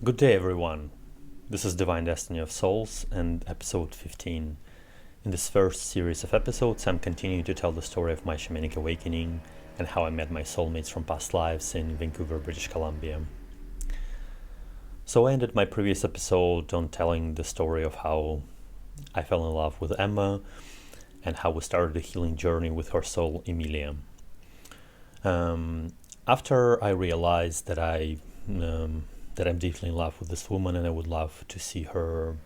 Good day, everyone. This is Divine Destiny of Souls and episode 15. In this first series of episodes, I'm continuing to tell the story of my shamanic awakening and how I met my soulmates from past lives in Vancouver, British Columbia. So I ended my previous episode on telling the story of how I fell in love with Emma and how we started a healing journey with her soul, Emilia. After I realized that I'm deeply in love with this woman and I would love to see her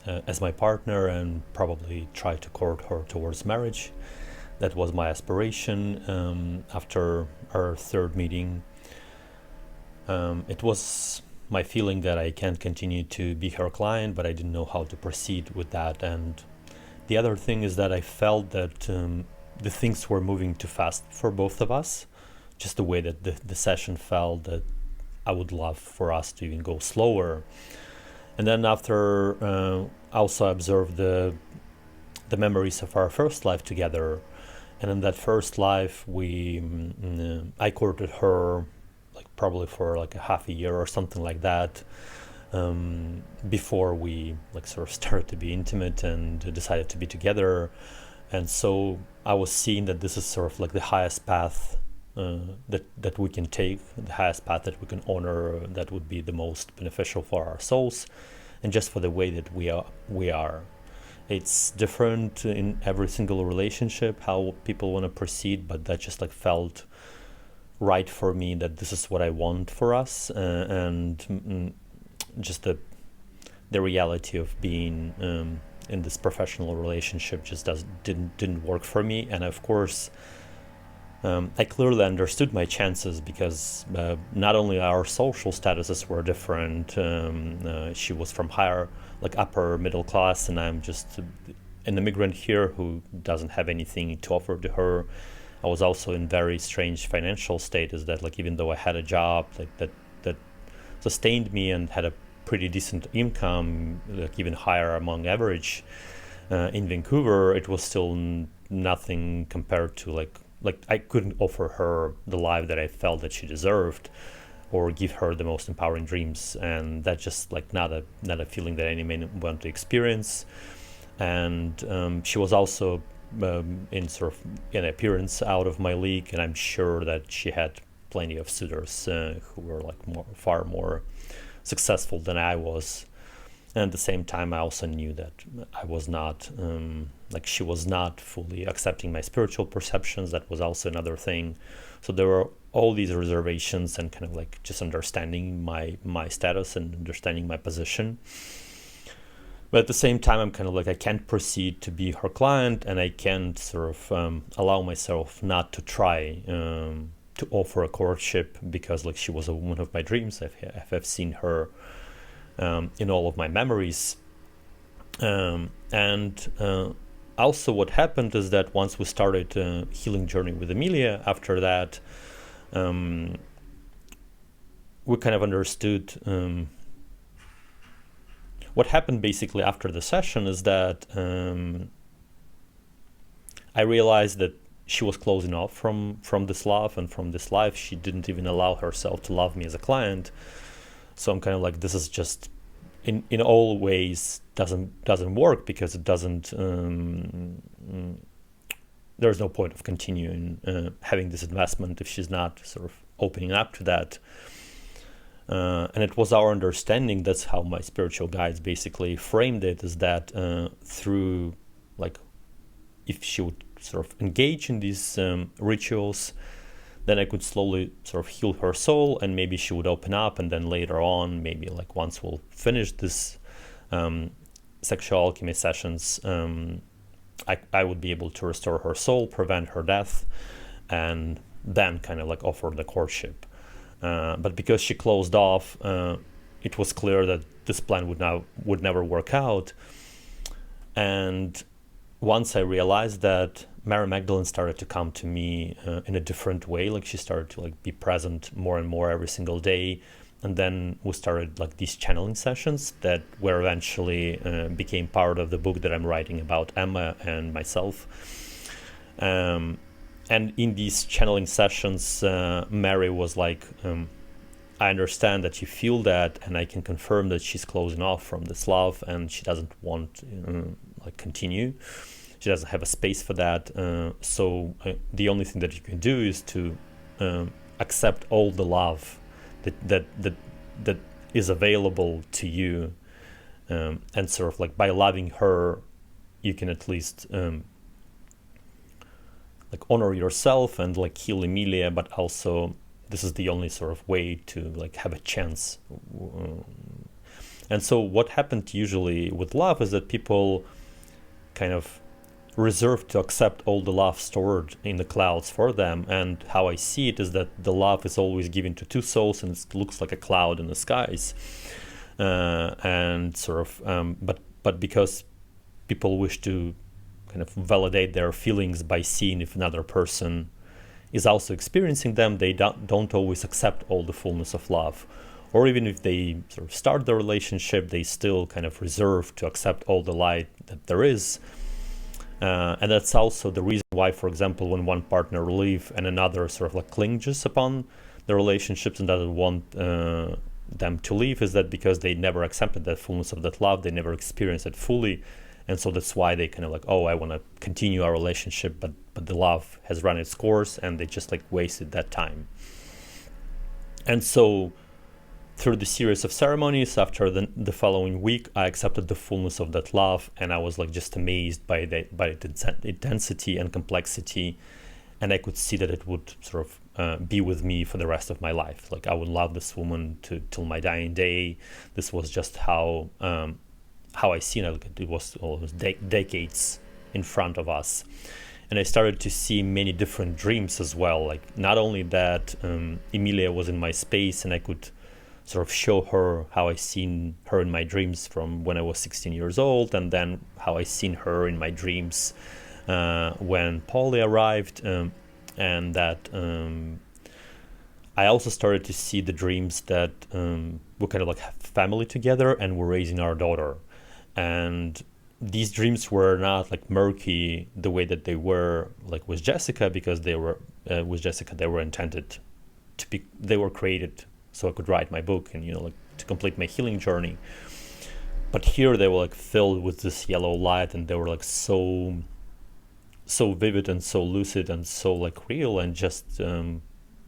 as my partner and probably try to court her towards marriage. That was my aspiration after our third meeting. It was my feeling that I can't continue to be her client, but I didn't know how to proceed with that. And the other thing is that I felt that the things were moving too fast for both of us. Just the way that the session felt, that I would love for us to even go slower. And then after also observed the memories of our first life together. And in that first life, I courted her probably for a half a year or something like that, before we sort of started to be intimate and decided to be together. And so I was seeing that this is sort of the highest path that we can take, the highest path that we can honor, that would be the most beneficial for our souls and just for the way that we are. It's different in every single relationship how people want to proceed, but that just felt right for me, that this is what I want for us, and just the reality of being in this professional relationship just didn't work for me. And of course I clearly understood my chances, because not only our social statuses were different. She was from higher, upper middle class, and I'm just an immigrant here who doesn't have anything to offer to her. I was also in very strange financial status that even though I had a job that sustained me and had a pretty decent income, even higher among average in Vancouver, it was still nothing compared to I couldn't offer her the life that I felt that she deserved, or give her the most empowering dreams. And that's just not a feeling that any man want to experience. And she was also in sort of an appearance out of my league, and I'm sure that she had plenty of suitors who were far more successful than I was. And at the same time, I also knew that I was not, she was not fully accepting my spiritual perceptions. That was also another thing. So there were all these reservations and kind of just understanding my status and understanding my position. But at the same time, I'm kind of I can't proceed to be her client, and I can't sort of allow myself not to try to offer a courtship, because she was a woman of my dreams. I've seen her in all of my memories. And also what happened is that once we started a healing journey with Emilia, after that, we kind of understood what happened basically after the session is that I realized that she was closing off from this love and from this life. She didn't even allow herself to love me as a client. So I'm kind of this is just in all ways doesn't work, because it doesn't. There's no point of continuing having this investment if she's not sort of opening up to that. And it was our understanding, that's how my spiritual guides basically framed it, is that through if she would sort of engage in these rituals, then I could slowly sort of heal her soul, and maybe she would open up, and then later on, maybe once we'll finish this sexual alchemy sessions, I would be able to restore her soul, prevent her death, and then kind of offer the courtship. But because she closed off, it was clear that this plan would never work out. And once I realized that, Mary Magdalene started to come to me in a different way. She started to be present more and more every single day. And then we started these channeling sessions that were eventually became part of the book that I'm writing about Emma and myself. And in these channeling sessions, Mary was I understand that you feel that, and I can confirm that she's closing off from this love, and she doesn't want like continue. She doesn't have a space for that. So the only thing that you can do is to accept all the love that is available to you, and sort of like by loving her, you can at least like honor yourself and like heal Emilia, but also this is the only sort of way to like have a chance. And so what happened usually with love is that people kind of reserve to accept all the love stored in the clouds for them. And how I see it is that the love is always given to two souls, and it looks like a cloud in the skies. And sort of, but because people wish to kind of validate their feelings by seeing if another person is also experiencing them, they don't always accept all the fullness of love. Or even if they sort of start the relationship, they still kind of reserve to accept all the light that there is. And that's also the reason why, for example, when one partner leaves and another sort of like clinges upon the relationships and doesn't want them to leave, is that because they never accepted that fullness of that love, they never experienced it fully. And so that's why they kind of like, oh, I want to continue our relationship, but the love has run its course, and they just like wasted that time. And so through the series of ceremonies, after the following week, I accepted the fullness of that love, and I was like just amazed by its intensity and complexity, and I could see that it would sort of be with me for the rest of my life. Like I would love this woman till my dying day. This was just how I seen it. It was almost decades in front of us. And I started to see many different dreams as well. Like not only that Emilia was in my space and I could sort of show her how I seen her in my dreams from when I was 16 years old, and then how I seen her in my dreams when Polly arrived, and that I also started to see the dreams that we kind of like have family together and we're raising our daughter. And these dreams were not like murky the way that they were like with Jessica, because they were with Jessica they were intended to be, they were created so I could write my book and like to complete my healing journey. But here they were like filled with this yellow light, and they were like so vivid and so lucid and so like real and just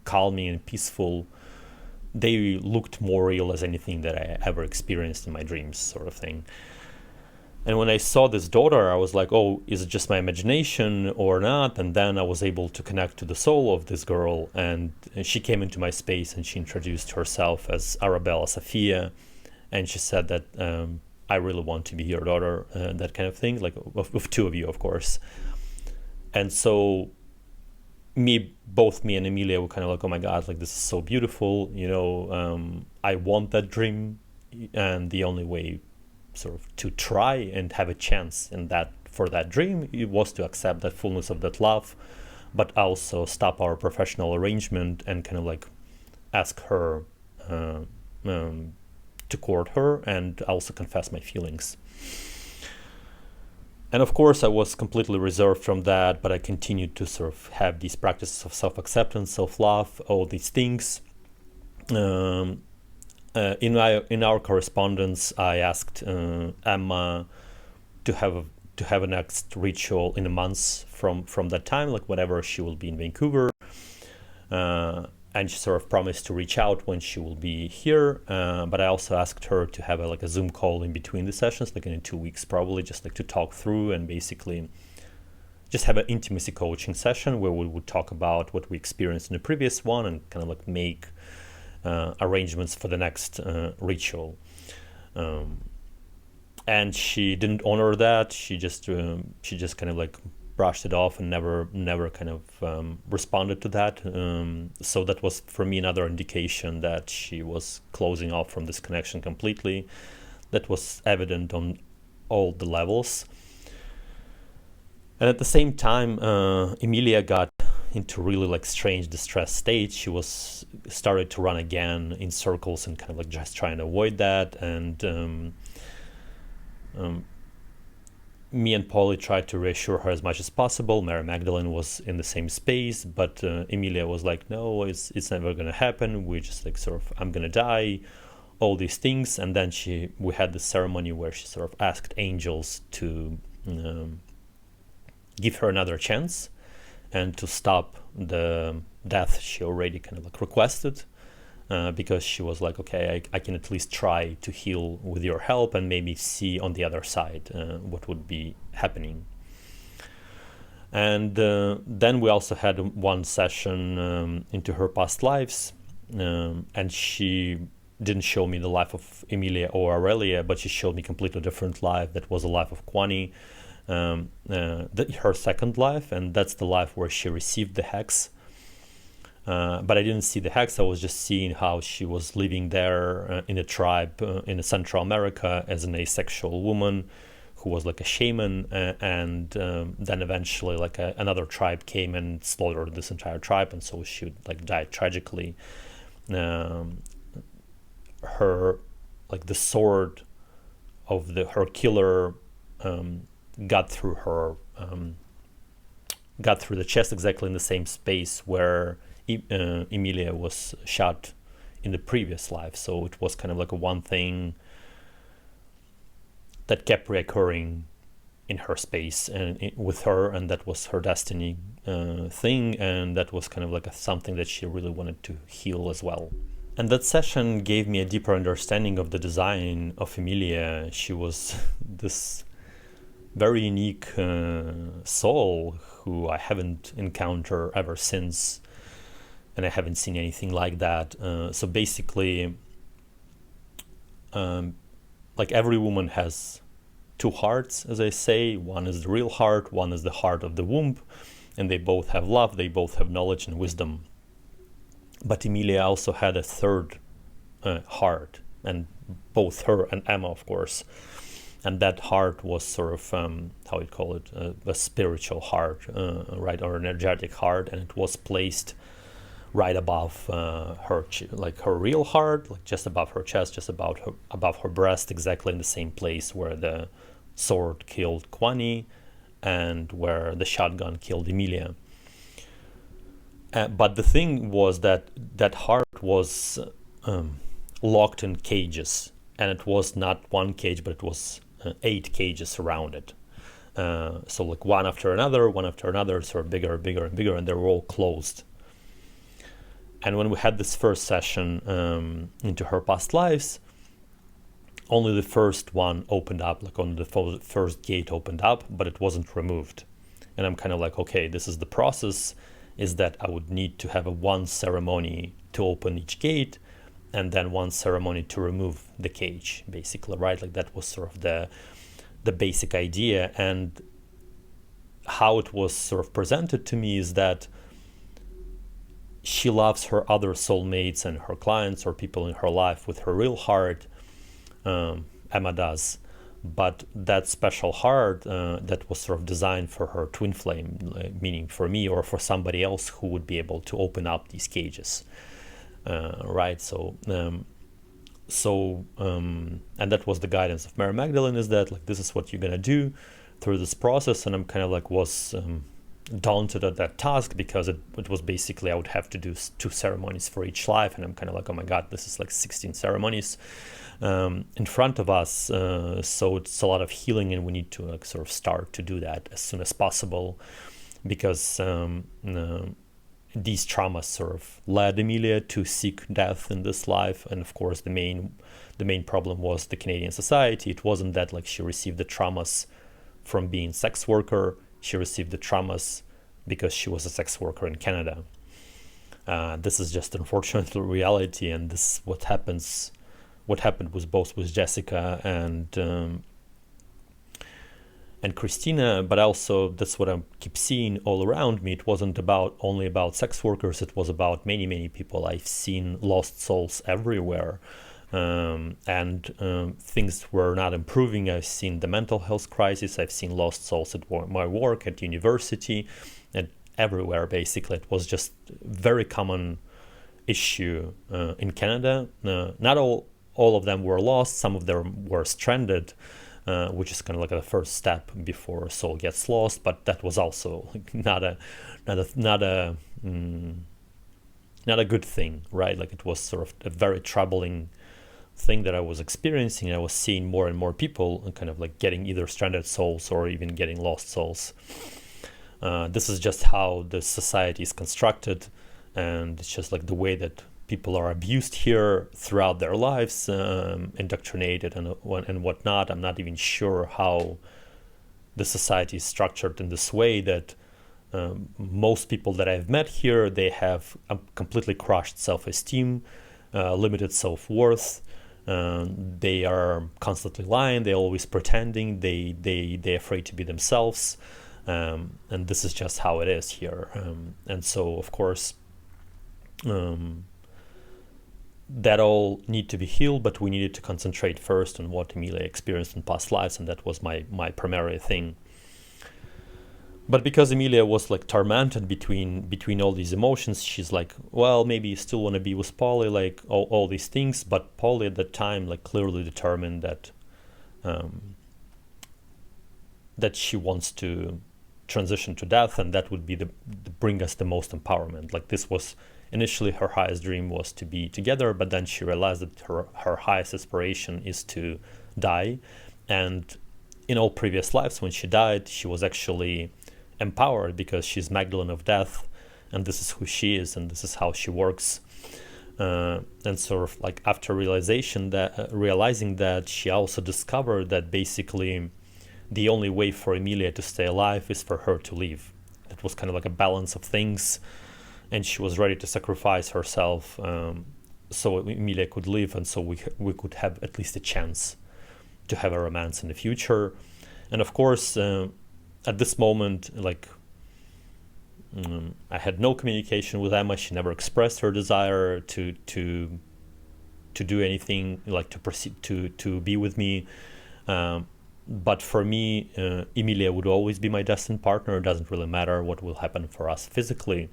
calming and peaceful. They looked more real as anything that I ever experienced in my dreams, sort of thing. And when I saw this daughter, I was like, oh, is it just my imagination or not? And then I was able to connect to the soul of this girl. And she came into my space and she introduced herself as Arabella Sophia. And she said that I really want to be your daughter, that kind of thing, like with two of you, of course. And so both me and Emilia were kind of like, oh my God, like this is so beautiful. I want that dream. And the only way sort of to try and have a chance in that for that dream, it was to accept that fullness of that love, but also stop our professional arrangement and kind of like ask her to court her and also confess my feelings. And of course I was completely reserved from that, but I continued to sort of have these practices of self-acceptance, self-love, all these things. In our correspondence, I asked Emma to have a next ritual in a month from that time, like whenever she will be in Vancouver, and she sort of promised to reach out when she will be here. But I also asked her to have a Zoom call in between the sessions, like in 2 weeks probably, just like to talk through and basically just have an intimacy coaching session where we would talk about what we experienced in the previous one and kind of like make arrangements for the next ritual. And she didn't honor that. She just kind of like brushed it off and never kind of responded to that. So that was for me another indication that she was closing off from this connection completely. That was evident on all the levels. And at the same time, Emilia got into really like strange distress state. She was started to run again in circles and kind of like just trying to avoid that. And me and Polly tried to reassure her as much as possible. Mary Magdalene was in the same space, but Emilia was like, no, it's never gonna happen. We just like sort of, I'm gonna die, all these things. And then we had the ceremony where she sort of asked angels to give her another chance and to stop the death she already kind of like requested. Because she was like, okay, I can at least try to heal with your help and maybe see on the other side what would be happening. And then we also had one session into her past lives, and she didn't show me the life of Emilia or Aurelia, but she showed me completely different life. That was the life of Kwani, her second life, and that's the life where she received the hex. But I didn't see the hex. I was just seeing how she was living there in a tribe in Central America as an asexual woman who was like a shaman, and then eventually like another tribe came and slaughtered this entire tribe, and so she like died tragically. Her like the sword of her killer got through the chest, exactly in the same space where Emilia was shot in the previous life. So it was kind of like a one thing that kept reoccurring in her space and with her, and that was her destiny thing, and that was kind of like something that she really wanted to heal as well. And that session gave me a deeper understanding of the design of Emilia. She was this very unique soul who I haven't encountered ever since, and I haven't seen anything like that. So basically, like every woman has two hearts, as I say. One is the real heart, one is the heart of the womb, and they both have love, they both have knowledge and wisdom. But Emilia also had a third heart, and both her and Emma, of course. And that heart was sort of, how you call it, a spiritual heart, right, or an energetic heart, and it was placed right above her, like her real heart, like just above her chest, just above her breast, exactly in the same place where the sword killed Kwani and where the shotgun killed Emilia. But the thing was that heart was locked in cages, and it was not one cage, but it was 8 cages around it. So like one after another, sort of bigger and bigger, and they were all closed. And when we had this first session into her past lives, only the first one opened up, like only the first gate opened up, but it wasn't removed. And I'm kind of like, okay, this is the process, is that I would need to have one ceremony to open each gate, and then one ceremony to remove the cage, basically, right? Like that was sort of the basic idea. And how it was sort of presented to me is that she loves her other soulmates and her clients or people in her life with her real heart. Emma does. But that special heart that was sort of designed for her twin flame, meaning for me or for somebody else who would be able to open up these cages, right? So, and that was the guidance of Mary Magdalene, is that like this is what you're gonna do through this process. And I'm kind of like was daunted at that task, because it was basically I would have to do 2 ceremonies for each life, and I'm kind of like, oh my god, this is like 16 ceremonies in front of us, so it's a lot of healing, and we need to like sort of start to do that as soon as possible, because these traumas sort of led Emilia to seek death in this life. And of course the main problem was the Canadian society. It wasn't that like she received the traumas from being sex worker, she received the traumas because she was a sex worker in Canada. This is just unfortunate reality, and this is what happened was both with Jessica and Christina, but also that's what I keep seeing all around me. It wasn't only about sex workers, it was about many people. I've seen lost souls everywhere, and things were not improving. I've seen the mental health crisis, I've seen lost souls at my work, at university, and everywhere basically. It was just a very common issue in Canada. Not all of them were lost, some of them were stranded, which is kind of like the first step before a soul gets lost. But that was also like not a good thing, right? Like it was sort of a very troubling thing that I was experiencing. I was seeing more and more people and kind of like getting either stranded souls or even getting lost souls. This is just how the society is constructed, and it's just like the way that people are abused here throughout their lives, indoctrinated and whatnot. I'm not even sure how the society is structured in this way that most people that I've met here, they have a completely crushed self-esteem, limited self-worth. They are constantly lying. They're always pretending. They're afraid to be themselves. And this is just how it is here. And so, of course, that all need to be healed, but we needed to concentrate first on what Emilia experienced in past lives, and that was my primary thing. But because Emilia was like tormented between all these emotions, she's like, well, maybe you still want to be with Polly, like all these things. But Polly at that time like clearly determined that that she wants to transition to death, and that would be the bring us the most empowerment. Like this was initially her highest dream was to be together, but then she realized that her highest aspiration is to die. And in all previous lives when she died, she was actually empowered because she's Magdalene of death, and this is who she is, and this is how she works. And sort of like after realizing that, she also discovered that basically the only way for Emilia to stay alive is for her to leave. It was kind of like a balance of things, and she was ready to sacrifice herself so Emilia could live, and so we could have at least a chance to have a romance in the future. And of course, at this moment, like I had no communication with Emma. She never expressed her desire to do anything, like to proceed to be with me. But for me, Emilia would always be my destined partner. It doesn't really matter what will happen for us physically.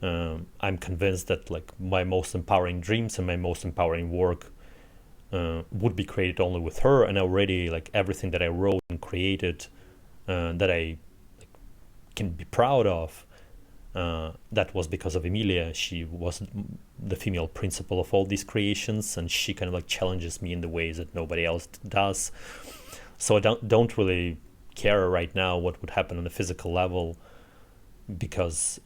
I'm convinced that like my most empowering dreams and my most empowering work would be created only with her. And already like everything that I wrote and created that I like, can be proud of, that was because of Emilia. She was the female principal of all these creations, and she kind of like challenges me in the ways that nobody else does. So I don't really care right now what would happen on the physical level, because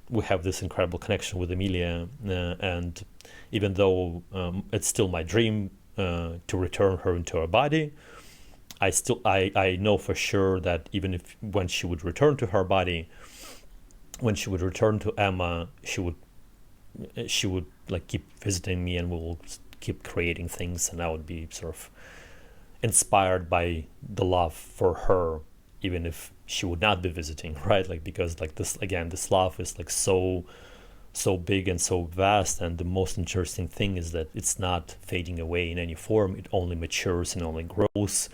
we have this incredible connection with Emilia, and even though it's still my dream to return her into her body, I know for sure that even if when she would return to her body, when she would return to Emma, she would like keep visiting me, and we will keep creating things, and I would be sort of inspired by the love for her, even if she would not be visiting, right? Like because like this love is like so big and so vast, and the most interesting thing is that it's not fading away in any form. It only matures and only grows,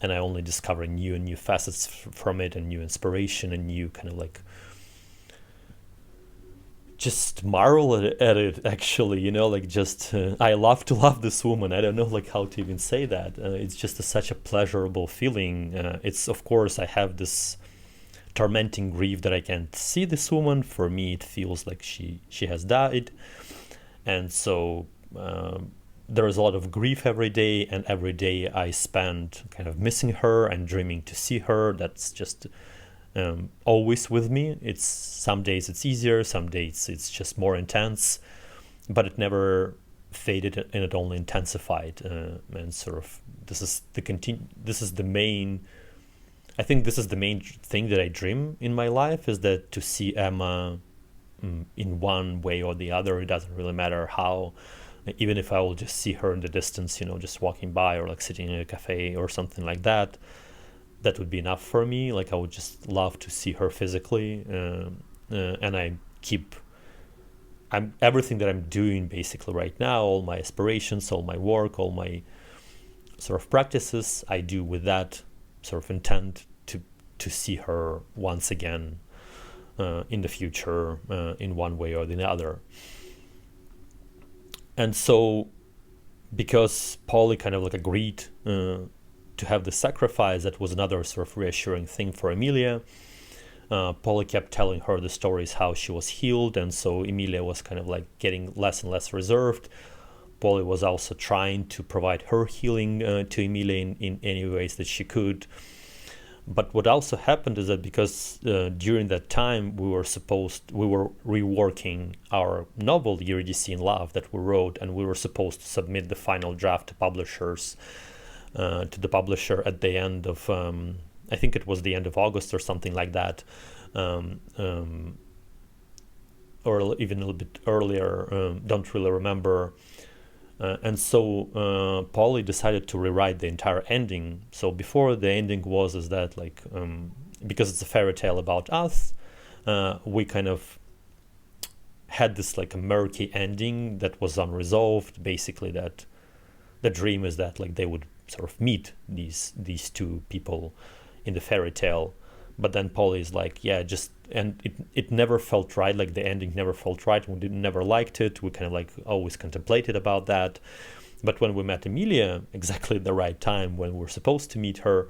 and I only discover new and new facets from it, and new inspiration, and new kind of like just marvel at it, actually, like just I love to love this woman. I don't know like how to even say that. It's just such a pleasurable feeling. It's, of course, I have this tormenting grief that I can't see this woman. For me, it feels like she has died, and so there is a lot of grief every day, and every day I spend kind of missing her and dreaming to see her. That's just always with me. It's some days it's easier, some days it's just more intense, but it never faded, and it only intensified. And sort of this is the main. I think this is the main thing that I dream in my life, is that to see Emma in one way or the other. It doesn't really matter how. Even if I will just see her in the distance, just walking by, or like sitting in a cafe or something like that. That would be enough for me. Like I would just love to see her physically, and everything that I'm doing basically right now, all my aspirations, all my work, all my sort of practices, I do with that sort of intent to see her once again in the future, in one way or the other. And so, because Polly kind of like agreed to to have the sacrifice, that was another sort of reassuring thing for Emilia. Polly kept telling her the stories how she was healed, and so Emilia was kind of like getting less and less reserved. Polly was also trying to provide her healing to Emilia in any ways that she could. But what also happened is that because during that time we were reworking our novel Eurydice in Love that we wrote, and we were supposed to submit the final draft to publishers, to the publisher at the end of I think it was the end of August or something like that, or even a little bit earlier, don't really remember. And so Polly decided to rewrite the entire ending. So before, the ending was is that like because it's a fairy tale about us, we kind of had this like a murky ending that was unresolved. Basically, that the dream is that like they would sort of meet these two people in the fairy tale. But then Polly is like, yeah, just, and it never felt right. Like the ending never felt right. We never liked it. We kind of like always contemplated about that. But when we met Emilia, exactly at the right time when we were supposed to meet her,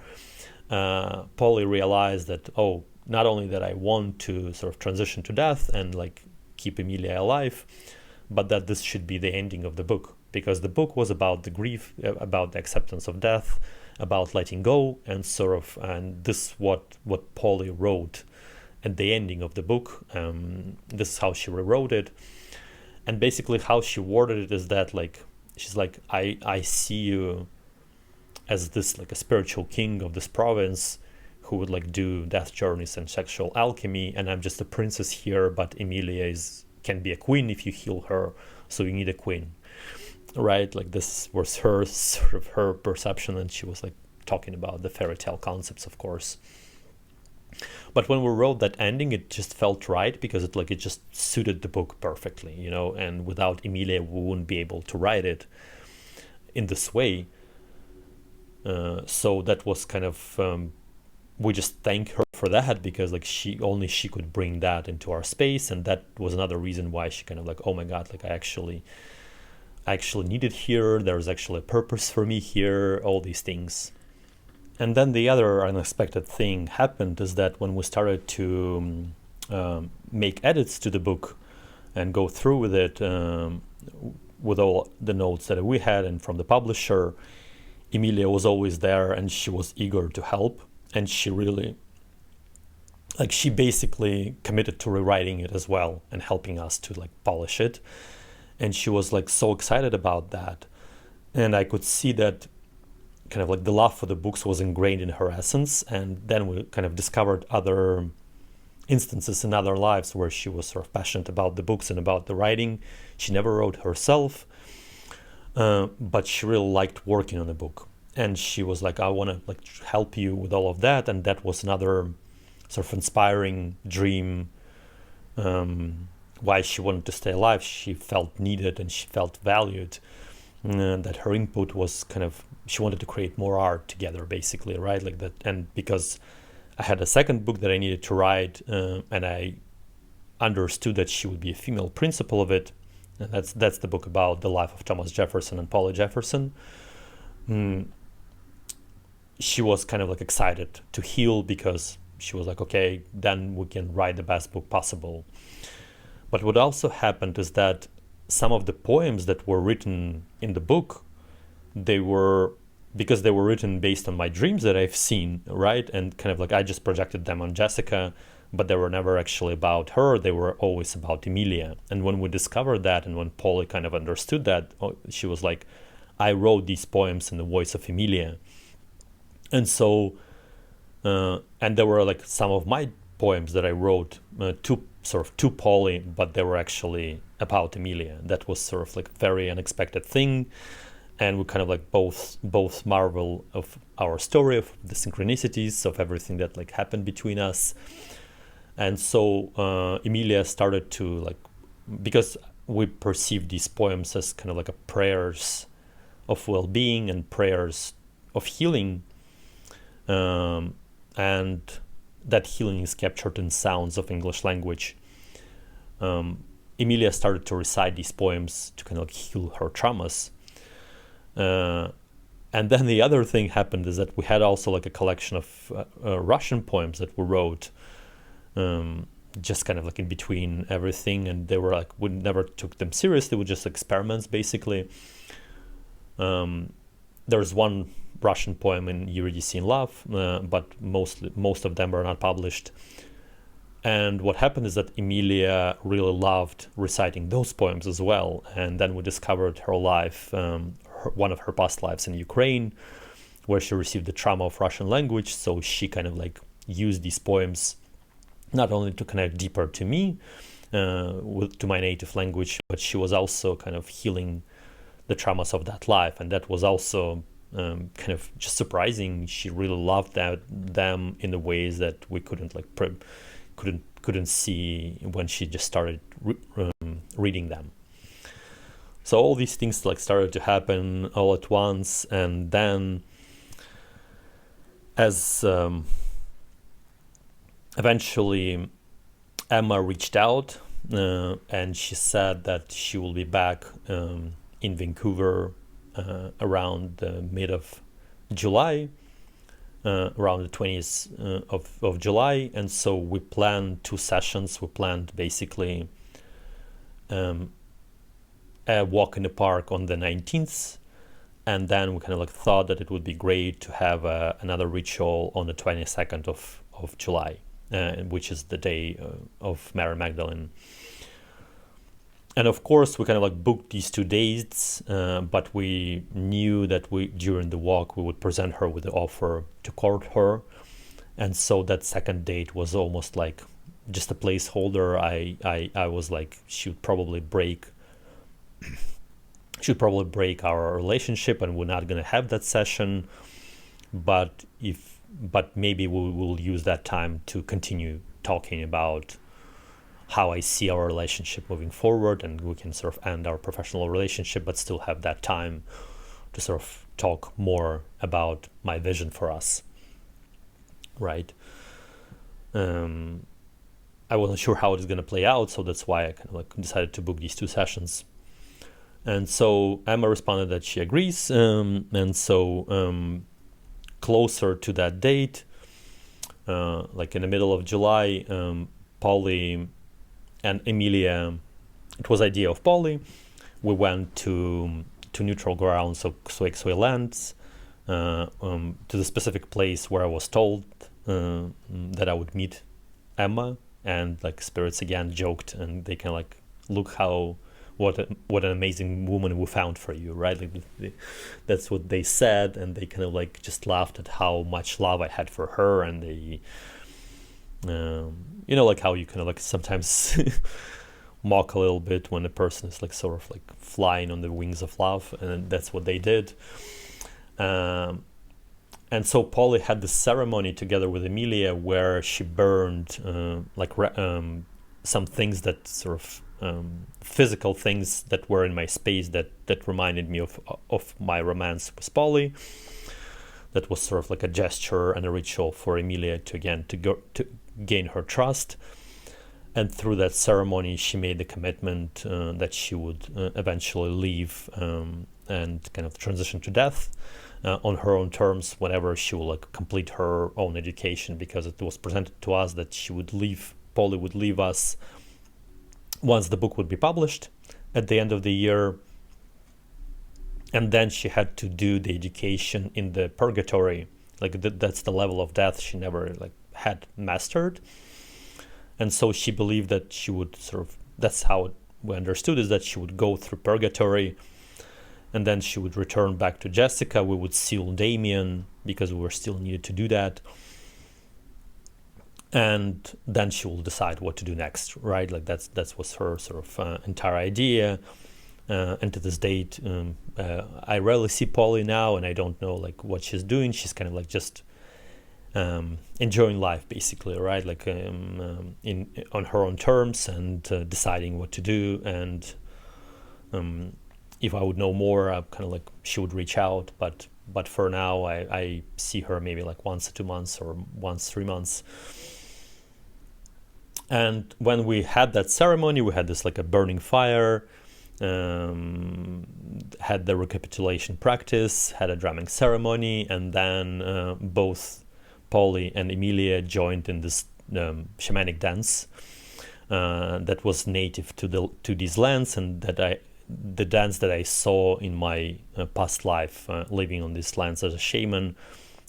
Polly realized that, oh, not only that I want to sort of transition to death and like keep Emilia alive, but that this should be the ending of the book, because the book was about the grief, about the acceptance of death, about letting go, and sort of, and this what Polly wrote at the ending of the book. This is how she rewrote it, and basically how she worded it is that like she's like, I see you as this like a spiritual king of this province who would like do death journeys and sexual alchemy, and I'm just a princess here, but Emilia can be a queen if you heal her, so you need a queen. Right, like this was her sort of her perception, and she was like talking about the fairy tale concepts, of course. But when we wrote that ending, it just felt right because it just suited the book perfectly, you know. And without Emilia, we wouldn't be able to write it in this way. So that was kind of we just thank her for that, because like she could bring that into our space, and that was another reason why she kind of like, oh my god, like I actually need it here, there's actually a purpose for me here, all these things. And then the other unexpected thing happened is that when we started to make edits to the book and go through with it, with all the notes that we had and from the publisher, Emilia was always there and she was eager to help, and she really, like, she basically committed to rewriting it as well and helping us to like polish it. And she was like so excited about that. And I could see that kind of like the love for the books was ingrained in her essence. And then we kind of discovered other instances in other lives where she was sort of passionate about the books and about the writing. She never wrote herself, but she really liked working on a book. And she was like, I want to like help you with all of that. And that was another sort of inspiring dream, why she wanted to stay alive. She felt needed and she felt valued, and that her input was kind of, she wanted to create more art together, basically, right? Like that. And because I had a second book that I needed to write, and I understood that she would be a female principal of it, and that's the book about the life of Thomas Jefferson and Polly Jefferson. She was kind of like excited to heal, because she was like, okay, then we can write the best book possible. But what also happened is that some of the poems that were written in the book, because they were written based on my dreams that I've seen, right? And kind of like I just projected them on Jessica, but they were never actually about her. They were always about Emilia. And when we discovered that, and when Polly kind of understood that, she was like, I wrote these poems in the voice of Emilia. And so, and there were like some of my poems that I wrote to Polly, but they were actually about Emilia. That was sort of like very unexpected thing, and we kind of like both marvel of our story, of the synchronicities of everything that like happened between us. And so Emilia started to like, because we perceived these poems as kind of like a prayers of well-being and prayers of healing, and that healing is captured in sounds of English language. Emilia started to recite these poems to kind of like heal her traumas. And then the other thing happened is that we had also like a collection of Russian poems that we wrote, just kind of like in between everything, and they were like, we never took them seriously, we were just experiments basically. There's one Russian poem in Eurydice in Love, but most of them are not published. And what happened is that Emilia really loved reciting those poems as well, and then we discovered her life, one of her past lives in Ukraine, where she received the trauma of Russian language. So she kind of like used these poems not only to connect deeper to me, to my native language, but she was also kind of healing the traumas of that life. And that was also kind of just surprising. She really loved them in the ways that we couldn't like couldn't see when she just started reading them. So all these things like started to happen all at once, and then as eventually Emma reached out, and she said that she will be back in Vancouver around the mid of July, around the 20th of July. And so we planned 2 sessions. We planned basically a walk in the park on the 19th, and then we kind of like thought that it would be great to have another ritual on the 22nd of July, which is the day of Mary Magdalene. And of course we kind of like booked these 2 dates, but we knew that during the walk we would present her with the offer to court her, and so that second date was almost like just a placeholder. I was like, she would probably break our relationship, and we're not going to have that session, but maybe we will use that time to continue talking about how I see our relationship moving forward, and we can sort of end our professional relationship but still have that time to sort of talk more about my vision for us, right? I wasn't sure how it is going to play out, so that's why I kind of like decided to book these 2 sessions. And so Emma responded that she agrees, and so closer to that date, like in the middle of July, Polly and Emilia, it was idea of Polly, we went to neutral ground, so Xuexui lands, to the specific place where I was told that I would meet Emma, and like spirits again joked, and they kind of like, look what an amazing woman we found for you, right? Like that's what they said, and they kind of like just laughed at how much love I had for her, and they like how you kind of like sometimes mock a little bit when a person is like sort of like flying on the wings of love, and that's what they did. And so Polly had this ceremony together with Emilia where she burned some things that sort of physical things that were in my space that reminded me of my romance with Polly. That was sort of like a gesture and a ritual for Emilia to gain her trust. And through that ceremony, she made the commitment that she would eventually leave and kind of transition to death on her own terms whenever she will like complete her own education, because it was presented to us that Polly would leave us once the book would be published at the end of the year. And then she had to do the education in the purgatory, like that's the level of death she never like had mastered. And so she believed that she would that's how we understood, is that she would go through purgatory, and then she would return back to Jessica. We would seal Damien because we were still needed to do that. And then she will decide what to do next, right? Like that was her sort of entire idea. And to this date, I rarely see Polly now, and I don't know like what she's doing. She's kind of like just enjoying life, basically, right? Like on her own terms, and deciding what to do. And if I would know more, I kind of like she would reach out. But for now, I see her maybe like once 2 months or once 3 months. And when we had that ceremony, we had this like a burning fire, had the recapitulation practice, had a drumming ceremony, and then both Polly and Emilia joined in this shamanic dance that was native to these lands, and the dance that I saw in my past life, living on these lands as a shaman,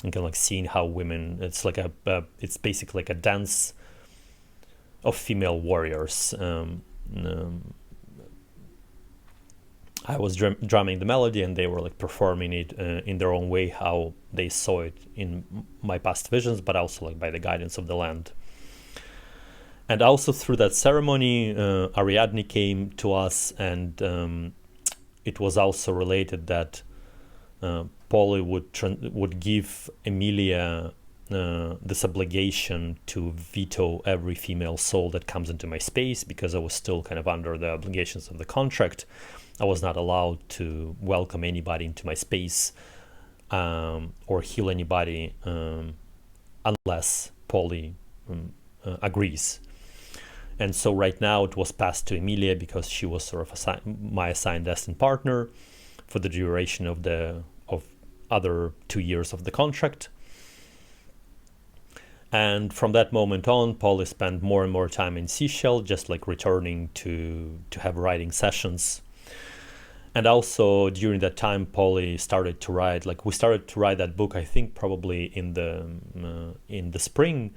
and kind of like seeing how women, it's basically like a dance of female warriors. I was drumming the melody, and they were like performing it in their own way, how they saw it in my past visions, but also like by the guidance of the land. And also through that ceremony, Ariadne came to us, and it was also related that Polly would give Emilia this obligation to veto every female soul that comes into my space, because I was still kind of under the obligations of the contract. I was not allowed to welcome anybody into my space or heal anybody unless Polly agrees. And so right now it was passed to Emilia, because she was sort of my assigned destined partner for the duration of the other 2 years of the contract. And from that moment on, Polly spent more and more time in Seychelles, just like returning to have writing sessions. And also during that time, Polly started to write. Like we started to write that book, I think probably in the spring.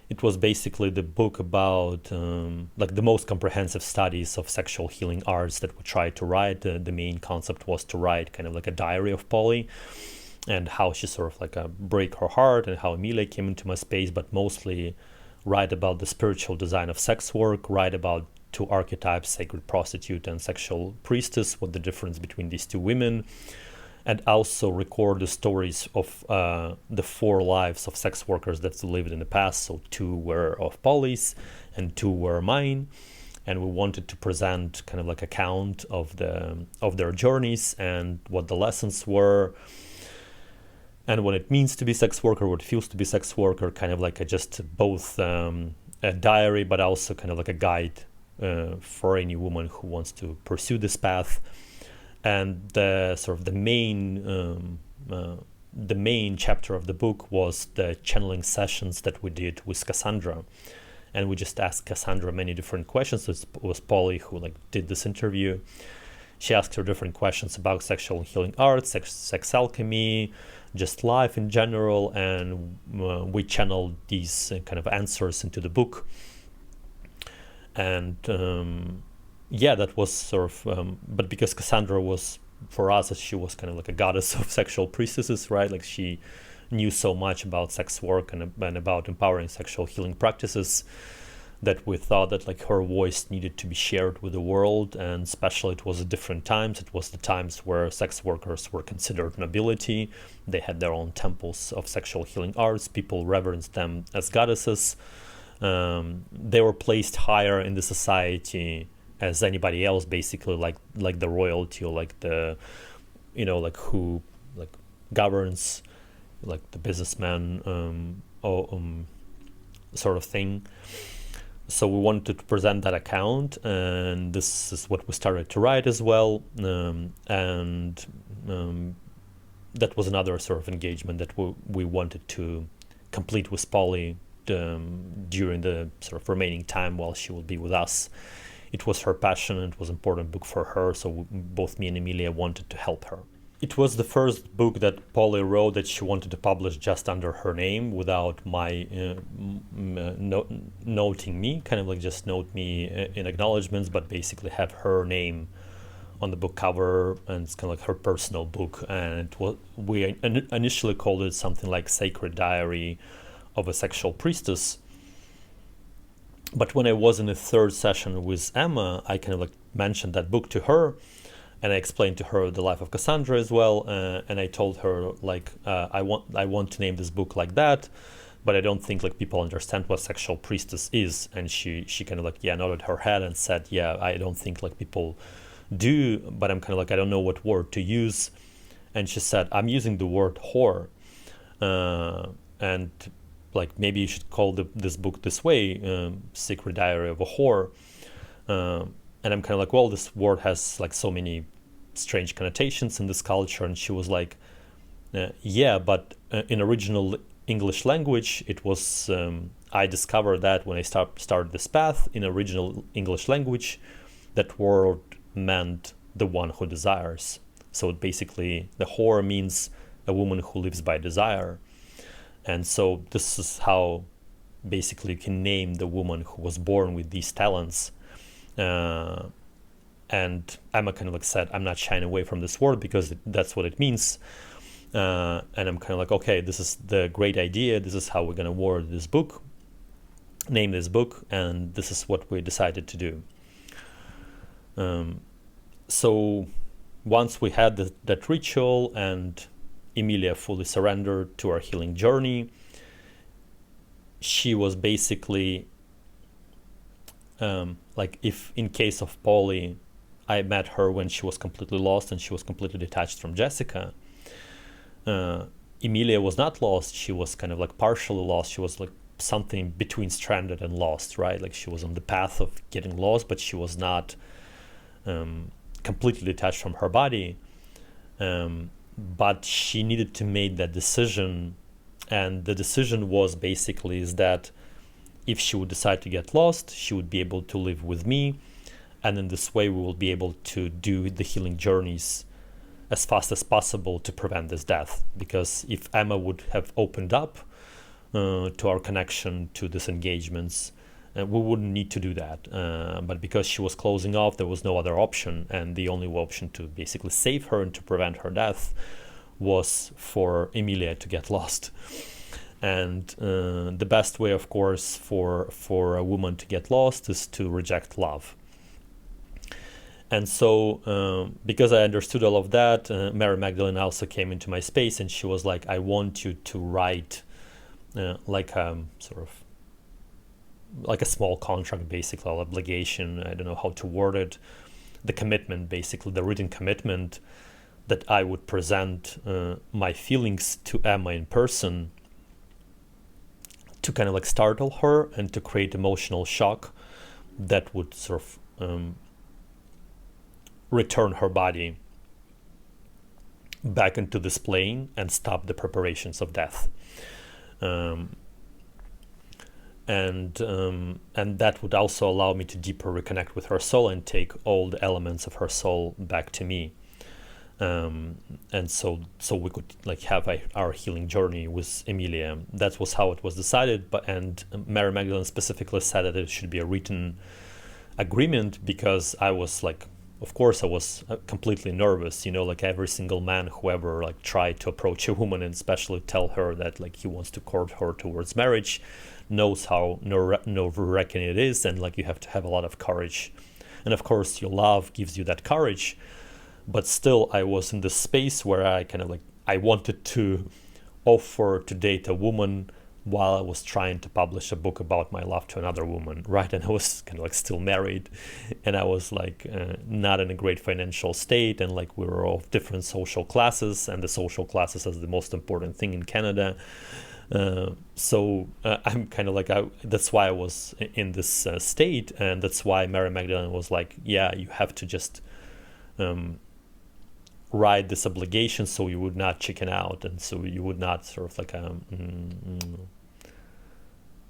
It was basically the book about like the most comprehensive studies of sexual healing arts that we tried to write. The main concept was to write kind of like a diary of Polly, and how she sort of like break her heart, and how Emilia came into my space, but mostly write about the spiritual design of sex work, write about two archetypes, sacred prostitute and sexual priestess, what the difference between these two women, and also record the stories of the 4 lives of sex workers that lived in the past. So 2 were of Polly's and 2 were mine. And we wanted to present kind of like account of their journeys and what the lessons were, and what it means to be sex worker, what it feels to be sex worker, kind of like just both a diary, but also kind of like a guide for any woman who wants to pursue this path. And the main chapter of the book was the channeling sessions that we did with Cassandra, and we just asked Cassandra many different questions. So it was Polly who like did this interview. She asked her different questions about sexual and healing arts, sex alchemy, just life in general, and we channeled these kind of answers into the book. And that was sort of, but because Cassandra was, for us, she was kind of like a goddess of sexual priestesses, right? Like she knew so much about sex work and about empowering sexual healing practices, that we thought that like her voice needed to be shared with the world. And especially it was at different times. It was the times where sex workers were considered nobility. They had their own temples of sexual healing arts. People reverenced them as goddesses. They were placed higher in the society as anybody else, basically like the royalty, or like the, like who like governs, like the businessman sort of thing. So we wanted to present that account, and this is what we started to write as well. And that was another sort of engagement that we wanted to complete with Polly during the sort of remaining time while she will be with us. It was her passion, and it was an important book for her, so both me and Emilia wanted to help her. It was the first book that Polly wrote that she wanted to publish just under her name, without my noting me, kind of like just note me in acknowledgements, but basically have her name on the book cover, and it's kind of like her personal book. And we initially called it something like Sacred Diary of a Sexual Priestess. But when I was in the 3rd session with Emma, I kind of like mentioned that book to her, and I explained to her the life of Cassandra as well, and I told her like I want to name this book like that, but I don't think like people understand what sexual priestess is. And she kind of like nodded her head and said, I don't think like people do, but I'm kind of like I don't know what word to use. And she said, I'm using the word whore, and like maybe you should call this book this way, Secret Diary of a Whore. and I'm kind of like, well, this word has like so many strange connotations in this culture. And she was like, yeah, but in original English language, it was, I discovered that when I started this path in original English language, that word meant the one who desires. So basically, the whore means a woman who lives by desire. And so this is how basically you can name the woman who was born with these talents. And Emma kind of like said, I'm not shying away from this word because that's what it means. And I'm kind of like, okay, this is the great idea. This is how we're going to word this book, name this book, and this is what we decided to do. So once we had that ritual and Emilia fully surrendered to our healing journey, she was basically like, if in case of Polly, I met her when she was completely lost and she was completely detached from Jessica. Emilia was not lost. She was kind of like partially lost. She was like something between stranded and lost, right? Like she was on the path of getting lost, but she was not completely detached from her body. But she needed to make that decision. And the decision was basically is that if she would decide to get lost, she would be able to live with me. And in this way, we will be able to do the healing journeys as fast as possible to prevent this death. Because if Emma would have opened up to our connection, to these engagements, we wouldn't need to do that. But because she was closing off, there was no other option. And the only option to basically save her and to prevent her death was for Emilia to get lost. And the best way, of course, for a woman to get lost is to reject love. And so because I understood all of that, Mary Magdalene also came into my space and she was like, I want you to write like a sort of like a small contract, basically, or obligation. I don't know how to word it. The commitment, basically, the written commitment that I would present my feelings to Emma in person to kind of like startle her and to create emotional shock that would sort of return her body back into this plane and stop the preparations of death. And that would also allow me to deeper reconnect with her soul and take all the elements of her soul back to me. And so we could like have our healing journey with Emilia. That was how it was decided. And Mary Magdalene specifically said that it should be a written agreement, because I was like, of course I was completely nervous, like every single man who ever like tried to approach a woman and especially tell her that like he wants to court her towards marriage knows how nerve-wracking it is, and like you have to have a lot of courage. And of course your love gives you that courage. But still, I was in this space where I kind of like, I wanted to offer to date a woman while I was trying to publish a book about my love to another woman, right? And I was kind of like still married, and I was like not in a great financial state, and like we were of different social classes, and the social classes is the most important thing in Canada. So I'm kind of like, that's why I was in this state, and that's why Mary Magdalene was like, yeah, you have to just write this obligation so you would not chicken out, and so you would not sort of like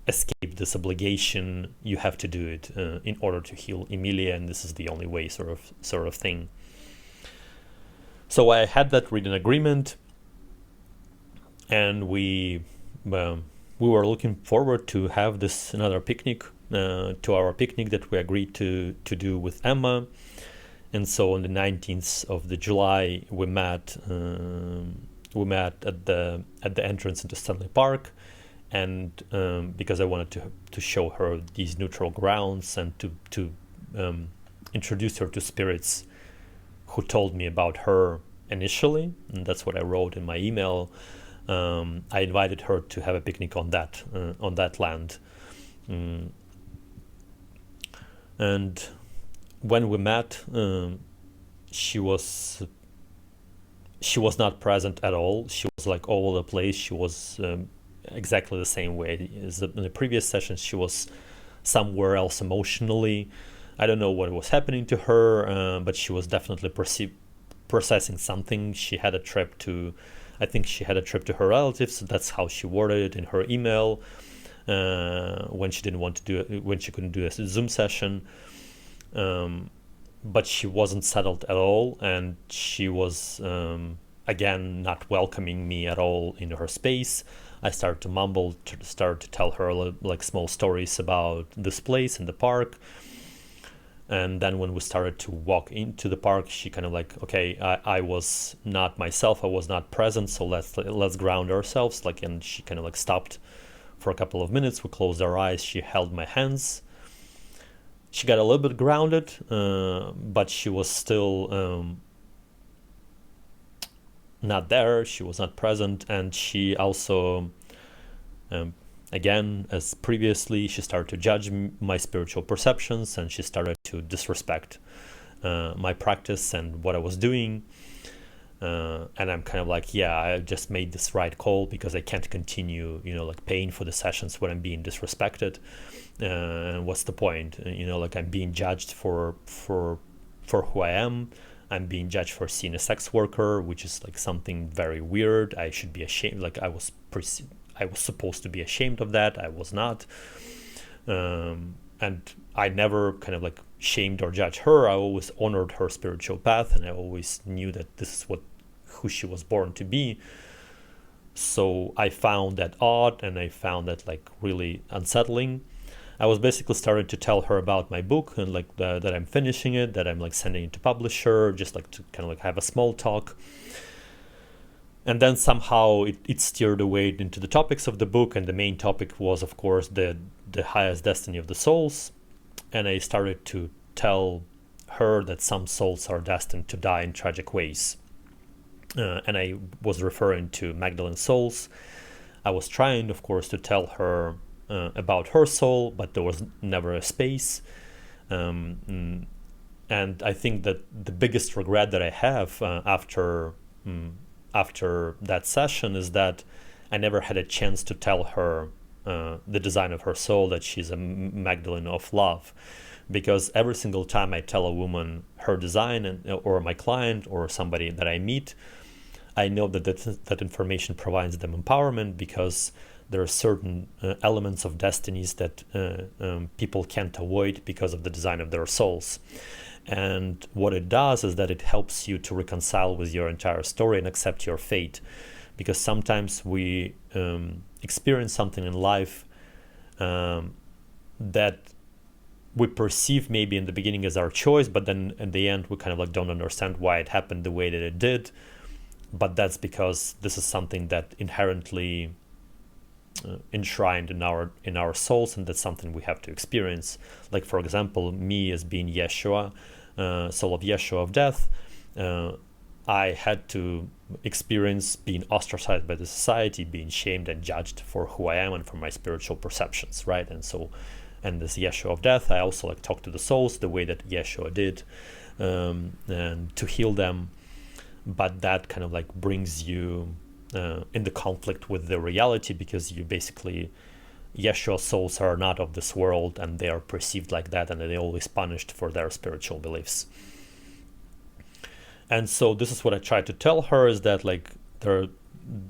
escape this obligation. You have to do it in order to heal Emilia, and this is the only way, sort of thing. So I had that written agreement, and we were looking forward to have this another picnic, to our picnic that we agreed to do with Emma. And so on the 19th of July, we met at the entrance into Stanley Park, and because I wanted to show her these neutral grounds and to introduce her to spirits who told me about her initially, and that's what I wrote in my email. I invited her to have a picnic on that land, and when we met, she was not present at all. She was like all over the place. She was exactly the same way as in the previous sessions. She was somewhere else emotionally. I don't know what was happening to her, but she was definitely processing something. She had a trip to, I think she had a trip to her relatives. So that's how she worded it in her email when she didn't want to do it, when she couldn't do a Zoom session. But she wasn't settled at all, and she was again not welcoming me at all into her space. I started to mumble, started to tell her like small stories about this place in the park. And then when we started to walk into the park, she kind of like, okay, I was not myself, I was not present, so let's ground ourselves. Like, and she kind of like stopped for a couple of minutes. We closed our eyes. She held my hands. She got a little bit grounded, but she was still not there. She was not present, and she also, again, as previously, she started to judge my spiritual perceptions, and she started to disrespect my practice and what I was doing. And I'm kind of like, yeah, I just made this right call, because I can't continue, like paying for the sessions when I'm being disrespected. And what's the point? Like I'm being judged for who I am. I'm being judged for seeing a sex worker, which is like something very weird. I should be ashamed. Like I was supposed to be ashamed of that. I was not. And I never kind of like shamed or judged her. I always honored her spiritual path, and I always knew that this is who she was born to be. So I found that odd, and I found that like really unsettling. I was basically starting to tell her about my book, and like that I'm finishing it, that I'm like sending it to publisher, just like to kind of like have a small talk. And then somehow it steered away into the topics of the book, and the main topic was, of course, the highest destiny of the souls. And I started to tell her that some souls are destined to die in tragic ways. And I was referring to Magdalene souls. I was trying, of course, to tell her about her soul, but there was never a space. And I think that the biggest regret that I have after that session is that I never had a chance to tell her the design of her soul, that she's a Magdalene of love. Because every single time I tell a woman her design, or my client or somebody that I meet, I know that information provides them empowerment, because there are certain elements of destinies that people can't avoid because of the design of their souls. And what it does is that it helps you to reconcile with your entire story and accept your fate. Because sometimes we experience something in life that we perceive maybe in the beginning as our choice, but then in the end we kind of like don't understand why it happened the way that it did. But that's because this is something that inherently enshrined in our souls, and that's something we have to experience. Like, for example, me as being Yeshua, soul of Yeshua of death, I had to experience being ostracized by the society, being shamed and judged for who I am and for my spiritual perceptions, right? And this Yeshua of death, I also like talk to the souls the way that Yeshua did, and to heal them. But that kind of like brings you in the conflict with the reality, because you basically, Yeshua souls are not of this world, and they are perceived like that, and they're always punished for their spiritual beliefs. And so this is what I try to tell her, is that like there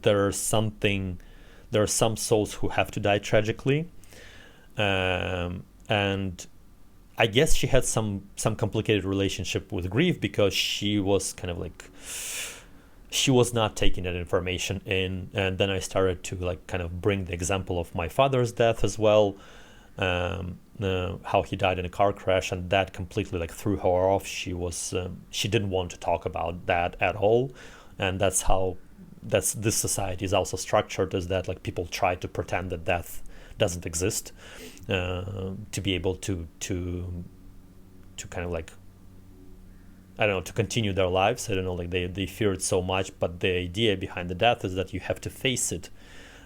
are some souls who have to die tragically, and I guess she had some complicated relationship with grief, because she was kind of like, she was not taking that information in. And then I started to like kind of bring the example of my father's death as well, how he died in a car crash, and that completely like threw her off. She didn't want to talk about that at all. And that's this society is also structured, is that like people try to pretend that death doesn't exist, to be able to kind of like, I don't know, to continue their lives. I don't know, like they fear it so much, but the idea behind the death is that you have to face it.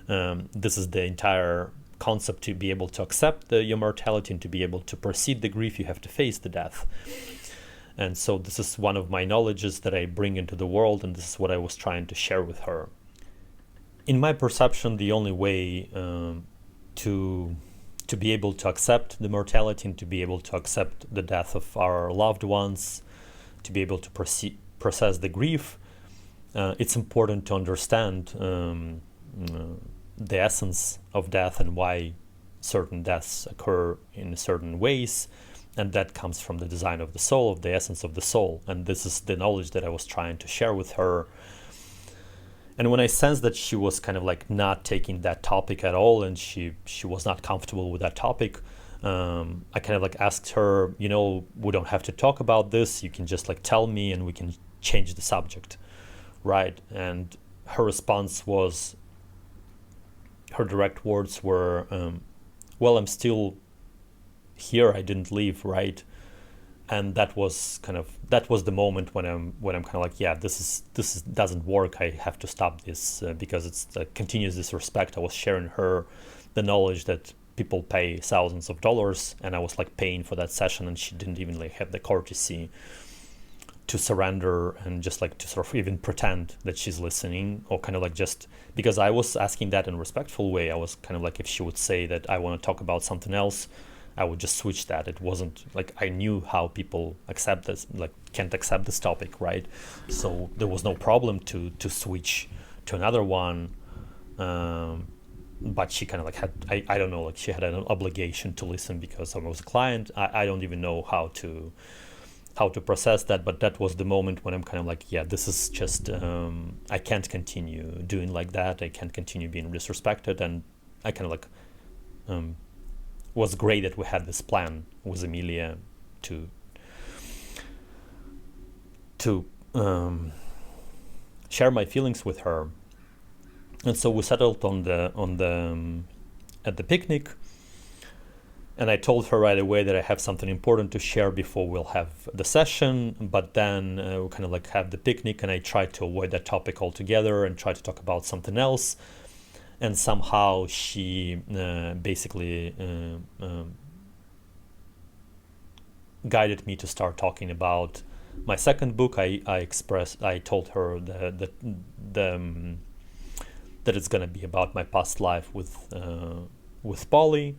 This is the entire concept. To be able to accept your mortality and to be able to proceed the grief, you have to face the death. And so this is one of my knowledges that I bring into the world, and this is what I was trying to share with her. In my perception, the only way to to be able to accept the mortality and to be able to accept the death of our loved ones, to be able to process the grief, it's important to understand the essence of death and why certain deaths occur in certain ways. And that comes from the design of the soul, of the essence of the soul. And this is the knowledge that I was trying to share with her. And when I sensed that she was kind of like not taking that topic at all, and she was not comfortable with that topic, I kind of like asked her, we don't have to talk about this. You can just like tell me and we can change the subject, right? And her response was, her direct words were, well, I'm still here. I didn't leave, right? And that was the moment when I'm kind of like, yeah, this doesn't work. I have to stop this because it's continuous disrespect. I was sharing her the knowledge that people pay thousands of dollars, and I was like paying for that session, and she didn't even like have the courtesy to surrender and just like to sort of even pretend that she's listening, or kind of like just because I was asking that in a respectful way. I was kind of like, if she would say that I want to talk about something else, I would just switch that. It wasn't like I knew how people accept this, like can't accept this topic, right? So there was no problem to switch to another one. But she kind of like had, I don't know, like she had an obligation to listen because I was a client. I don't even know how to process that, but that was the moment when I'm kind of like, yeah, this is just, I can't continue doing like that. I can't continue being disrespected. And I kind of like, was great that we had this plan with Emilia to share my feelings with her. And so we settled at the picnic, and I told her right away that I have something important to share before we'll have the session. But then we kind of like have the picnic, and I tried to avoid that topic altogether and try to talk about something else. And somehow she basically guided me to start talking about my second book. I told her that it's going to be about my past life with Polly.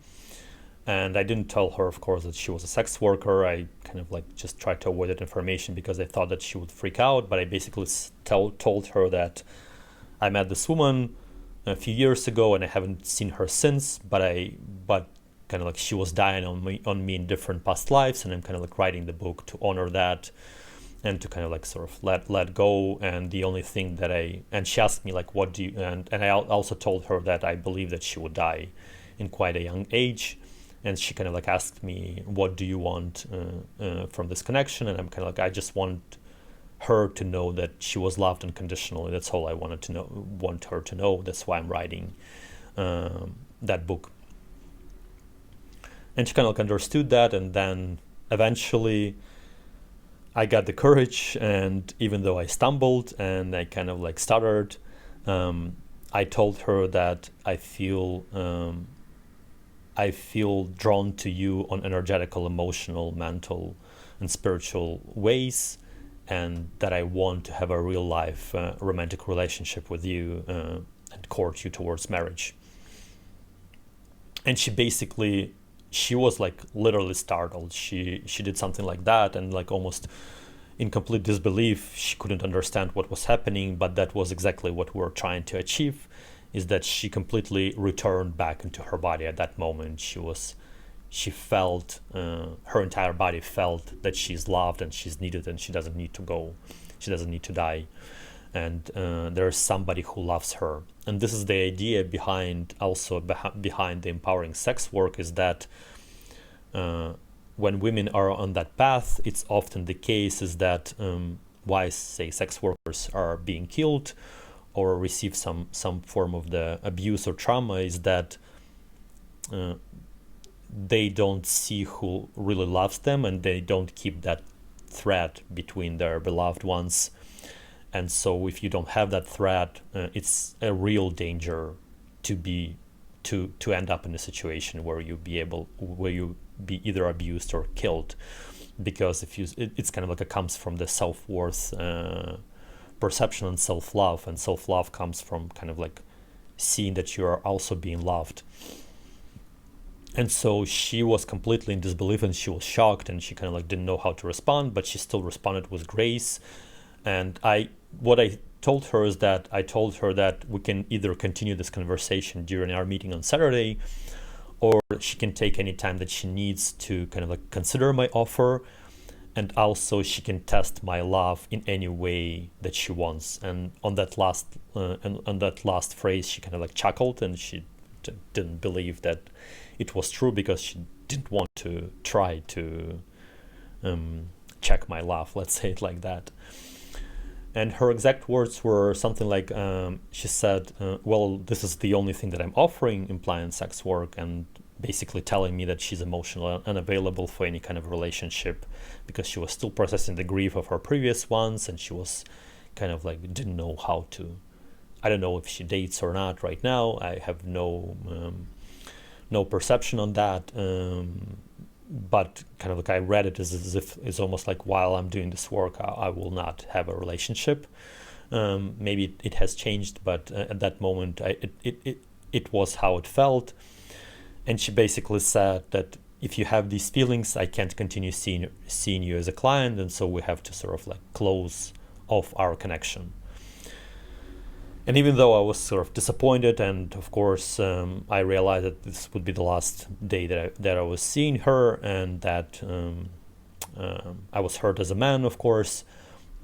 And I didn't tell her, of course, that she was a sex worker. I kind of like just tried to avoid that information because I thought that she would freak out. But I basically told her that I met this woman a few years ago, and I haven't seen her since. But kind of like she was dying on me in different past lives, and I'm kind of like writing the book to honor that and to kind of like sort of let go. And the only thing that and she asked me like, what do you, and I also told her that I believe that she would die in quite a young age. And she kind of like asked me, what do you want from this connection? And I'm kind of like, I just want her to know that she was loved unconditionally. That's all I want her to know. That's why I'm writing that book. And she kind of like understood that. And then eventually I got the courage, and even though I stumbled and I kind of like stuttered, I told her that I feel drawn to you on energetical, emotional, mental, and spiritual ways, and that I want to have a real life romantic relationship with you and court you towards marriage. And she was like literally startled. She did something like that, and like almost in complete disbelief. She couldn't understand what was happening, but that was exactly what we were trying to achieve, is that she completely returned back into her body at that moment. She felt, her entire body felt that she's loved and she's needed, and she doesn't need to go. She doesn't need to die. And there's somebody who loves her. And this is the idea behind the empowering sex work, is that when women are on that path, it's often the case is that why, say, sex workers are being killed or receive some form of the abuse or trauma, is that they don't see who really loves them, and they don't keep that thread between their beloved ones. And so if you don't have that thread, it's a real danger to end up in a situation where you be either abused or killed, because it's kind of like it comes from the self-worth perception and self-love, and self-love comes from kind of like seeing that you are also being loved. And so she was completely in disbelief and she was shocked and she kind of like didn't know how to respond, but she still responded with grace. And what I told her is that I told her that we can either continue this conversation during our meeting on Saturday, or she can take any time that she needs to kind of like consider my offer. And also she can test my love in any way that she wants. And on that last phrase, she kind of like chuckled and she didn't believe that it was true, because she didn't want to try to check my love, let's say it like that. And her exact words were something like, she said, well, this is the only thing that I'm offering, implying sex work, and basically telling me that she's emotionally unavailable for any kind of relationship, because she was still processing the grief of her previous ones, and she was kind of like didn't know how to. I don't know if she dates or not right now. I have no perception on that. But kind of like I read it as if it's almost like, while I'm doing this work, I will not have a relationship. Maybe it has changed, but at that moment, it was how it felt. And she basically said that if you have these feelings, I can't continue seeing you as a client, and so we have to sort of like close off our connection. And even though I was sort of disappointed, and of course I realized that this would be the last day that I was seeing her, and that I was hurt as a man, of course,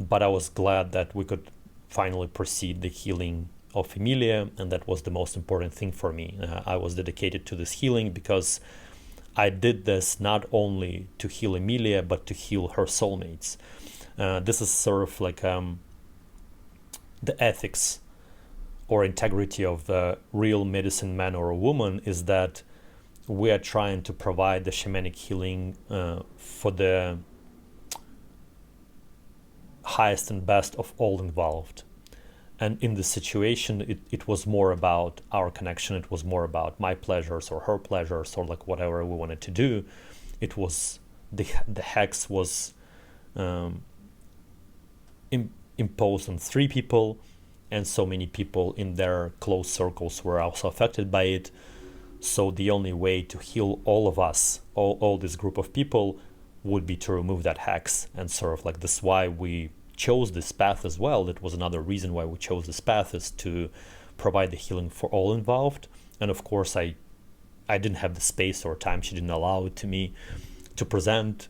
but I was glad that we could finally proceed the healing of Emilia, and that was the most important thing for me. I was dedicated to this healing because I did this not only to heal Emilia, but to heal her soulmates. This is sort of like the ethics or integrity of the real medicine man or a woman, is that we are trying to provide the shamanic healing for the highest and best of all involved. And in this situation, it was more about our connection. It was more about my pleasures or her pleasures, or like whatever we wanted to do. It was the hex was imposed on 3 people, and so many people in their close circles were also affected by it. So the only way to heal all of us, all this group of people, would be to remove that hex. And sort of like this is why we chose this path as well. That was another reason why we chose this path, is to provide the healing for all involved. And of course I didn't have the space or time, she didn't allow it to me to present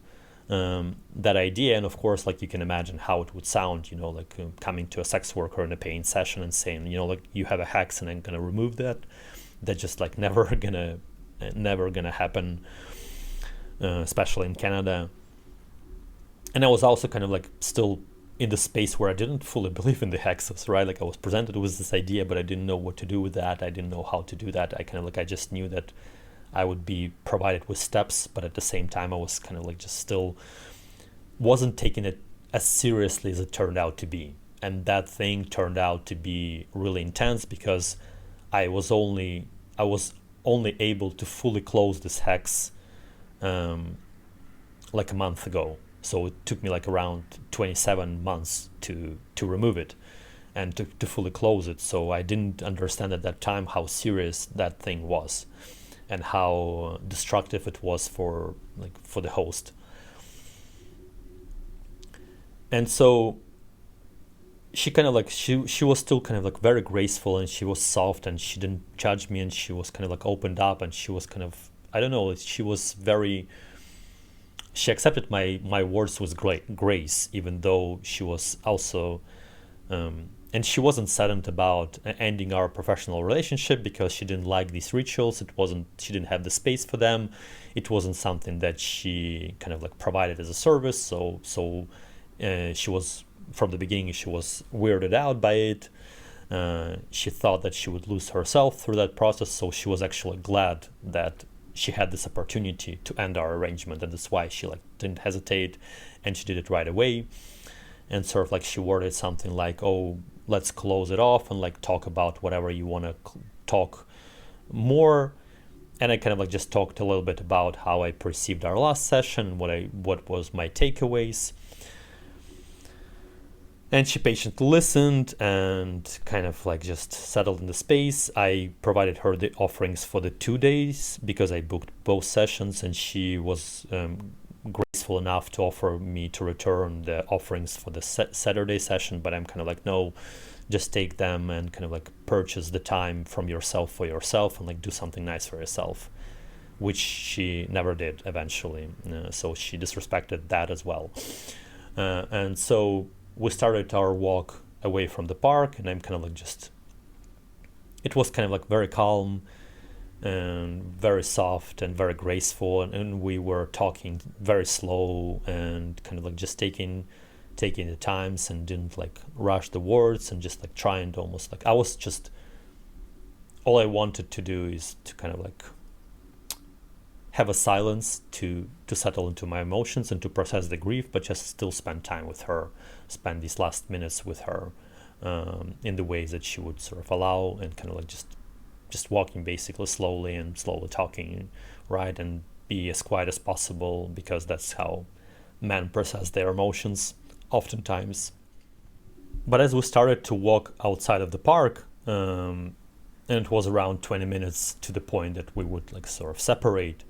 that idea. And of course, like you can imagine how it would sound, like coming to a sex worker in a paying session and saying, like, you have a hex and I'm gonna remove that. That's just like never gonna happen, especially in Canada. And I was also kind of like still in the space where I didn't fully believe in the hexes, right? Like I was presented with this idea, but I didn't know what to do with that. I didn't know how to do that. I just knew that I would be provided with steps, but at the same time I was kind of like just still wasn't taking it as seriously as it turned out to be. And that thing turned out to be really intense, because I was only able to fully close this hex like a month ago. So it took me like around 27 months to remove it and to fully close it. So I didn't understand at that time how serious that thing was and how destructive it was for the host. And so she kind of like she was still kind of like very graceful, and she was soft, and she didn't judge me, and she was kind of like opened up, and she was kind of, I don't know, she accepted my words with grace, even though she was also and she wasn't saddened about ending our professional relationship because she didn't like these rituals. She didn't have the space for them. It wasn't something that she kind of like provided as a service. So she was, from the beginning, she was weirded out by it. She thought that she would lose herself through that process. So she was actually glad that she had this opportunity to end our arrangement, and that's why she didn't hesitate, and she did it right away. And sort of she worded something like, "Oh, let's close it off and talk about whatever you want to talk more." And I kind of just talked a little bit about how I perceived our last session, what was my takeaways. And she patiently listened and kind of like just settled in the space. I provided her the offerings for the 2 days because I booked both sessions, and she was graceful enough to offer me to return the offerings for the Saturday session. But I'm kind of like, no, just take them and kind of like purchase the time from yourself for yourself and like do something nice for yourself, which she never did eventually. So she disrespected that as well. And so we started our walk away from the park, and I'm kind of like it was kind of like very calm and very soft and very graceful, and we were talking very slow and kind of like just taking the times, and didn't like rush the words, and just like trying to almost like, I was just, all I wanted to do is to kind of like have a silence to settle into my emotions and to process the grief, but just still spend time with her, spend these last minutes with her in the ways that she would sort of allow, and kind of like just walking basically slowly and slowly talking, right? And be as quiet as possible, because that's how men process their emotions oftentimes. But as we started to walk outside of the park, and it was around 20 minutes to the point that we would like sort of separate,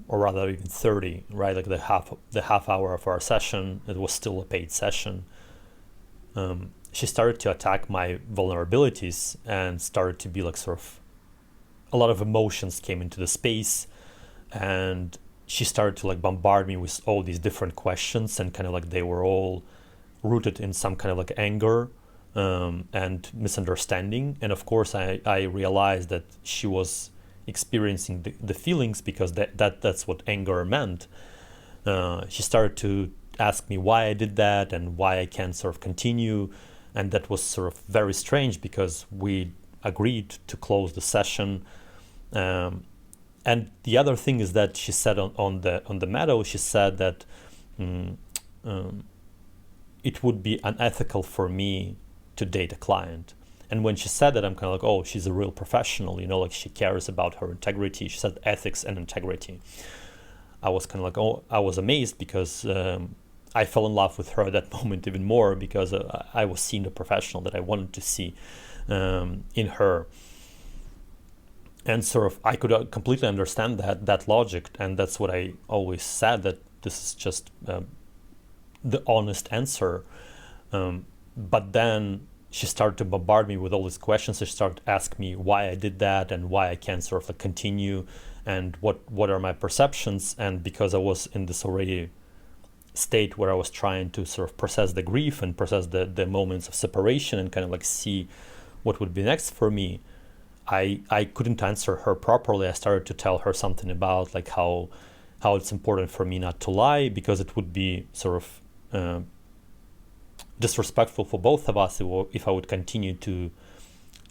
or rather even 30, right? Like the half hour of our session, it was still a paid session. She started to attack my vulnerabilities and started to be like sort of, a lot of emotions came into the space, and she started to like bombard me with all these different questions, and kind of like they were all rooted in some kind of like anger and misunderstanding. And of course I realized that she was experiencing the feelings, because that's what anger meant. She started to ask me why I did that and why I can't sort of continue, and that was sort of very strange, because we agreed to close the session. And the other thing is that she said on the meadow, she said that it would be unethical for me to date a client. And when she said that, I'm kind of like, oh, she's a real professional, like she cares about her integrity. She said ethics and integrity. I was kind of like, oh, I was amazed, because I fell in love with her at that moment even more, because I was seeing the professional that I wanted to see in her. And sort of, I could completely understand that logic, and that's what I always said, that this is just the honest answer. But then she started to bombard me with all these questions. She started to ask me why I did that and why I can't sort of like continue, and what are my perceptions. And because I was in this already state where I was trying to sort of process the grief and process the moments of separation and kind of like see what would be next for me, I couldn't answer her properly. I started to tell her something about like how it's important for me not to lie, because it would be sort of disrespectful for both of us if I would continue to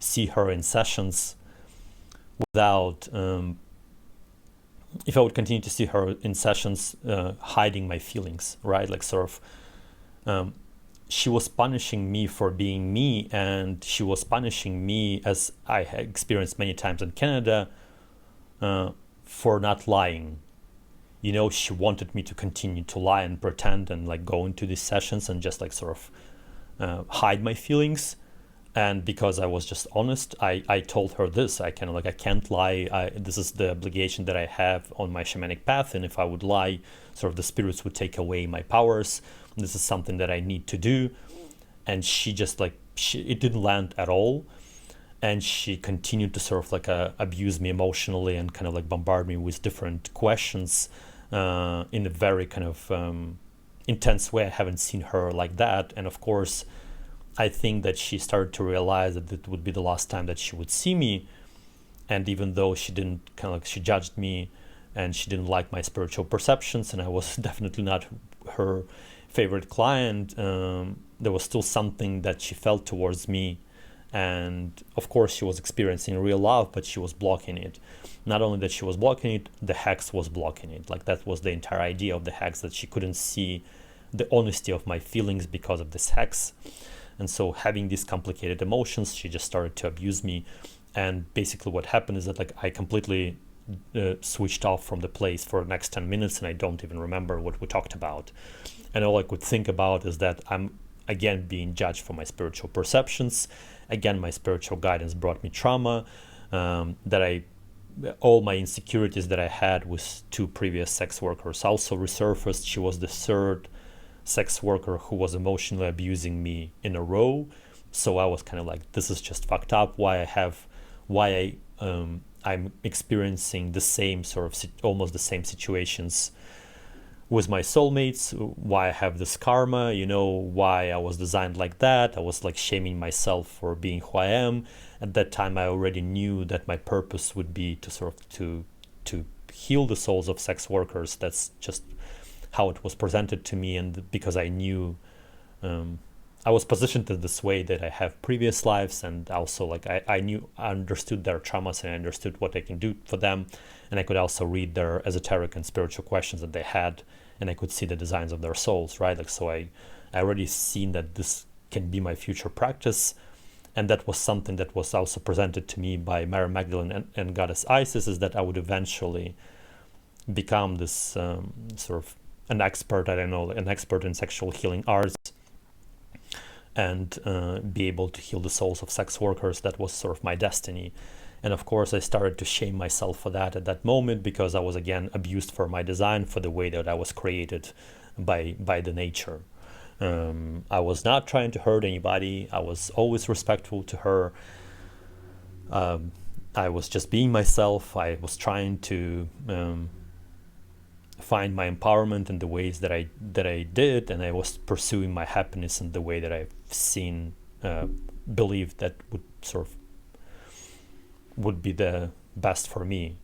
see her in sessions without if I would continue to see her in sessions hiding my feelings, right? Like sort of she was punishing me for being me, and she was punishing me, as I had experienced many times in Canada, for not lying. She wanted me to continue to lie and pretend and like go into these sessions and just like sort of hide my feelings. And because I was just honest, I told her this. I can't lie. This is the obligation that I have on my shamanic path. And if I would lie, sort of the spirits would take away my powers. This is something that I need to do. And she just like, it didn't land at all. And she continued to sort of like abuse me emotionally and kind of like bombard me with different questions in a very kind of intense way. I haven't seen her like that. And of course, I think that she started to realize that it would be the last time that she would see me. And even though she didn't she judged me and she didn't like my spiritual perceptions, and I was definitely not her favorite client, there was still something that she felt towards me. And of course she was experiencing real love, but she was blocking it. Not only that she was blocking it, the hex was blocking it. Like that was the entire idea of the hex, that she couldn't see the honesty of my feelings because of this hex. And so having these complicated emotions, she just started to abuse me. And basically what happened is that like I completely switched off from the place for the next 10 minutes and I don't even remember what we talked about. And all I could think about is that I'm again being judged for my spiritual perceptions. Again, my spiritual guidance brought me trauma, all my insecurities that I had with 2 previous sex workers also resurfaced. She was the 3rd sex worker who was emotionally abusing me in a row. So I was kind of like, this is just fucked up. I'm experiencing the same sort of almost the same situations with my soulmates, why I have this karma, why I was designed like that. I was like shaming myself for being who I am. At that time, I already knew that my purpose would be to sort of to heal the souls of sex workers. That's just how it was presented to me, and because I knew I was positioned in this way that I have previous lives, and also like I understood their traumas and I understood what I can do for them, and I could also read their esoteric and spiritual questions that they had, and I could see the designs of their souls, right? Like, so I already seen that this can be my future practice, and that was something that was also presented to me by Mary Magdalene and Goddess Isis, is that I would eventually become this sort of an expert, an expert in sexual healing arts, and be able to heal the souls of sex workers. That was sort of my destiny. And of course, I started to shame myself for that at that moment, because I was again abused for my design, for the way that I was created by the nature. I was not trying to hurt anybody. I was always respectful to her. I was just being myself. I was trying to find my empowerment in the ways that I did, and I was pursuing my happiness in the way that I've believed that would be the best for me.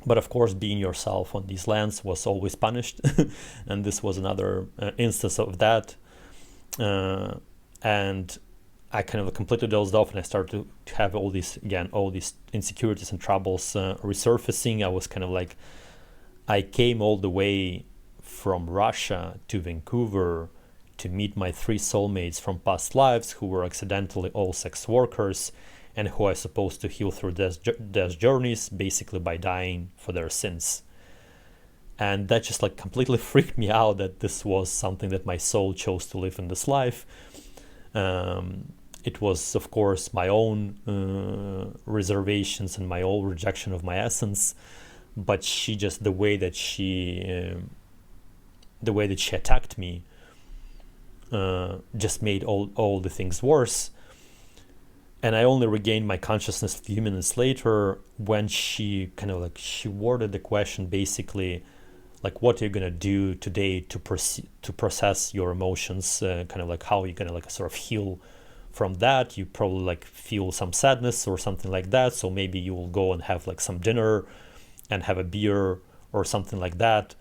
But of course, being yourself on these lands was always punished, and this was another instance of that. And I kind of completely dozed off, and I started to have all these insecurities and troubles resurfacing. I was kind of like, I came all the way from Russia to Vancouver to meet my 3 soulmates from past lives who were accidentally all sex workers, and who are supposed to heal through their journeys, basically by dying for their sins. And that just like completely freaked me out, that this was something that my soul chose to live in this life. It was, of course, my own reservations and my own rejection of my essence, but she just, the way that she attacked me just made all the things worse. And I only regained my consciousness a few minutes later, when she worded the question basically like, what are you gonna do today to process your emotions? How are you gonna sort of heal from that? You probably like feel some sadness or something like that. So maybe you will go and have like some dinner and have a beer or something like that.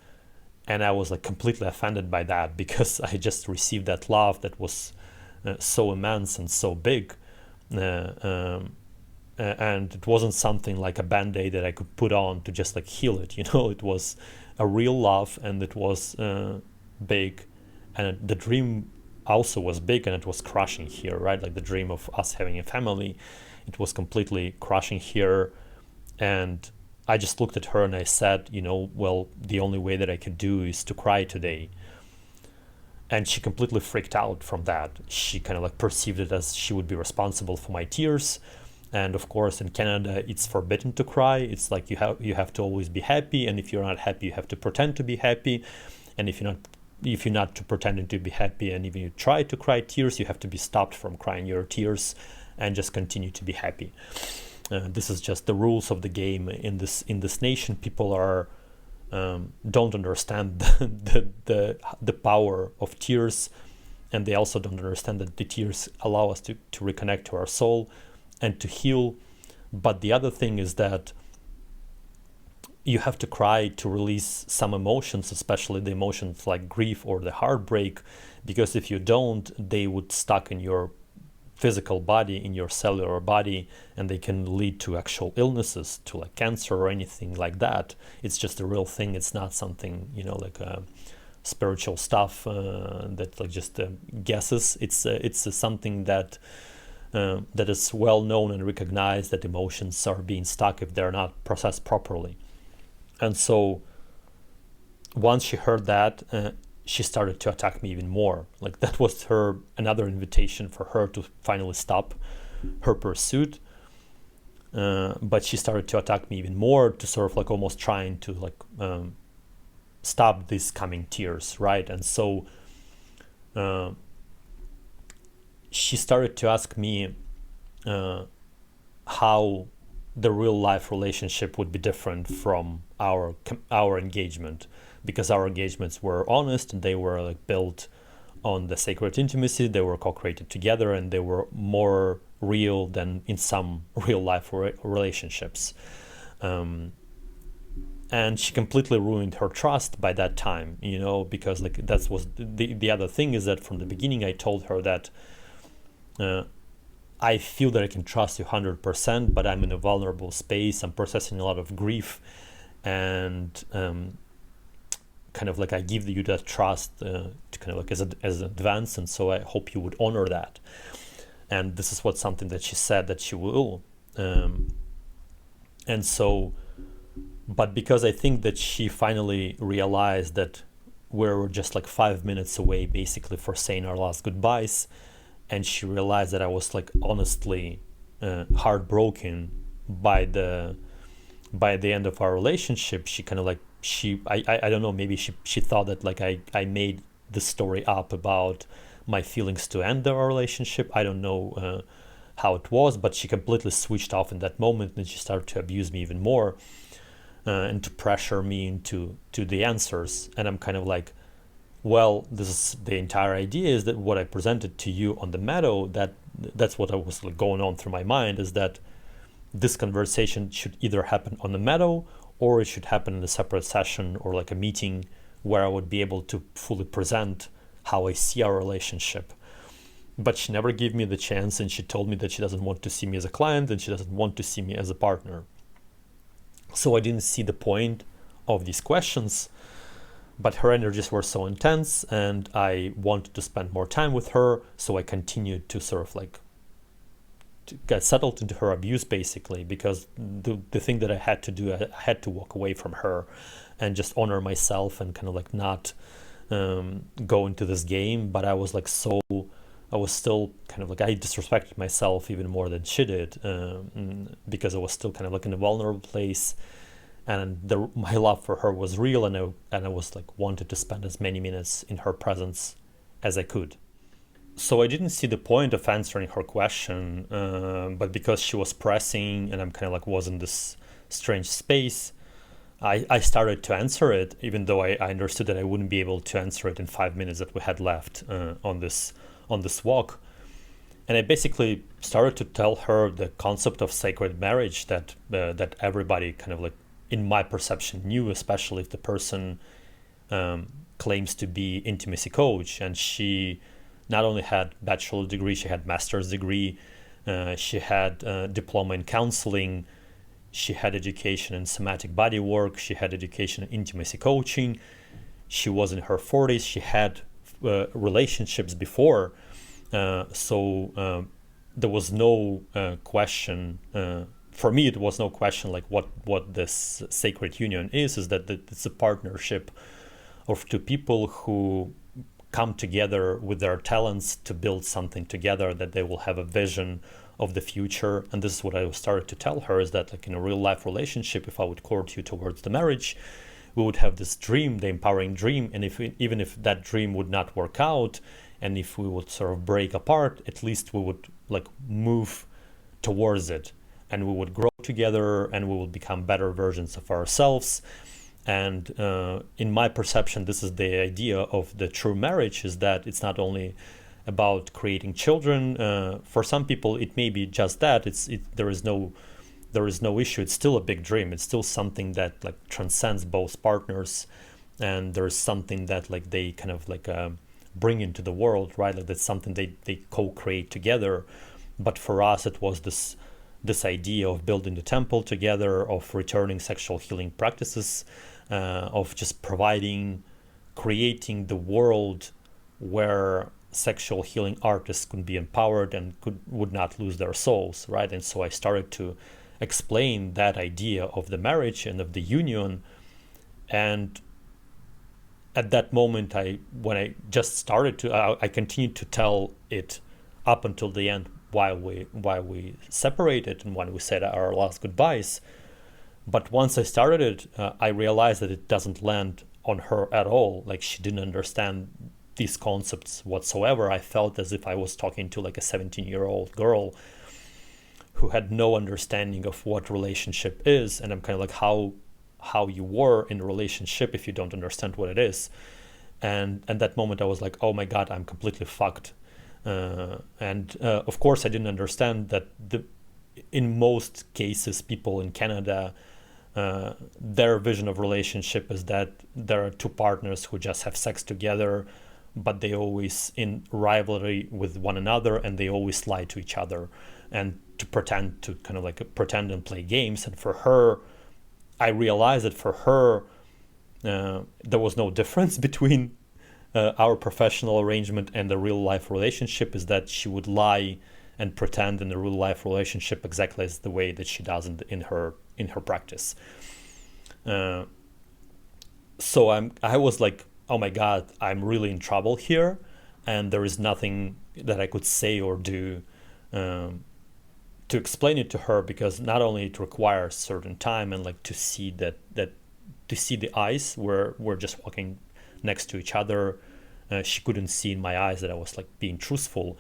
And I was like completely offended by that, because I just received that love that was so immense and so big. And it wasn't something like a band-aid that I could put on to just like heal it, it was a real love, and it was big, and the dream also was big, and it was crushing here, right? Like the dream of us having a family, it was completely crushing here. And I just looked at her and I said, well, the only way that I could do is to cry today. And she completely freaked out from that. She kind of like perceived it as she would be responsible for my tears. And of course, in Canada, it's forbidden to cry. It's like you have to always be happy, and if you're not happy, you have to pretend to be happy. And if you're not pretending to be happy, and even you try to cry tears, you have to be stopped from crying your tears and just continue to be happy. This is just the rules of the game in this nation. People don't understand the power of tears, and they also don't understand that the tears allow us to reconnect to our soul and to heal. But the other thing is that you have to cry to release some emotions, especially the emotions like grief or the heartbreak, because if you don't, they would stuck in your physical body, in your cellular body, and they can lead to actual illnesses, to like cancer or anything like that. It's just a real thing. It's not something like spiritual stuff that like just guesses. It's something that that is well known and recognized that emotions are being stuck if they're not processed properly. And so once she heard that, she started to attack me even more. Like that was another invitation for her to finally stop her pursuit. But she started to attack me even more, to sort of like almost trying to like stop these coming tears, right? And so she started to ask me how the real life relationship would be different from our engagement, because our engagements were honest and they were like built on the sacred intimacy. They were co-created together and they were more real than in some real life relationships. And she completely ruined her trust by that time, because like that was the other thing, is that from the beginning I told her that I feel that I can trust you 100%, but I'm in a vulnerable space. I'm processing a lot of grief, and kind of like I give you that trust to kind of like as an advance, and so I hope you would honor that. And this is something that she said that she will. And so, but because I think that she finally realized that we're just like 5 minutes away basically for saying our last goodbyes, and she realized that I was like honestly heartbroken by the end of our relationship, she kind of like, I don't know, maybe she thought that like I made the story up about my feelings to end our relationship. I don't know how it was, but she completely switched off in that moment, and she started to abuse me even more and to pressure me into the answers. And I'm kind of like, well, this is the entire idea, is that what I presented to you on the meadow, that's what I was like going on through my mind, is that this conversation should either happen on the meadow or it should happen in a separate session or like a meeting where I would be able to fully present how I see our relationship. But she never gave me the chance, and she told me that she doesn't want to see me as a client and she doesn't want to see me as a partner. So I didn't see the point of these questions, but her energies were so intense and I wanted to spend more time with her. So I continued to sort of like to get settled into her abuse basically, because the thing that I had to do, I had to walk away from her and just honor myself and kind of like not go into this game. But I was like, I was still kind of like, I disrespected myself even more than she did, because I was still kind of like in a vulnerable place, and my love for her was real, and I was like wanted to spend as many minutes in her presence as I could. So I didn't see the point of answering her question, but because she was pressing and I'm kind of like was in this strange space, I started to answer it, even though I understood that I wouldn't be able to answer it in 5 minutes that we had left on this walk. And I basically started to tell her the concept of sacred marriage that everybody kind of like, in my perception, knew, especially if the person claims to be intimacy coach. And she not only had bachelor degree, she had master's degree, she had diploma in counseling, she had education in somatic body work, she had education in intimacy coaching, she was in her 40s, she had relationships before, so there was no question, for me it was no question like what this sacred union is that it's a partnership of two people who come together with their talents to build something together, that they will have a vision of the future. And this is what I started to tell her, is that like in a real life relationship, if I would court you towards the marriage, we would have this dream, the empowering dream. And even if that dream would not work out, and if we would sort of break apart, at least we would like move towards it, and we would grow together, and we would become better versions of ourselves. And in my perception, this is the idea of the true marriage, is that it's not only about creating children. For some people, it may be just that. There is no issue. It's still a big dream. It's still something that like transcends both partners, and there's something that like they kind of like bring into the world, right? Like that's something they co-create together. But for us, it was this idea of building the temple together, of returning sexual healing practices, of just creating the world where sexual healing artists could be empowered and would not lose their souls, right? And so I started to explain that idea of the marriage and of the union. And at that moment, when I just started to, I continued to tell it up until the end while we separated and when we said our last goodbyes. But once I started it, I realized that it doesn't land on her at all. Like, she didn't understand these concepts whatsoever. I felt as if I was talking to like a 17-year-old girl who had no understanding of what relationship is. And I'm kind of like, how you were in a relationship if you don't understand what it is. And at that moment I was like, oh my God, I'm completely fucked. And of course I didn't understand that in most cases people in Canada, their vision of relationship is that there are two partners who just have sex together, but they always in rivalry with one another, and they always lie to each other and to pretend and play games. And for her, I realized that for her, there was no difference between our professional arrangement and the real life relationship, is that she would lie and pretend in the real life relationship exactly as the way that she does in her practice. So I was like, oh my God, I'm really in trouble here, and there is nothing that I could say or do to explain it to her, because not only it requires certain time and like to see that to see the eyes where we're just walking next to each other. She couldn't see in my eyes that I was like being truthful.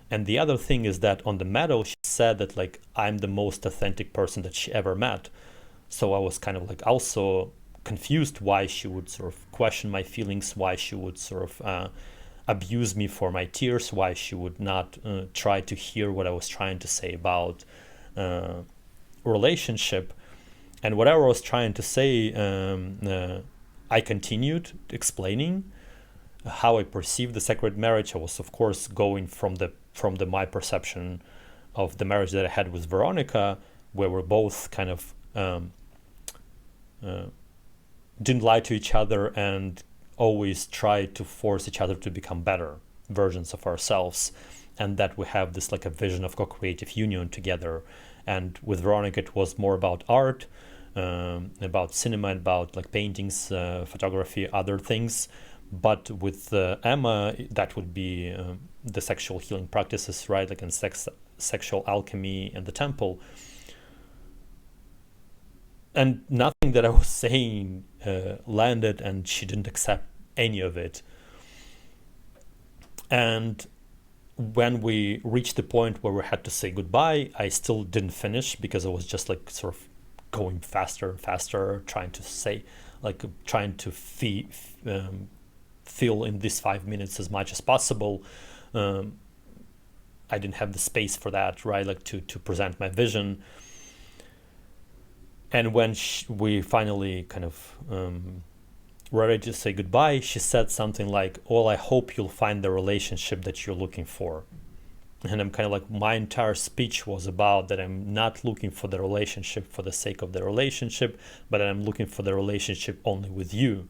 And the other thing is that on the medal, she said that like I'm the most authentic person that she ever met. So I was kind of like also confused why she would sort of question my feelings, why she would sort of abuse me for my tears, why she would not try to hear what I was trying to say about relationship. And whatever I was trying to say, I continued explaining how I perceived the sacred marriage. I was, of course, going from my perception of the marriage that I had with Veronica, where we're both kind of didn't lie to each other and always try to force each other to become better versions of ourselves, and that we have this like a vision of co-creative union together. And with Veronica, it was more about art, about cinema, about like paintings, photography, other things. But with Emma, that would be the sexual healing practices, right? Like in sexual alchemy and the temple. And nothing that I was saying landed, and she didn't accept any of it. And when we reached the point where we had to say goodbye, I still didn't finish, because I was just like sort of going faster and faster, trying to fill in these 5 minutes as much as possible. I didn't have the space for that, right? Like to present my vision. And when we finally kind of were ready to say goodbye, she said something like, well, I hope you'll find the relationship that you're looking for. And I'm kind of like, my entire speech was about that I'm not looking for the relationship for the sake of the relationship, but I'm looking for the relationship only with you.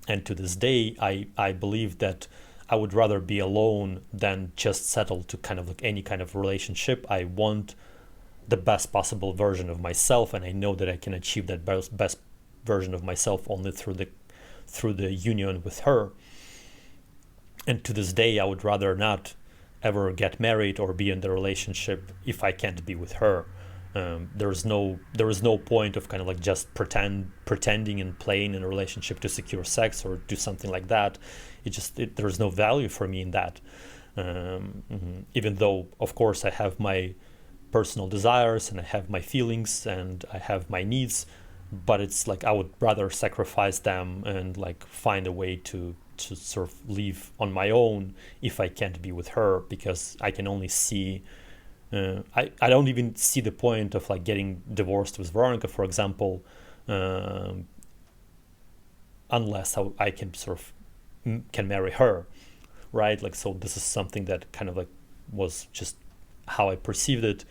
And to this day, I believe that I would rather be alone than just settle to kind of like any kind of relationship. I want the best possible version of myself, and I know that I can achieve that best version of myself only through the union with her. And to this day, I would rather not ever get married or be in the relationship if I can't be with her. There is no point of kind of like just pretending and playing in a relationship to secure sex or do something like that. There's no value for me in that. Even though, of course, I have my personal desires and I have my feelings and I have my needs, but it's like I would rather sacrifice them and like find a way to sort of live on my own if I can't be with her, because I can only see I don't even see the point of like getting divorced with Veronica, for example, unless I can sort of can marry her, right? Like, so this is something that kind of like was just how I perceived it.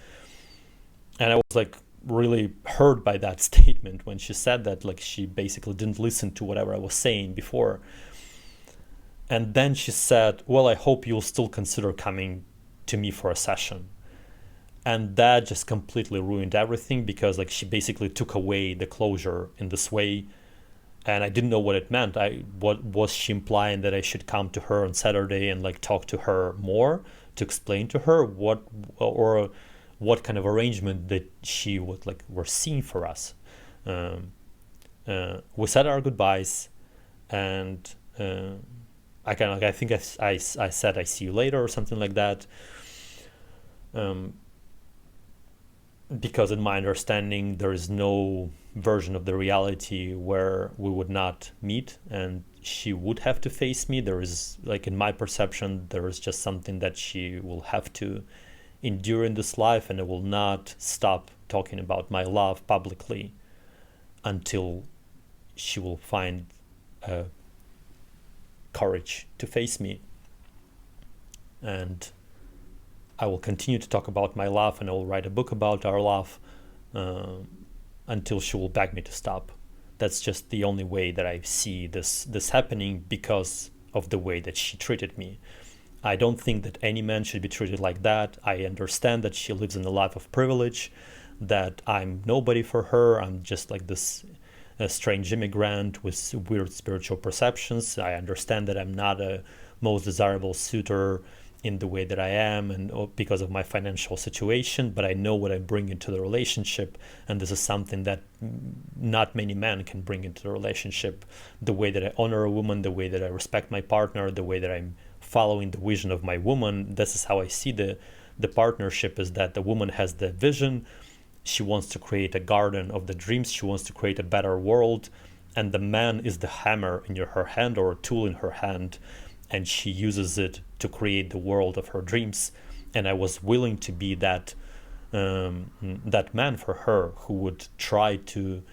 And I was like really hurt by that statement when she said that, like she basically didn't listen to whatever I was saying before. And then she said, well, I hope you'll still consider coming to me for a session. And that just completely ruined everything, because like she basically took away the closure in this way. And I didn't know what it meant. What was she implying, that I should come to her on Saturday and like talk to her more, to explain to her what kind of arrangement that she would like were seeing for us. We said our goodbyes, and I think I said I see you later or something like that. Because in my understanding, there is no version of the reality where we would not meet and she would have to face me. There is, like, in my perception, there is just something that she will have to endure in this life, and I will not stop talking about my love publicly until she will find courage to face me. And I will continue to talk about my love, and I will write a book about our love until she will beg me to stop. That's just the only way that I see this happening, because of the way that she treated me. I don't think that any man should be treated like that. I understand that she lives in a life of privilege, that I'm nobody for her. I'm just like this strange immigrant with weird spiritual perceptions. I understand that I'm not a most desirable suitor in the way that I am, and because of my financial situation, but I know what I bring into the relationship, and this is something that not many men can bring into the relationship. The way that I honor a woman, the way that I respect my partner, the way that I'm following the vision of my woman. This is how I see the partnership, is that the woman has the vision. She wants to create a garden of the dreams. She wants to create a better world, and the man is the hammer in her hand, or a tool in her hand, and she uses it to create the world of her dreams. And I was willing to be that man for her, who would try to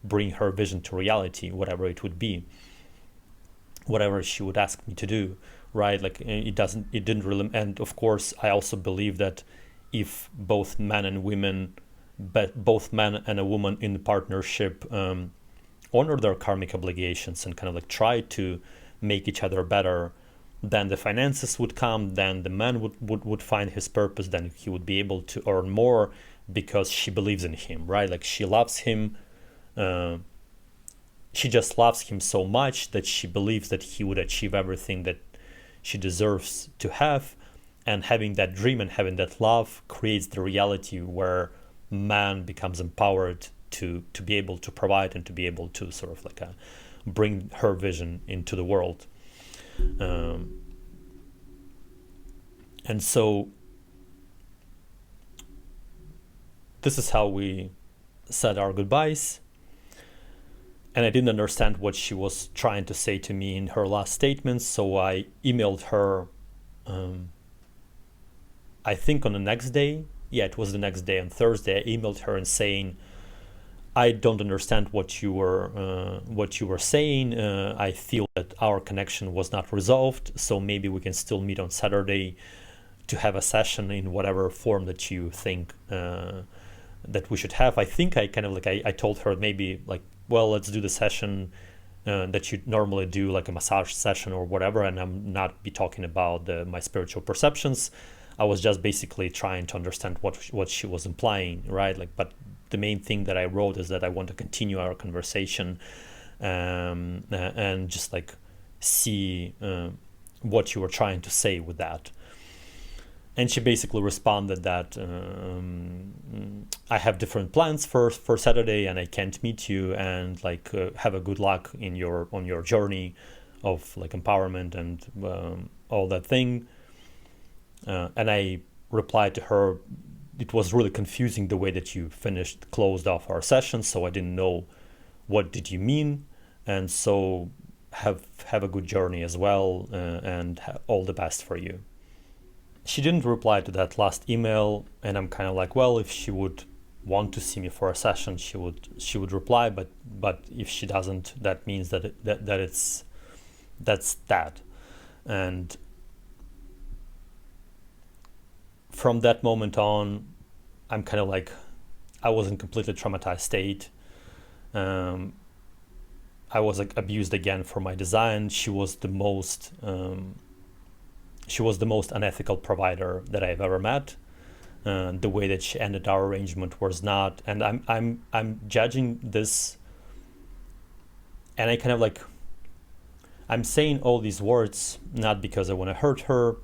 bring her vision to reality, whatever it would be, whatever she would ask me to do, right? Like, it didn't really. And of course, I also believe that if both men and women, but both men and a woman in the partnership honor their karmic obligations and kind of like try to make each other better, then the finances would come, then the man would find his purpose, then he would be able to earn more, because she believes in him, right? Like, she loves him. She just loves him so much that she believes that he would achieve everything that she deserves to have. And having that dream and having that love creates the reality where man becomes empowered to be able to provide and to be able to sort of like bring her vision into the world. And so this is how we said our goodbyes. And I didn't understand what she was trying to say to me in her last statements, so I emailed her, I think on the next day. Yeah, it was the next day, on Thursday. I emailed her and saying, I don't understand what you were saying. I feel that our connection was not resolved, so maybe we can still meet on Saturday to have a session in whatever form that you think that we should have. I think I kind of like, I told her maybe like, well, let's do the session that you normally do, like a massage session or whatever, and I'm not be talking about my spiritual perceptions. I was just basically trying to understand what she was implying, right? Like, but the main thing that I wrote is that I want to continue our conversation and just like see what you were trying to say with that. And she basically responded that I have different plans for Saturday and I can't meet you, and like have a good luck on your journey of like empowerment and all that thing. And I replied to her, it was really confusing the way that you closed off our session, so I didn't know what did you mean, and so have a good journey as well, and all the best for you. She didn't reply to that last email, and I'm kind of like, well, if she would want to see me for a session, she would reply, but if she doesn't, that means that that's that. And from that moment on, I'm kind of like, I was in completely traumatized state. I was like abused again for my design. She was the most unethical provider that I've ever met. The way that she ended our arrangement was not, and I'm judging this, and I kind of like, I'm saying all these words not because I want to hurt her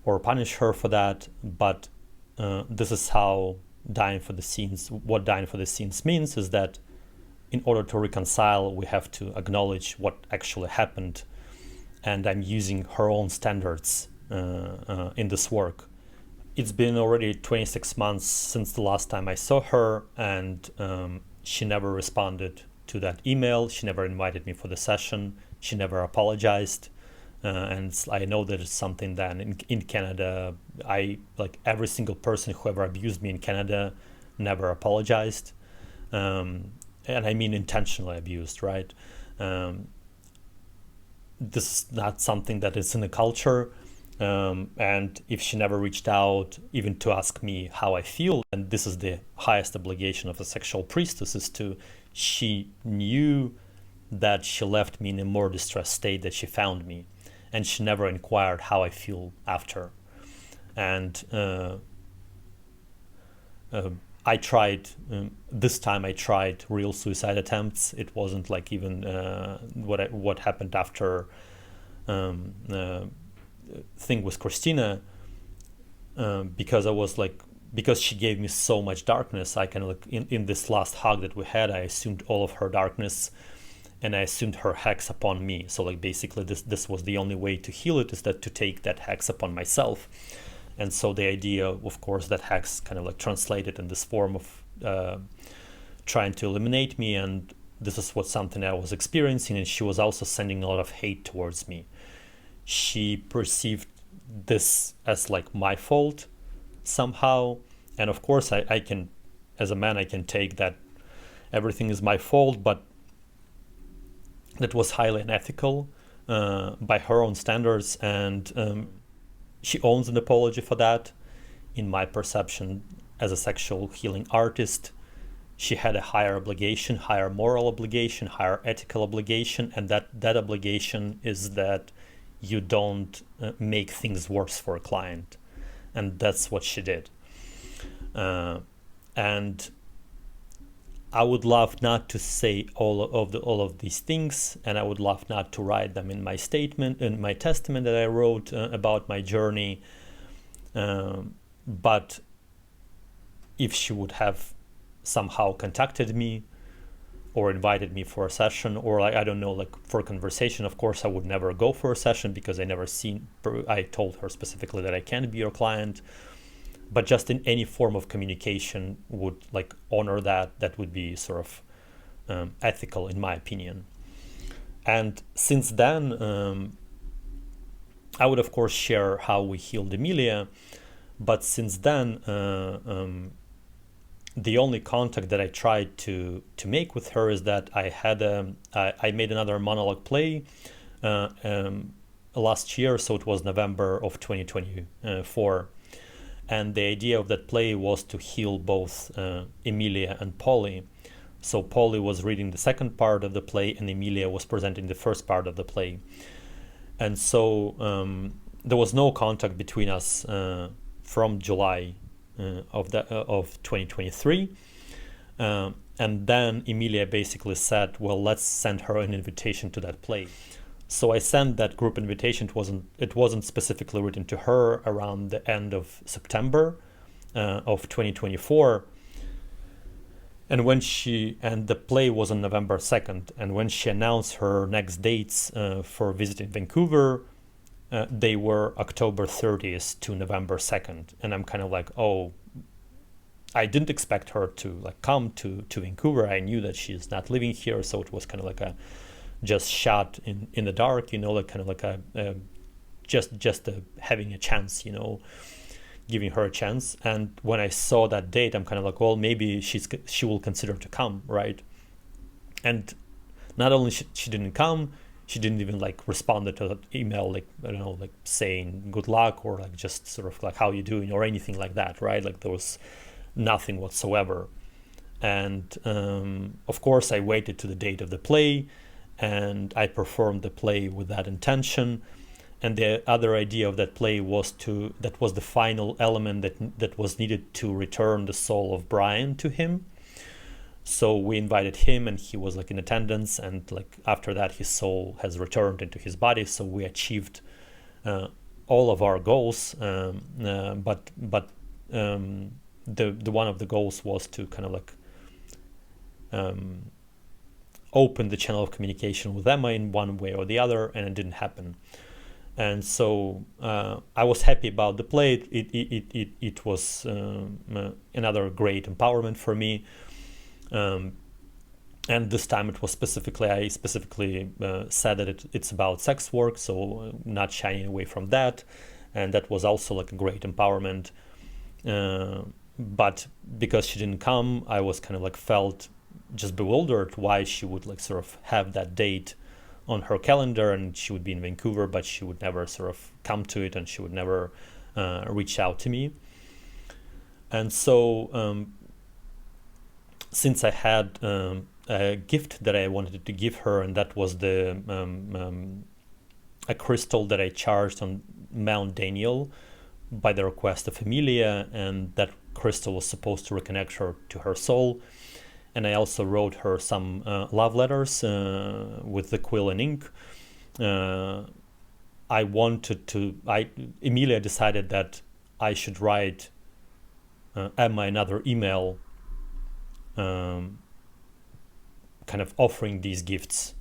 or punish her for that, but this is how dying for the scenes. What dying for the scenes means is that in order to reconcile, we have to acknowledge what actually happened, and I'm using her own standards in this work. It's been already 26 months since the last time I saw her, and she never responded to that email. She never invited me for the session. She never apologized. And I know that it's something that in Canada, like every single person who ever abused me in Canada never apologized. And I mean intentionally abused, right? This is not something that is in the culture. And if she never reached out even to ask me how I feel, and this is the highest obligation of a sexual priestess, is she knew that she left me in a more distressed state that she found me, and she never inquired how I feel after. And I tried, this time I tried real suicide attempts. It wasn't like even what happened after thing with Christina, because I was like, because she gave me so much darkness, I kind of like in this last hug that we had, I assumed all of her darkness, and I assumed her hex upon me. So like basically this was the only way to heal it, is that to take that hex upon myself. And so the idea, of course, that hex kind of like translated in this form of trying to eliminate me, and this is what something I was experiencing, and she was also sending a lot of hate towards me. She perceived this as like my fault somehow, and of course I can, as a man, I can take that everything is my fault, but that was highly unethical by her own standards, and she owns an apology for that. In my perception, as a sexual healing artist, she had a higher obligation, higher moral obligation, higher ethical obligation, and that obligation is that you don't make things worse for a client, and that's what she did. And I would love not to say all of these things, and I would love not to write them in my statement, in my testament that I wrote about my journey. But if she would have somehow contacted me or invited me for a session, or like, I don't know, like for a conversation, of course I would never go for a session because I told her specifically that I can't be your client. But just in any form of communication would like honor that would be sort of ethical, in my opinion. And since then, I would of course share how we healed Emilia, but since then, the only contact that I tried to make with her is that I made another monologue play last year, so it was November of 2024. And the idea of that play was to heal both Emilia and Polly. So Polly was reading the second part of the play, and Emilia was presenting the first part of the play. And so there was no contact between us from July of 2023. And then Emilia basically said, well, let's send her an invitation to that play. So I sent that group invitation. It wasn't specifically written to her around the end of September of 2024. And the play was on November 2nd. And when she announced her next dates for visiting Vancouver, they were October 30th to November 2nd. And I'm kind of like, oh, I didn't expect her to like come to Vancouver. I knew that she's not living here, so it was kind of like a just shot in the dark, like kind of like just having a chance, giving her a chance. And when I saw that date, I'm kind of like, well, maybe she will consider to come, right? And not only she didn't come, she didn't even like respond to that email, like, I don't know, like saying good luck or like just sort of like how you doing or anything like that, right? Like there was nothing whatsoever. And of course I waited to the date of the play, and I performed the play with that intention. And the other idea of that play was that was the final element that was needed to return the soul of Brian to him. So we invited him, and he was like in attendance, and like after that his soul has returned into his body, so we achieved all of our goals, but the one of the goals was to kind of like open the channel of communication with Emma in one way or the other, and it didn't happen. And so I was happy about the play. It was another great empowerment for me. And this time I specifically said that it's about sex work, so not shying away from that. And that was also like a great empowerment. But because she didn't come, I was kind of like felt just bewildered why she would like sort of have that date on her calendar, and she would be in Vancouver, but she would never sort of come to it, and she would never reach out to me. And so since I had a gift that I wanted to give her, and that was a crystal that I charged on Mount Daniel by the request of Emilia, and that crystal was supposed to reconnect her to her soul. And I also wrote her some love letters with the quill and ink. Emilia decided that I should write Emma another email kind of offering these gifts,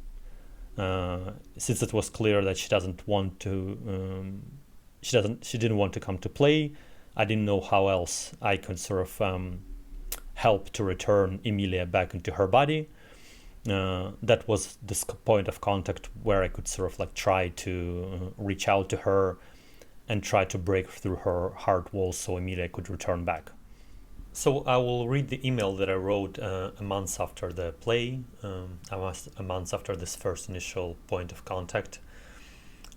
since it was clear that she didn't want to come to play. I didn't know how else I could sort of help to return Emilia back into her body. That was this point of contact where I could sort of like try to reach out to her and try to break through her heart wall so Emilia could return back. So I will read the email that I wrote a month after the play, a month after this first initial point of contact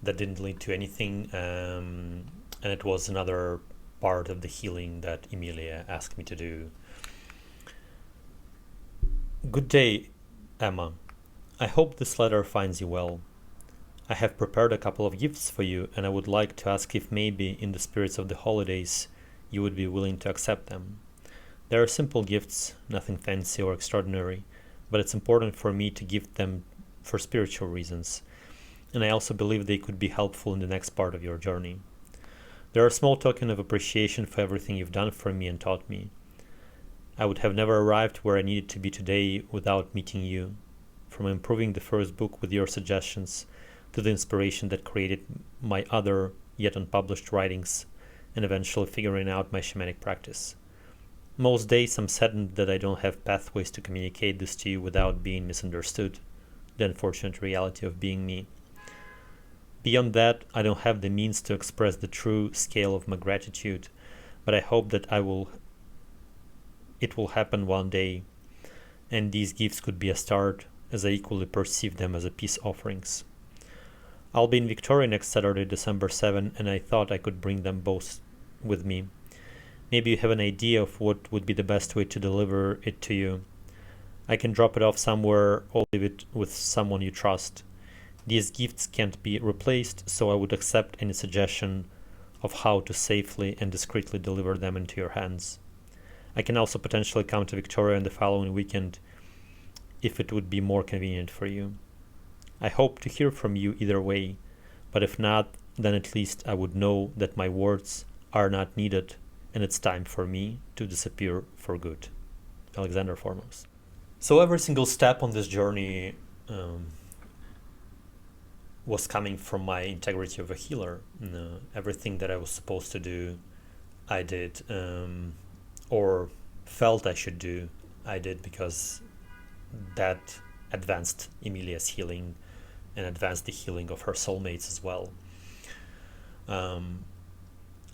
that didn't lead to anything, and it was another part of the healing that Emilia asked me to do. Good day, Emma. I hope this letter finds you well. I have prepared a couple of gifts for you, and I would like to ask if maybe in the spirits of the holidays you would be willing to accept them. They are simple gifts, nothing fancy or extraordinary, but it's important for me to give them for spiritual reasons, and I also believe they could be helpful in the next part of your journey. They are a small token of appreciation for everything you've done for me and taught me. I would have never arrived where I needed to be today without meeting you, from improving the first book with your suggestions to the inspiration that created my other yet unpublished writings, and eventually figuring out my shamanic practice. Most days I'm saddened that I don't have pathways to communicate this to you without being misunderstood, the unfortunate reality of being me. Beyond that, I don't have the means to express the true scale of my gratitude, but I hope that it will happen one day, and these gifts could be a start, as I equally perceive them as peace offerings. I'll be in Victoria next Saturday, December 7, and I thought I could bring them both with me. Maybe you have an idea of what would be the best way to deliver it to you. I can drop it off somewhere or leave it with someone you trust. These gifts can't be replaced, so I would accept any suggestion of how to safely and discreetly deliver them into your hands. I can also potentially come to Victoria on the following weekend if it would be more convenient for you. I hope to hear from you either way, but if not, then at least I would know that my words are not needed and it's time for me to disappear for good. Alexander Formos. So every single step on this journey was coming from my integrity of a healer. Everything that I was supposed to do, I did, or felt I should do, I did, because that advanced Emilia's healing and advanced the healing of her soulmates as well.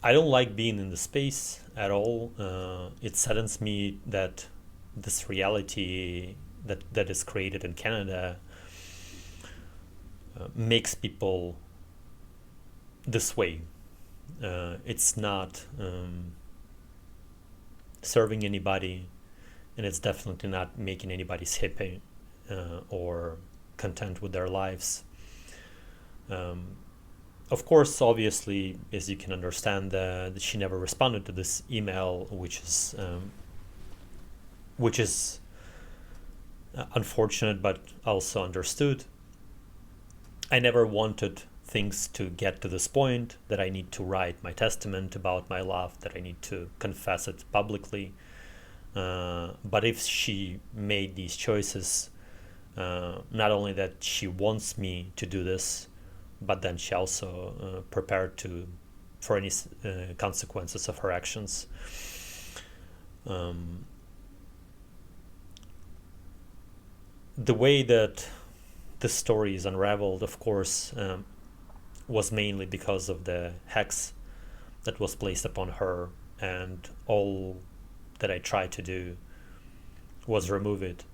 I don't like being in the space at all. It saddens me that this reality that is created in Canada makes people this way. It's not serving anybody, and it's definitely not making anybody's happy or content with their lives. Of course, obviously, as you can understand, that she never responded to this email, which is unfortunate, but also understood. I never wanted things to get to this point that I need to write my testament about my love, that I need to confess it publicly. But if she made these choices, not only that she wants me to do this, but then she also prepared for any consequences of her actions. The way that this story is unraveled, of course, was mainly because of the hex that was placed upon her, and all that I tried to do was remove it.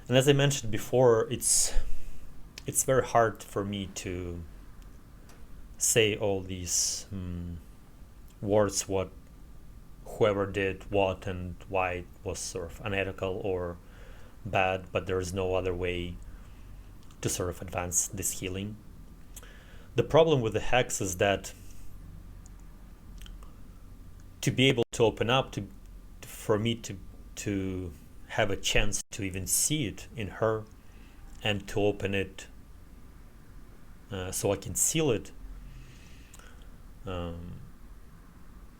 And as I mentioned before, it's very hard for me to say all these words, what whoever did what and why it was sort of unethical or bad, but there is no other way to sort of advance this healing. The problem with the hex is that to be able to open up, for me to have a chance to even see it in her and to open it so I can seal it,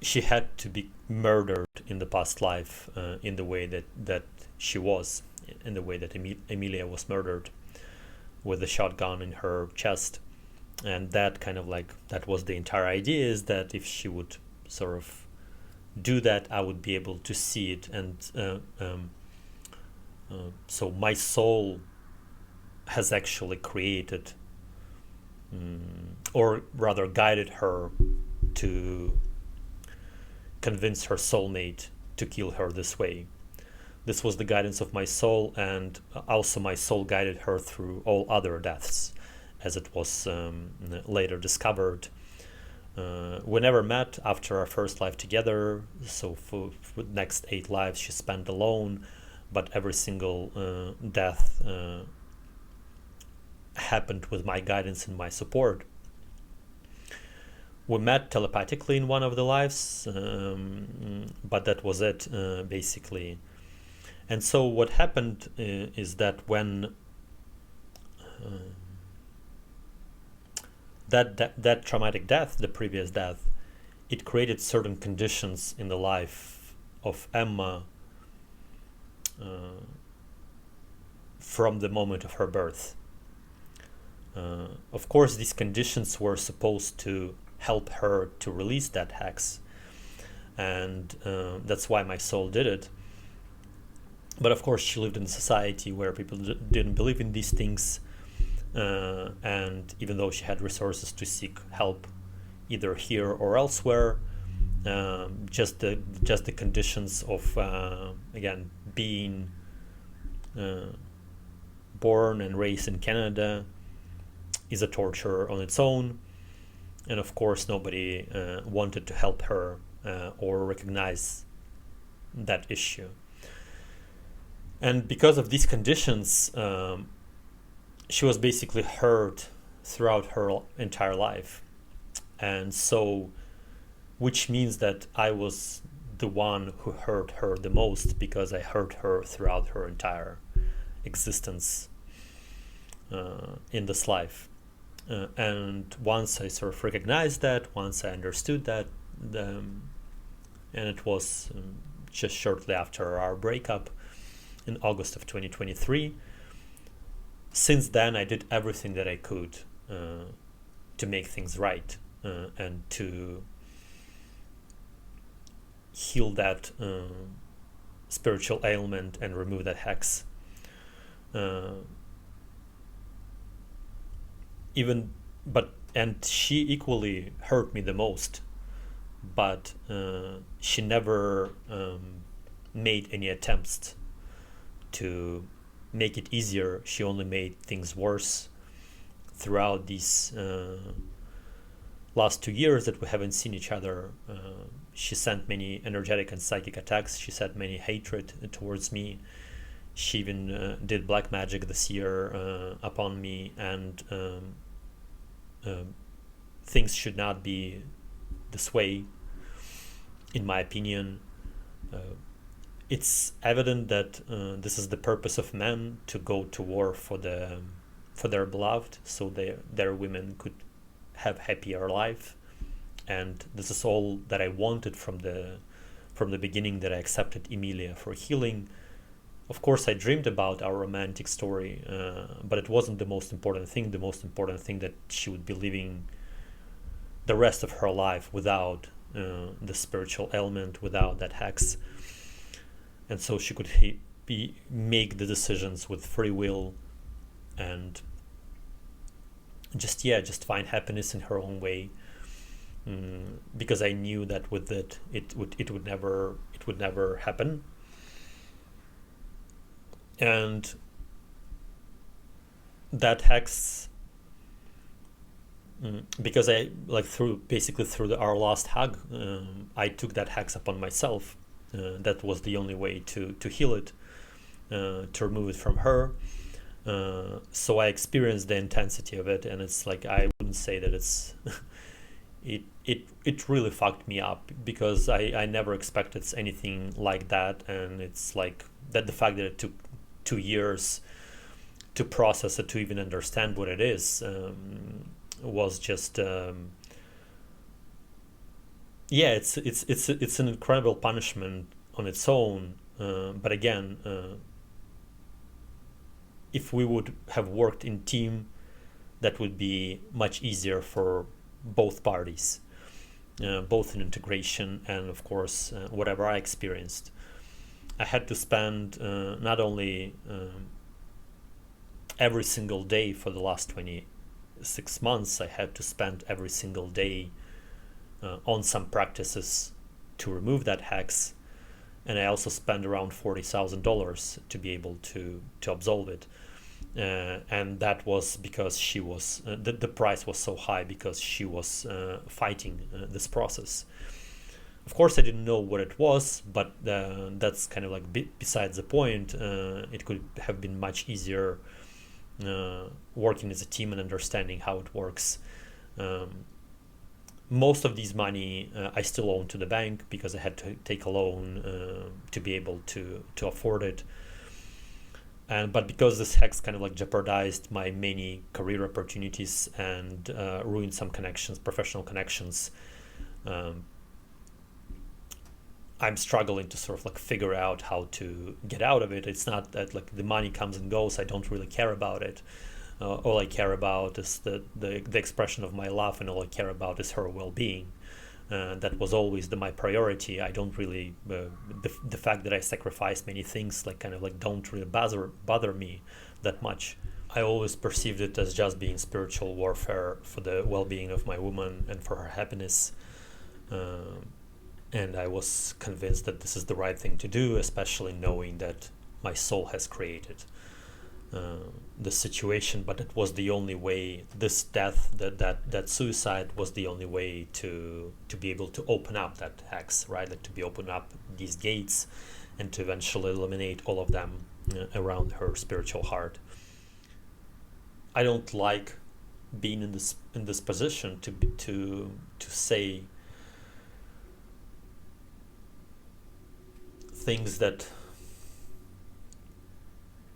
she had to be murdered in the past life in the way that she was, in the way that Emilia was murdered with a shotgun in her chest. And that kind of that was the entire idea, is that if she would sort of do that, I would be able to see it. And so my soul has actually created, or rather guided her to convince her soulmate to kill her this way. This was the guidance of my soul, and also my soul guided her through all other deaths, as it was later discovered. We never met after our first life together, so for the next 8 lives she spent alone, but every single death happened with my guidance and my support. We met telepathically in one of the lives, but that was it, basically. And so what happened is that when that traumatic death, the previous death, it created certain conditions in the life of Emma from the moment of her birth. Of course, these conditions were supposed to help her to release that hex, and that's why my soul did it. But of course, she lived in a society where people didn't believe in these things, and even though she had resources to seek help either here or elsewhere, just the conditions of again being born and raised in Canada is a torture on its own. And of course, nobody wanted to help her or recognize that issue. And because of these conditions, she was basically hurt throughout her entire life. And so, which means that I was the one who hurt her the most, because I hurt her throughout her entire existence in this life. And once I sort of recognized that, once I understood that, and it was just shortly after our breakup in August of 2023, since then I did everything that I could to make things right and to heal that spiritual ailment and remove that hex. And she equally hurt me the most, but she never made any attempts to make it easier. She only made things worse throughout these last 2 years that we haven't seen each other. She sent many energetic and psychic attacks. She sent many hatred towards me. She even did black magic this year upon me, and things should not be this way, in my opinion. It's evident that this is the purpose of men, to go to war for their beloved, so their women could have happier life. And this is all that I wanted from the beginning, that I accepted Emilia for healing. Of course, I dreamed about our romantic story, but it wasn't the most important thing. The most important thing that she would be living the rest of her life without the spiritual element, without that hex, and so she could make the decisions with free will, and just find happiness in her own way. Because I knew that with it would never happen. And that hex, because I through our last hug, I took that hex upon myself. That was the only way to heal it, to remove it from her. So I experienced the intensity of it, and it's like, I wouldn't say that it's it really fucked me up, because I never expected anything like that. And it's like that, the fact that it took 2 years to process it, to even understand what it is, was just it's an incredible punishment on its own. But again, if we would have worked in team, that would be much easier for both parties, both in integration and, of course, whatever I experienced. I had to spend not only every single day for the last 26 months, I had to spend every single day on some practices to remove that hex. And I also spent around $40,000 to be able to absolve it. And that was because she was the price was so high, because she was fighting this process. Of course, I didn't know what it was, but that's kind of like besides the point. It could have been much easier working as a team and understanding how it works. Most of these money I still own to the bank, because I had to take a loan to be able to afford it. But because this hex kind of like jeopardized my many career opportunities and ruined some connections, professional connections, I'm struggling to sort of like figure out how to get out of it. It's not that like the money comes and goes. I don't really care about it. All I care about is the expression of my love, and all I care about is her well-being. That was always my priority. I don't really the fact that I sacrificed many things don't really bother me that much. I always perceived it as just being spiritual warfare for the well-being of my woman and for her happiness. And I was convinced that this is the right thing to do, especially knowing that my soul has created the situation. But it was the only way. This death, that suicide, was the only way to be able to open up that hex, right? Like to be open up these gates, and to eventually eliminate all of them around her spiritual heart. I don't like being in this position to say things that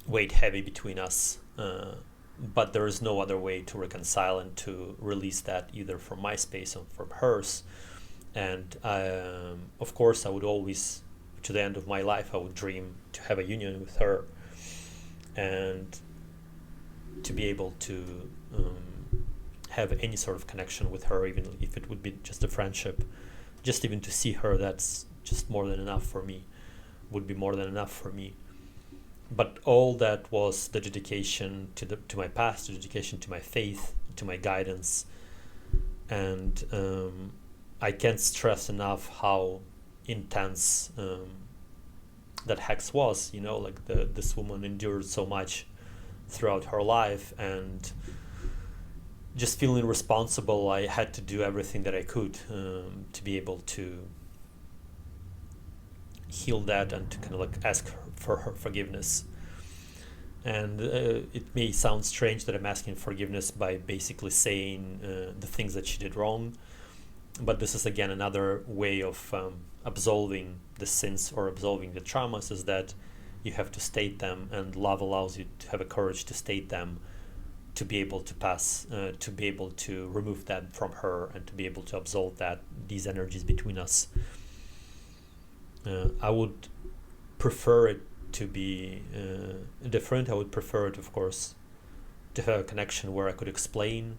weighed heavy between us, but there is no other way to reconcile and to release that, either from my space or from hers. And of course, I would always, to the end of my life, I would dream to have a union with her, and to be able to have any sort of connection with her, even if it would be just a friendship. Just even to see her, that's just more than enough for me, would be more than enough for me. But all that was the dedication to my past, the dedication to my faith, to my guidance. And I can't stress enough how intense that hex was. This woman endured so much throughout her life, and just feeling responsible, I had to do everything that I could to be able to heal that, and to kind of like ask for her forgiveness. And it may sound strange that I'm asking forgiveness by basically saying the things that she did wrong, but this is again another way of absolving the sins or absolving the traumas, is that you have to state them, and love allows you to have a courage to state them, to be able to pass, to be able to remove them from her, and to be able to absolve these energies between us. I would prefer it to be different. I would prefer it, of course, to have a connection where I could explain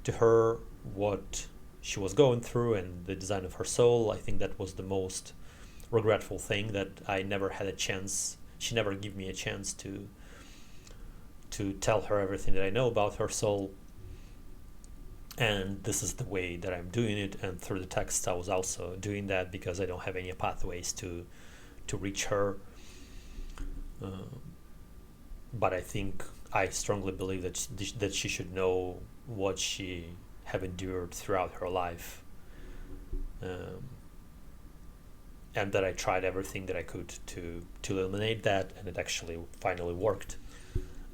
to her what she was going through and the design of her soul. I think that was the most regretful thing, that I never had a chance. She never gave me a chance to tell her everything that I know about her soul. And this is the way that I'm doing it. And through the text, I was also doing that because I don't have any pathways to reach her. But I strongly believe that she should know what she have endured throughout her life, and that I tried everything that I could to eliminate that, and it actually finally worked.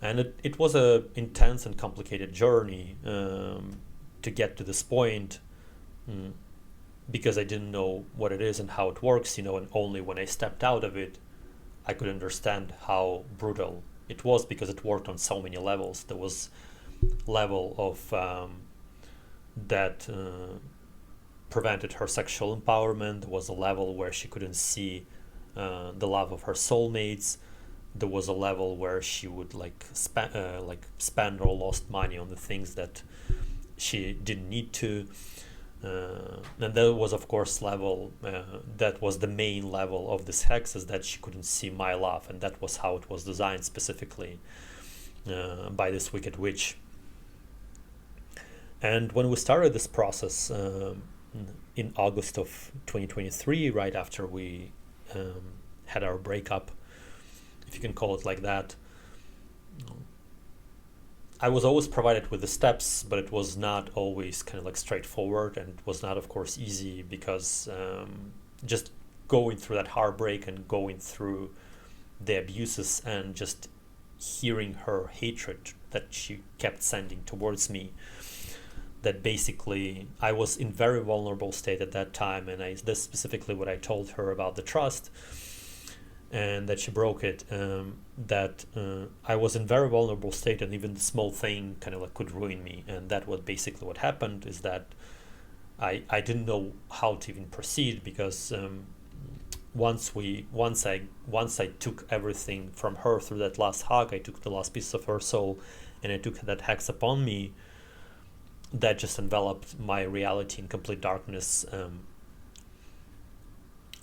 And it was a intense and complicated journey to get to this point, because I didn't know what it is and how it works, and only when I stepped out of it, I could understand how brutal it was, because it worked on so many levels. There was level of that prevented her sexual empowerment. There was a level where she couldn't see the love of her soulmates. There was a level where she would spend or lost money on the things that she didn't need to. And there was, of course, level that was the main level of this hex, is that she couldn't see my love, and that was how it was designed specifically by this wicked witch. And when we started this process in August of 2023, right after we had our breakup, if you can call it like that, I was always provided with the steps, but it was not always kind of like straightforward, and it was not, of course, easy, because just going through that heartbreak and going through the abuses and just hearing her hatred that she kept sending towards me, that basically I was in very vulnerable state at that time, and that's specifically what I told her about the trust, and that she broke it, that I was in very vulnerable state, and even the small thing kind of like could ruin me. And that was basically what happened, is that I didn't know how to even proceed, because once I took everything from her through that last hug, I took the last piece of her soul, and I took that hex upon me, that just enveloped my reality in complete darkness.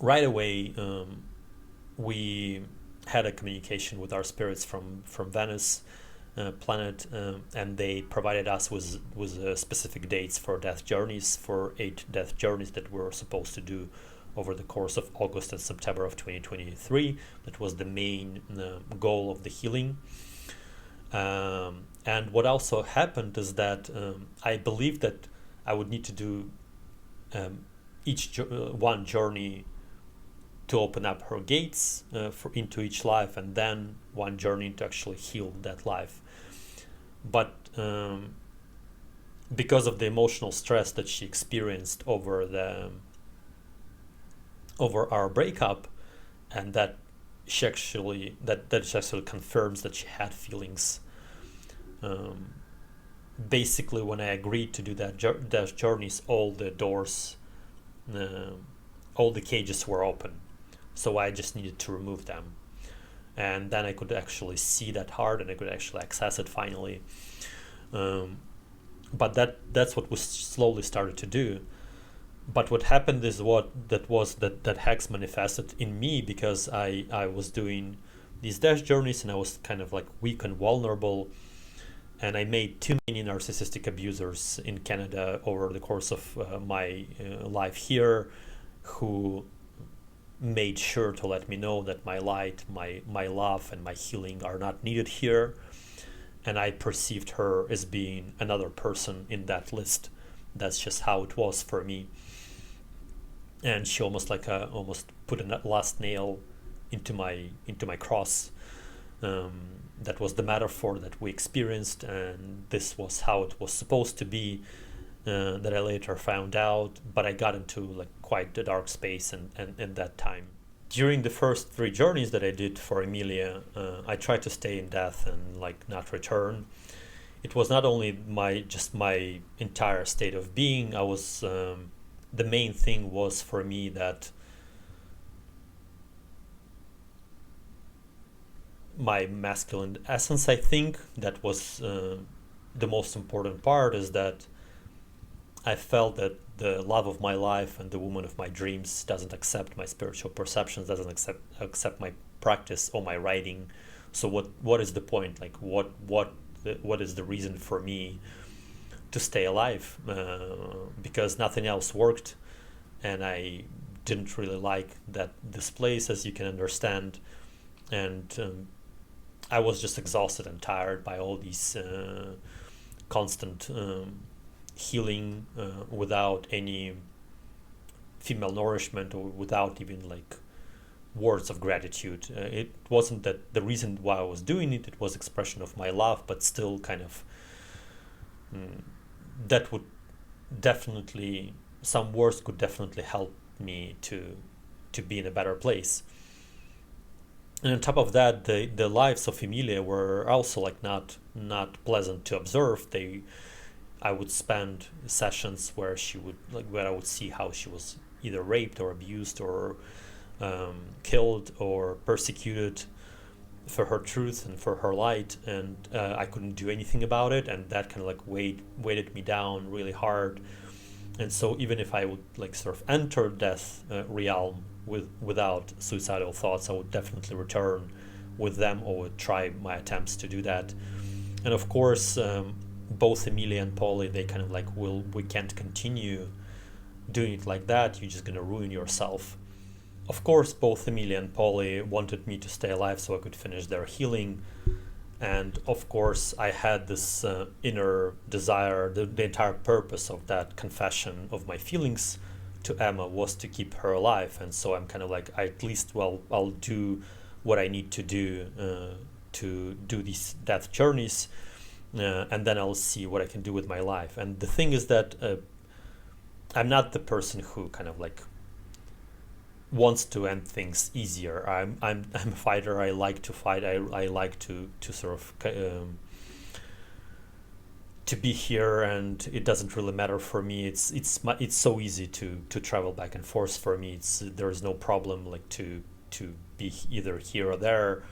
Right away, we had a communication with our spirits from Venus planet, and they provided us with specific dates for death journeys, for 8 death journeys that we were supposed to do over the course of August and September of 2023. That was the main goal of the healing. And what also happened is that I believed that I would need to do one journey to open up her gates into each life, and then one journey to actually heal that life. But because of the emotional stress that she experienced over our breakup, and that she actually confirms that she had feelings. Basically, when I agreed to do those journeys, all the doors, all the cages were open. So I just needed to remove them, and then I could actually see that heart, and I could actually access it finally. But that's what we slowly started to do. But what happened is that hex manifested in me, because I was doing these dash journeys, and I was kind of like weak and vulnerable, and I made too many narcissistic abusers in Canada over the course of my life here, who made sure to let me know that my light, my love, and my healing are not needed here. And I perceived her as being another person in that list. That's just how it was for me. And she almost put a last nail into my cross. that was the metaphor that we experienced, and this was how it was supposed to be. That I later found out, but I got into like quite a dark space and that time. During the first 3 journeys that I did for Emilia, I tried to stay in death and like not return. It was not only my entire state of being. I was the main thing was for me that my masculine essence, I think that was the most important part, is that I felt that the love of my life and the woman of my dreams doesn't accept my spiritual perceptions, doesn't accept my practice or my writing. So what is the point? Like what is the reason for me to stay alive? Because nothing else worked, and I didn't really like this place, as you can understand, and I was just exhausted and tired by all these constant healing without any female nourishment, or without even like words of gratitude. It wasn't that the reason why I was doing it, it was expression of my love, but still kind of that would definitely, some words could definitely help me to be in a better place. And on top of that, the lives of Emilia were also like not pleasant to observe. I would spend sessions where where I would see how she was either raped or abused or killed or persecuted for her truth and for her light, and I couldn't do anything about it, and that kind of like weighted me down really hard. And so even if I would like sort of enter death realm without suicidal thoughts, I would definitely return with them, or would try my attempts to do that. And of course, both Emilia and Polly, they kind of like, we can't continue doing it like that, you're just gonna ruin yourself. Of course, both Emilia and Polly wanted me to stay alive so I could finish their healing. And of course, I had this inner desire, the entire purpose of that confession of my feelings to Emma was to keep her alive. And so I'm kind of like, I'll do what I need to do these death journeys, and then I'll see what I can do with my life. And the thing is that I'm not the person who kind of like wants to end things easier. I'm a fighter. I like to fight. I like to sort of to be here, and it doesn't really matter for me. It's so easy to travel back and forth for me. There is no problem like to be either here or there.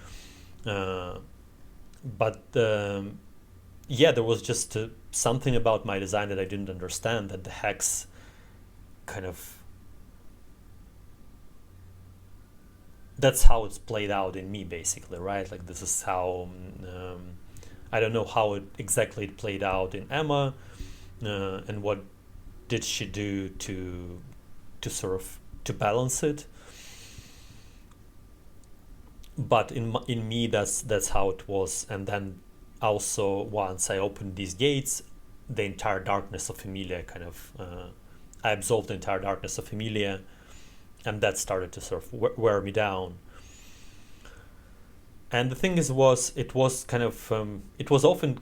But yeah, there was just something about my design that I didn't understand, that the hex kind of, that's how it's played out in me, basically, right? Like this is how I don't know how exactly it played out in Emma, and what did she do to sort of to balance it. But in me, that's how it was. And then also, once I opened these gates, the entire darkness of Emilia kind of I absolved the entire darkness of Emilia, and that started to sort of wear me down. And the thing it was kind of it was often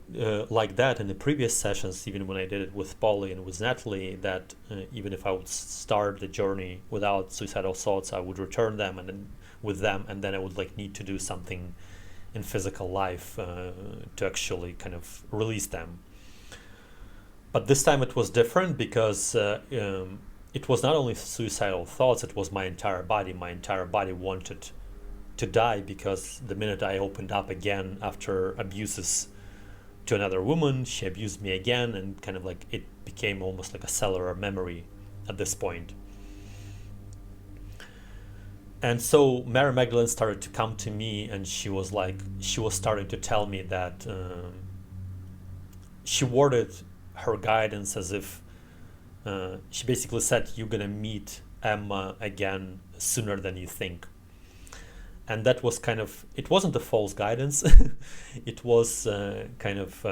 like that in the previous sessions, even when I did it with Polly and with Natalie, that even if I would start the journey without suicidal thoughts, I would return them and then with them, and then I would like need to do something in physical life to actually kind of release them. But this time it was different, because it was not only suicidal thoughts, it was my entire body. My entire body wanted to die, because the minute I opened up again after abuses to another woman, she abused me again, and kind of like it became almost like a cellular memory at this point. And so Mary Magdalene started to come to me, and she was starting to tell me that she worded her guidance as if she basically said, you're gonna meet Emma again sooner than you think. And that was kind of, it wasn't a false guidance. It was kind of,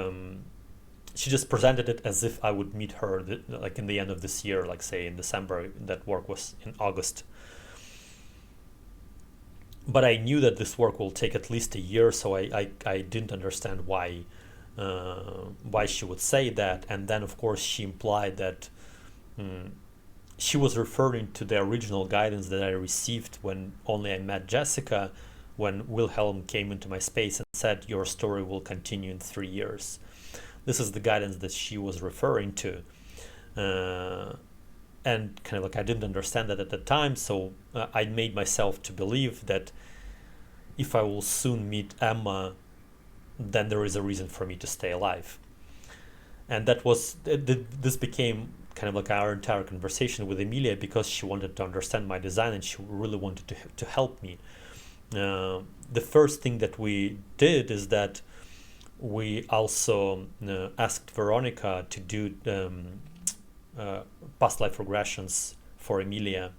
she just presented it as if I would meet her like in the end of this year, like say in December. That work was in August. but I knew that this work will take at least a year, so I didn't understand why she would say that. And then, of course, she implied that she was referring to the original guidance that I received when only I met Jessica, when Wilhelm came into my space and said, "Your story will continue in 3 years." This is the guidance that she was referring to. And kind of like I didn't understand that at the time, so I made myself to believe that if I will soon meet Emma, then there is a reason for me to stay alive. And that was this became kind of like our entire conversation with Emilia, because she wanted to understand my design and she really wanted to help me. The first thing that we did is that we also asked Veronica to do past life regressions for Emilia,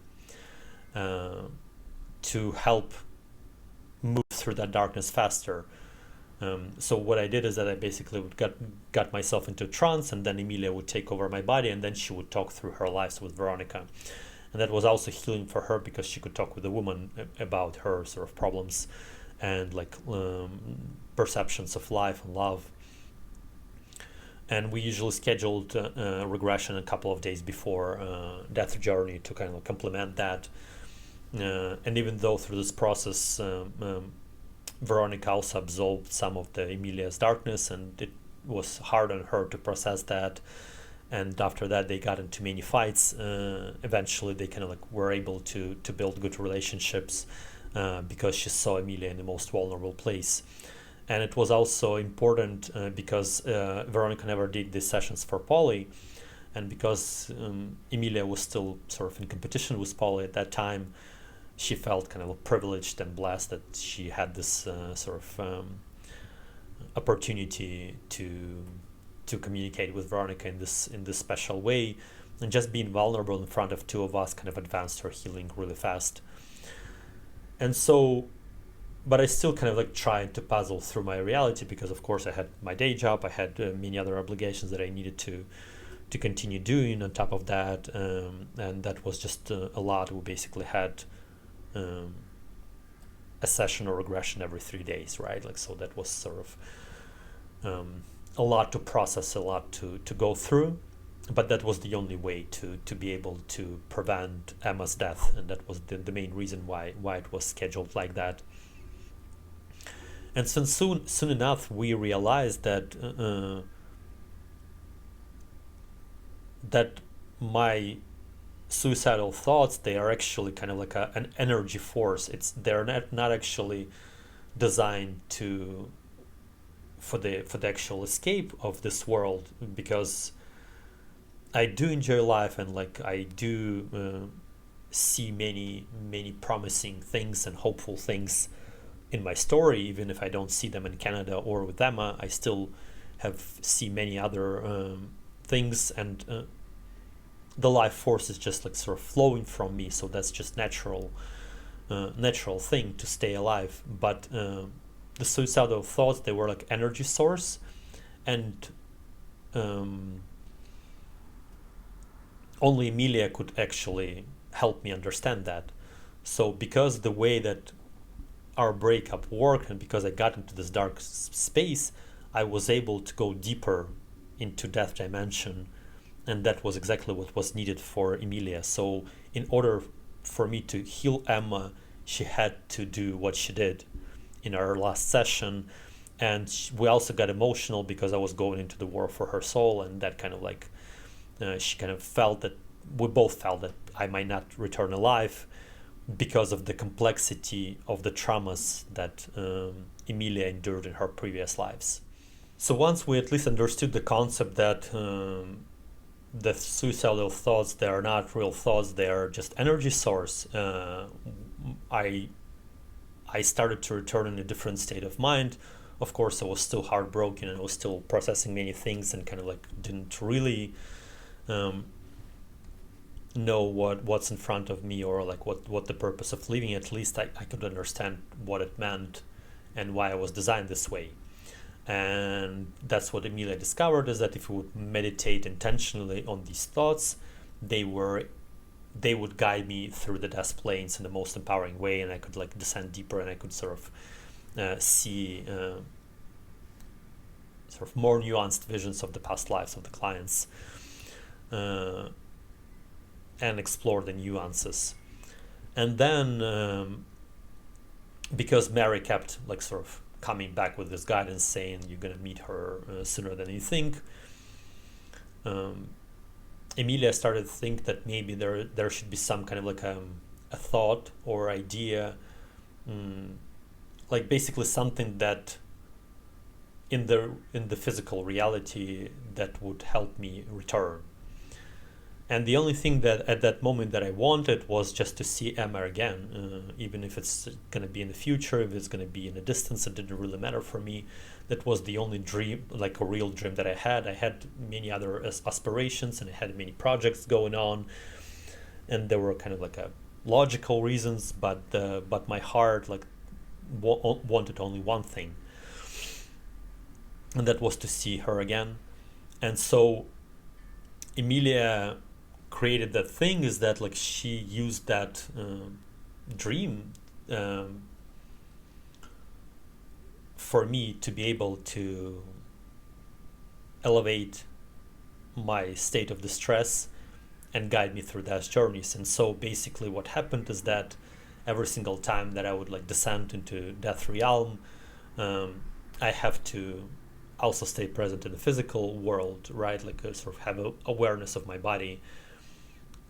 to help move through that darkness faster. So what I did is that I basically got myself into a trance, and then Emilia would take over my body, and then she would talk through her lives with Veronica. And that was also healing for her, because she could talk with a woman about her sort of problems and like perceptions of life and love. And we usually scheduled regression a couple of days before Death Journey to kind of complement that. And even though through this process Veronica also absorbed some of the Emilia's darkness, and it was hard on her to process that. And after that, they got into many fights. Eventually, they kind of like were able to build good relationships because she saw Emilia in the most vulnerable place. And it was also important because Veronica never did these sessions for Polly, and because Emilia was still sort of in competition with Polly at that time, she felt kind of privileged and blessed that she had this sort of opportunity to communicate with Veronica in this special way, and just being vulnerable in front of two of us kind of advanced her healing really fast. And so, but I still kind of like tried to puzzle through my reality, because of course I had my day job, I had many other obligations that I needed to continue doing on top of that, and that was just a lot. We basically had a session or regression every 3 days, right? Like, so that was sort of a lot to process, a lot to go through, but that was the only way to be able to prevent Emma's death, and that was the main reason why it was scheduled like that. And since soon enough we realized that that my suicidal thoughts, they are actually kind of like an energy force. They're not actually designed for the actual escape of this world, because I do enjoy life, and like I do see many promising things and hopeful things in my story. Even if I don't see them in Canada or with Emma, I still see many other things, and the life force is just like sort of flowing from me. So that's just natural thing to stay alive. But the suicidal thoughts, they were like energy source, and only Emilia could actually help me understand that. So because the way that our breakup worked, and because I got into this dark space, I was able to go deeper into Death Dimension, and that was exactly what was needed for Emilia. So in order for me to heal Emma, she had to do what she did in our last session. And we also got emotional because I was going into the war for her soul, and that kind of like she kind of felt that we both felt that I might not return alive because of the complexity of the traumas that Emilia endured in her previous lives. So once we at least understood the concept that the suicidal thoughts, they are not real thoughts, they are just energy source, I started to return in a different state of mind. Of course, I was still heartbroken, and I was still processing many things, and kind of like didn't really know what's in front of me, or like what the purpose of living. At least I could understand what it meant and why I was designed this way. And that's what Emilia discovered, is that if we would meditate intentionally on these thoughts, they were they would guide me through the death planes in the most empowering way, and I could like descend deeper, and I could sort of see sort of more nuanced visions of the past lives of the clients, and explore the nuances. And then because Mary kept like sort of coming back with this guidance saying you're gonna meet her sooner than you think, Emilia started to think that maybe there should be some kind of like a thought or idea, like basically something that in the physical reality that would help me return. And the only thing that at that moment that I wanted was just to see Emma again, even if it's going to be in the future, if it's going to be in the distance, it didn't really matter for me. That was the only dream, like a real dream that I had. I had many other aspirations, and I had many projects going on, and there were kind of like a logical reasons, but my heart like wanted only one thing, and that was to see her again. And so Emilia created that thing, is that like she used that dream for me to be able to elevate my state of distress and guide me through those journeys. And so basically what happened is that every single time that I would like descend into death realm, I have to also stay present in the physical world, right? Like sort of have a awareness of my body.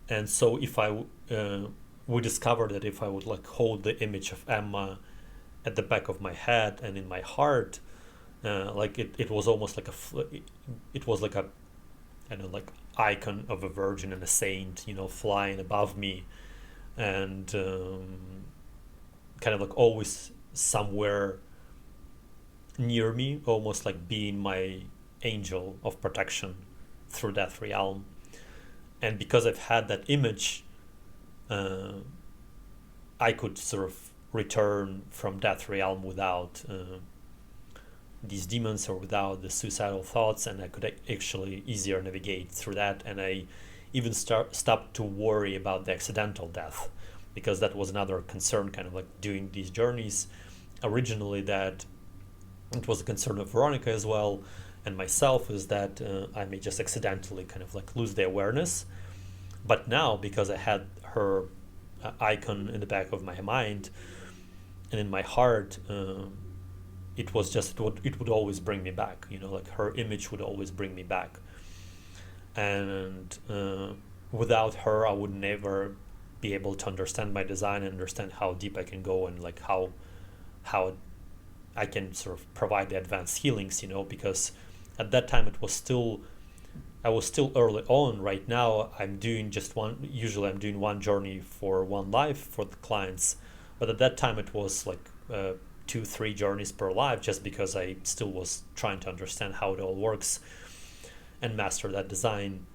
And so if we discovered that if I would like hold the image of Emma at the back of my head and in my heart, like it was almost like it was like a, I don't know, like icon of a virgin and a saint, you know, flying above me, and kind of like always somewhere near me, almost like being my angel of protection through that realm. And because I've had that image, I could sort of return from death realm without these demons or without the suicidal thoughts, and I could actually easier navigate through that. And I even stopped to worry about the accidental death, because that was another concern kind of like doing these journeys originally, that it was a concern of Veronica as well and myself, is that I may just accidentally kind of like lose the awareness. But now, because I had her icon in the back of my mind and in my heart, it was just it would always bring me back, you know, like her image would always bring me back. And without her, I would never be able to understand my design and understand how deep I can go, and like how I can sort of provide the advanced healings, you know, because at that time I was still early on. Right now I'm doing just usually I'm doing one journey for one life for the clients, but at that time it was like 2-3 journeys per life, just because I still was trying to understand how it all works and master that design.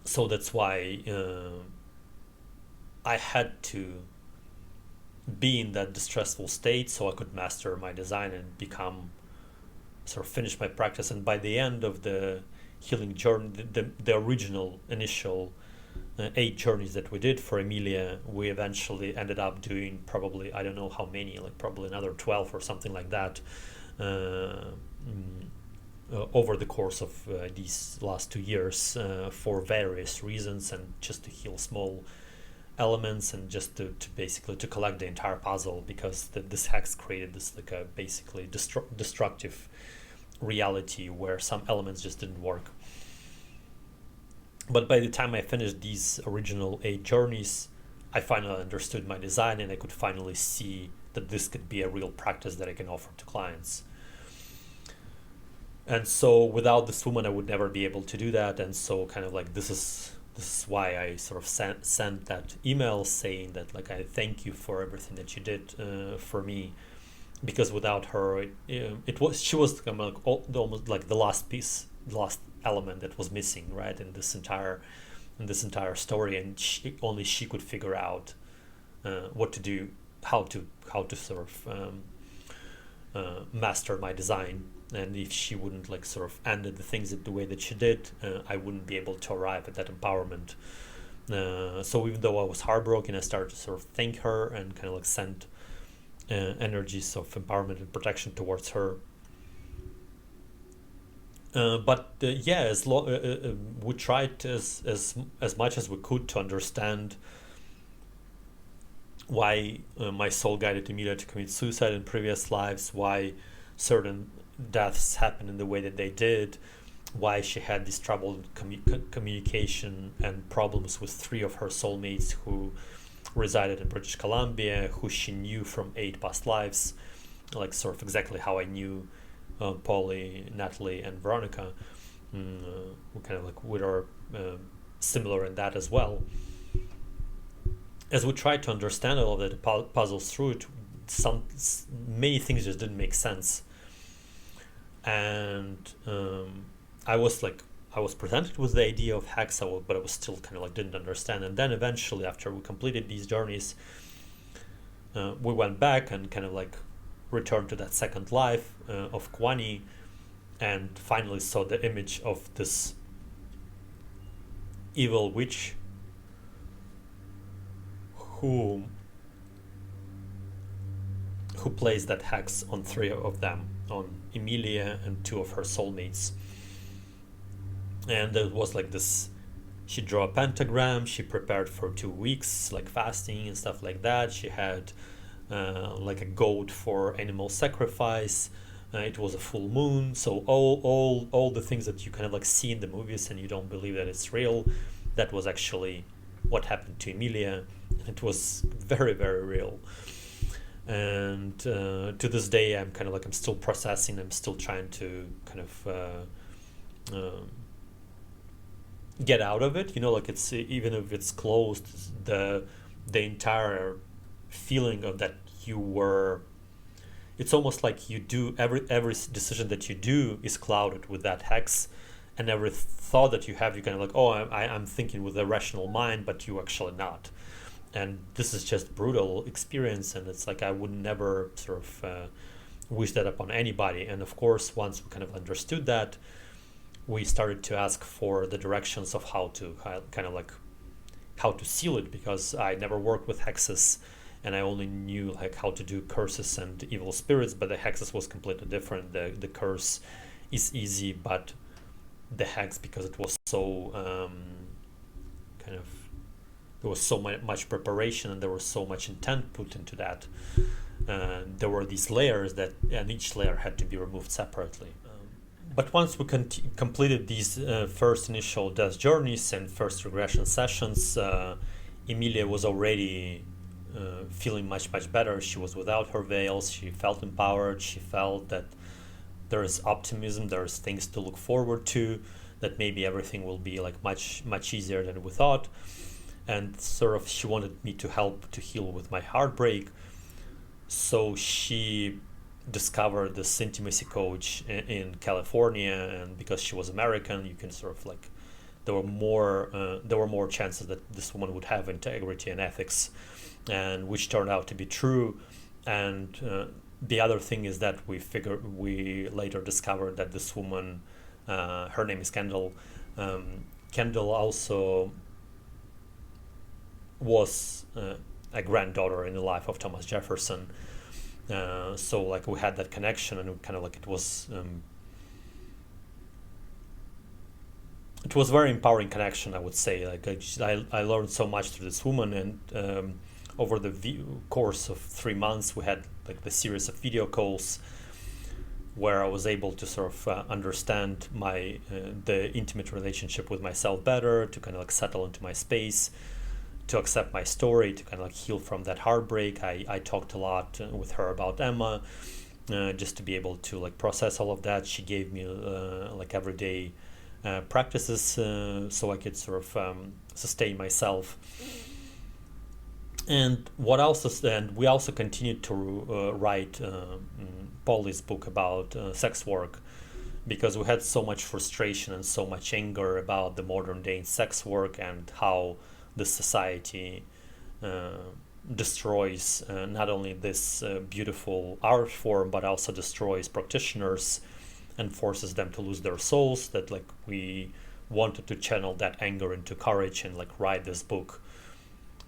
So that's why I had to be in that distressful state so I could master my design and sort of finish my practice. And by the end of the healing journey, the original initial 8 journeys that we did for Emilia, we eventually ended up doing probably, I don't know how many, like probably another 12 or something like that, over the course of these last 2 years, for various reasons, and just to heal small elements, and just to basically to collect the entire puzzle, because this hex created this like a basically destructive reality where some elements just didn't work. But by the time I finished these original 8 journeys, I finally understood my design, and I could finally see that this could be a real practice that I can offer to clients. And so without this woman, I would never be able to do that. And so kind of like this is why I sort of sent that email saying that like I thank you for everything that you did for me, because without her, she was kind of like almost like the last piece, the last element that was missing, right, in this entire story, and only she could figure out what to do, how to sort of master my design. And if she wouldn't like sort of ended the things the way that she did, I wouldn't be able to arrive at that empowerment. So even though I was heartbroken, I started to sort of thank her and kind of like send energies of empowerment and protection towards her. But yeah, we tried as much as we could to understand why my soul guided Emilia to commit suicide in previous lives, why certain deaths happened in the way that they did, why she had this troubled communication and problems with three of her soulmates who resided in British Columbia, who she knew from 8 past lives, like sort of exactly how I knew Polly, Natalie, and Veronica. We kind of like we are similar in that as well. As we tried to understand all of that puzzles through it, many things just didn't make sense, and I was presented with the idea of Hex, but I was still kind of like didn't understand. And then eventually, after we completed these journeys, we went back and kind of like returned to that second life of Kwani, and finally saw the image of this evil witch who placed that hex on three of them, on Emilia and two of her soulmates. And there was like this, she drew a pentagram, she prepared for 2 weeks like fasting and stuff like that. She had like a goat for animal sacrifice. It was a full moon, so all the things that you kind of like see in the movies and you don't believe that it's real, that was actually what happened to Emilia. It was very, very real. And to this day, I'm still processing. I'm still trying to kind of get out of it. Like it's, even if it's closed, the entire feeling of that you were. It's almost like you do every decision that you do is clouded with that hex, and every thought that you have, you kind of like, oh, I'm thinking with a rational mind, but you actually not. And this is just brutal experience, and it's like I would never sort of wish that upon anybody. And of course, once we kind of understood that, we started to ask for the directions of how to seal it, because I never worked with hexes, and I only knew like how to do curses and evil spirits, but the hexes was completely different. The curse is easy, but the hex, because it was so there was so much preparation and there was so much intent put into that. There were these layers and each layer had to be removed separately. But once we completed these first initial death journeys and first regression sessions, Emilia was already feeling much better. She was without her veils. She felt empowered. She felt that there is optimism. There's things to look forward to. That maybe everything will be like much easier than we thought. And sort of she wanted me to help to heal with my heartbreak. So she discovered this intimacy coach in California, and because she was American, you can sort of like there were more chances that this woman would have integrity and ethics, and which turned out to be true. And the other thing is that we later discovered that this woman, her name is Kendall. Kendall also was a granddaughter in the life of Thomas Jefferson. So like we had that connection, and kind of like it was very empowering connection, I would say. Like I learned so much through this woman, and over the course of 3 months, we had like the series of video calls where I was able to sort of understand the intimate relationship with myself better, to kind of like settle into my space, to accept my story, to kind of like heal from that heartbreak. I talked a lot with her about Emma, just to be able to like process all of that. She gave me like everyday practices so I could sort of sustain myself. And we also continued to write Polly's book about sex work, because we had so much frustration and so much anger about the modern day sex work and how the society destroys not only this beautiful art form, but also destroys practitioners and forces them to lose their souls. That like we wanted to channel that anger into courage and like write this book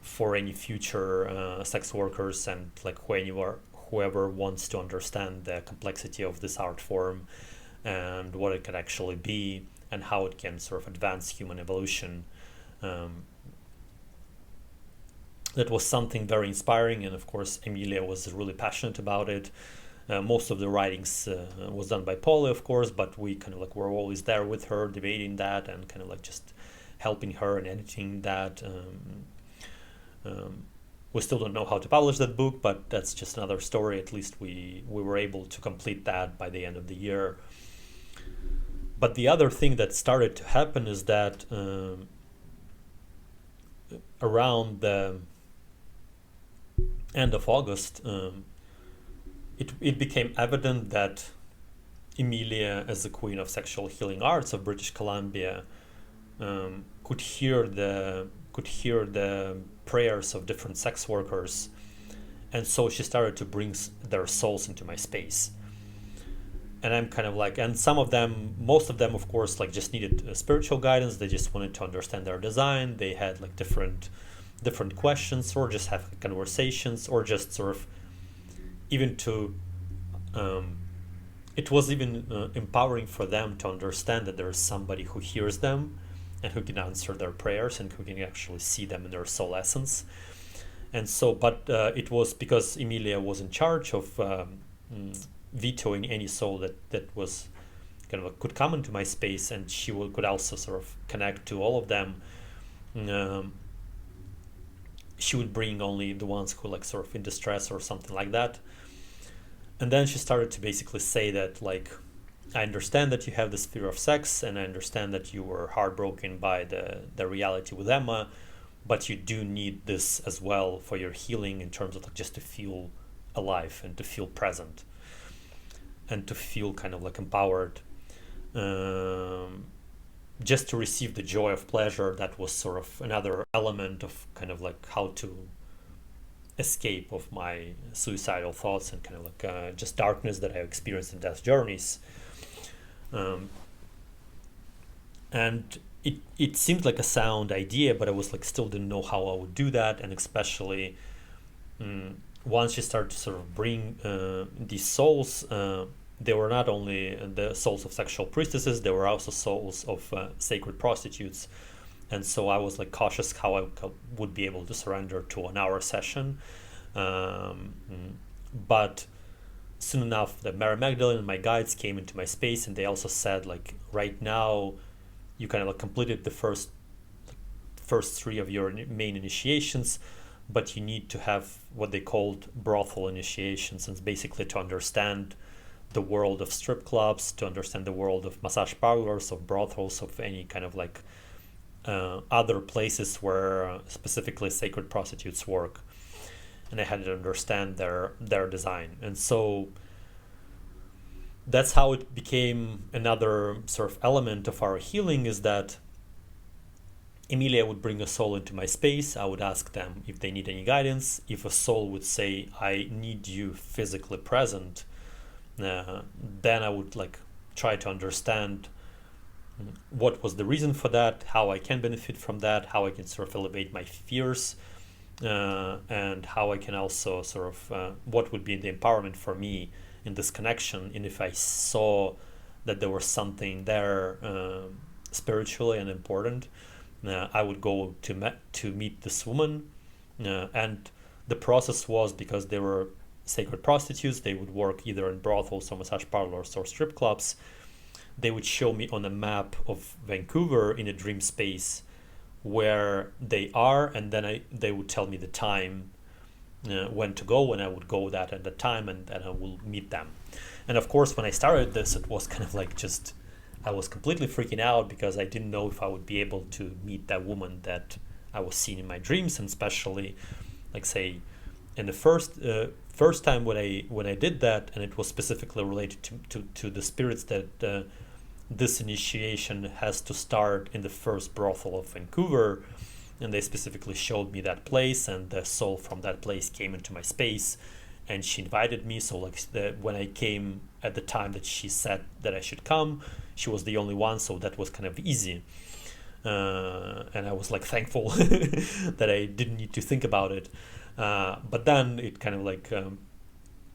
for any future sex workers and like whoever wants to understand the complexity of this art form and what it can actually be and how it can sort of advance human evolution. That was something very inspiring, and of course Emilia was really passionate about it. Most of the writings was done by Polly, of course, but we kind of like were always there with her, debating that and kind of like just helping her and editing that. We still don't know how to publish that book, but that's just another story. At least we were able to complete that by the end of the year. But the other thing that started to happen is that around the end of August, it became evident that Emilia, as the Queen of Sexual Healing Arts of British Columbia, could hear the prayers of different sex workers, and so she started to bring their souls into my space. And I'm kind of like, and most of them, of course, like just needed spiritual guidance. They just wanted to understand their design. They had like different questions, or just have conversations, or just sort of even to it was even empowering for them to understand that there is somebody who hears them and who can answer their prayers and who can actually see them in their soul essence. And so, but it was because Emilia was in charge of vetoing any soul that was kind of could come into my space, and she could also sort of connect to all of them. She would bring only the ones who like sort of in distress or something like that. And then she started to basically say that, like, I understand that you have this fear of sex, and I understand that you were heartbroken by the reality with Emma, but you do need this as well for your healing, in terms of like just to feel alive and to feel present and to feel kind of like empowered, just to receive the joy of pleasure. That was sort of another element of kind of like how to escape of my suicidal thoughts and kind of like just darkness that I experienced in death journeys. And it seemed like a sound idea, but I was like still didn't know how I would do that. And especially once you start to sort of bring these souls, they were not only the souls of sexual priestesses, they were also souls of sacred prostitutes. And so I was like cautious how I would be able to surrender to an hour session. But soon enough, the Mary Magdalene and my guides came into my space, and they also said, like, right now you kind of like completed the first three of your main initiations, but you need to have what they called brothel initiations, and it's basically to understand the world of strip clubs, to understand the world of massage parlors, of brothels, of any kind of like other places where specifically sacred prostitutes work. And I had to understand their design. And so that's how it became another sort of element of our healing, is that Emilia would bring a soul into my space. I would ask them if they need any guidance. If a soul would say, I need you physically present, then I would like try to understand what was the reason for that, how I can benefit from that, how I can sort of elevate my fears, and how I can also sort of what would be the empowerment for me in this connection. And if I saw that there was something there spiritually and important, I would go to meet this woman. And the process was, because they were sacred prostitutes, they would work either in brothels or massage parlors or strip clubs. They would show me on a map of Vancouver in a dream space where they are, and then they would tell me the time when to go, and I would go that at the time, and then I will meet them. And of course, when I started this, it was kind of like just, I was completely freaking out, because I didn't know if I would be able to meet that woman that I was seeing in my dreams. And especially, like, say, in the first time when I did that, and it was specifically related to the spirits that this initiation has to start in the first brothel of Vancouver, and they specifically showed me that place, and the soul from that place came into my space, and she invited me. So like when I came at the time that she said that I should come, she was the only one, so that was kind of easy. and I was like thankful that I didn't need to think about it. But then it kind of like,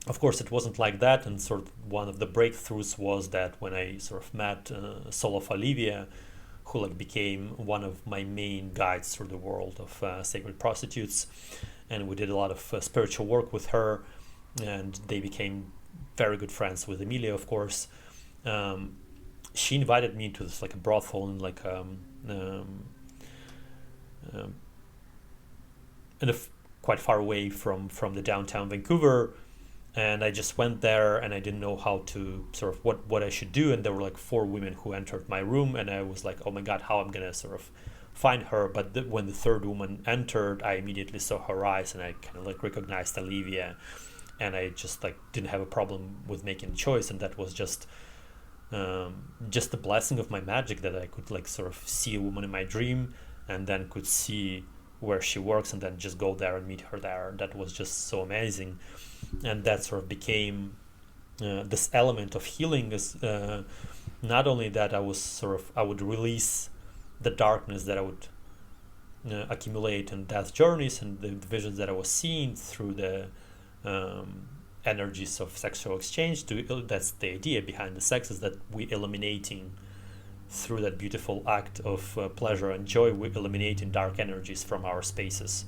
of course, it wasn't like that. And sort of one of the breakthroughs was that when I sort of met Soul of Olivia, who like became one of my main guides through the world of sacred prostitutes, and we did a lot of spiritual work with her, and they became very good friends with Emilia, of course. She invited me to this like a brothel in like in quite far away from the downtown Vancouver, and I just went there and I didn't know how to sort of what I should do, and there were like 4 women who entered my room, and I was like, oh my god, how I'm gonna sort of find her. But when the 3rd woman entered, I immediately saw her eyes and I kind of like recognized Olivia, and I just like didn't have a problem with making a choice, and that was just the blessing of my magic, that I could like sort of see a woman in my dream and then could see where she works and then just go there and meet her there. That was just so amazing, and that sort of became this element of healing. Is not only that I would release the darkness that I would accumulate in death journeys and the visions that I was seeing through the energies of sexual exchange. That's the idea behind the sex, is that we eliminating through that beautiful act of pleasure and joy, we're eliminating dark energies from our spaces,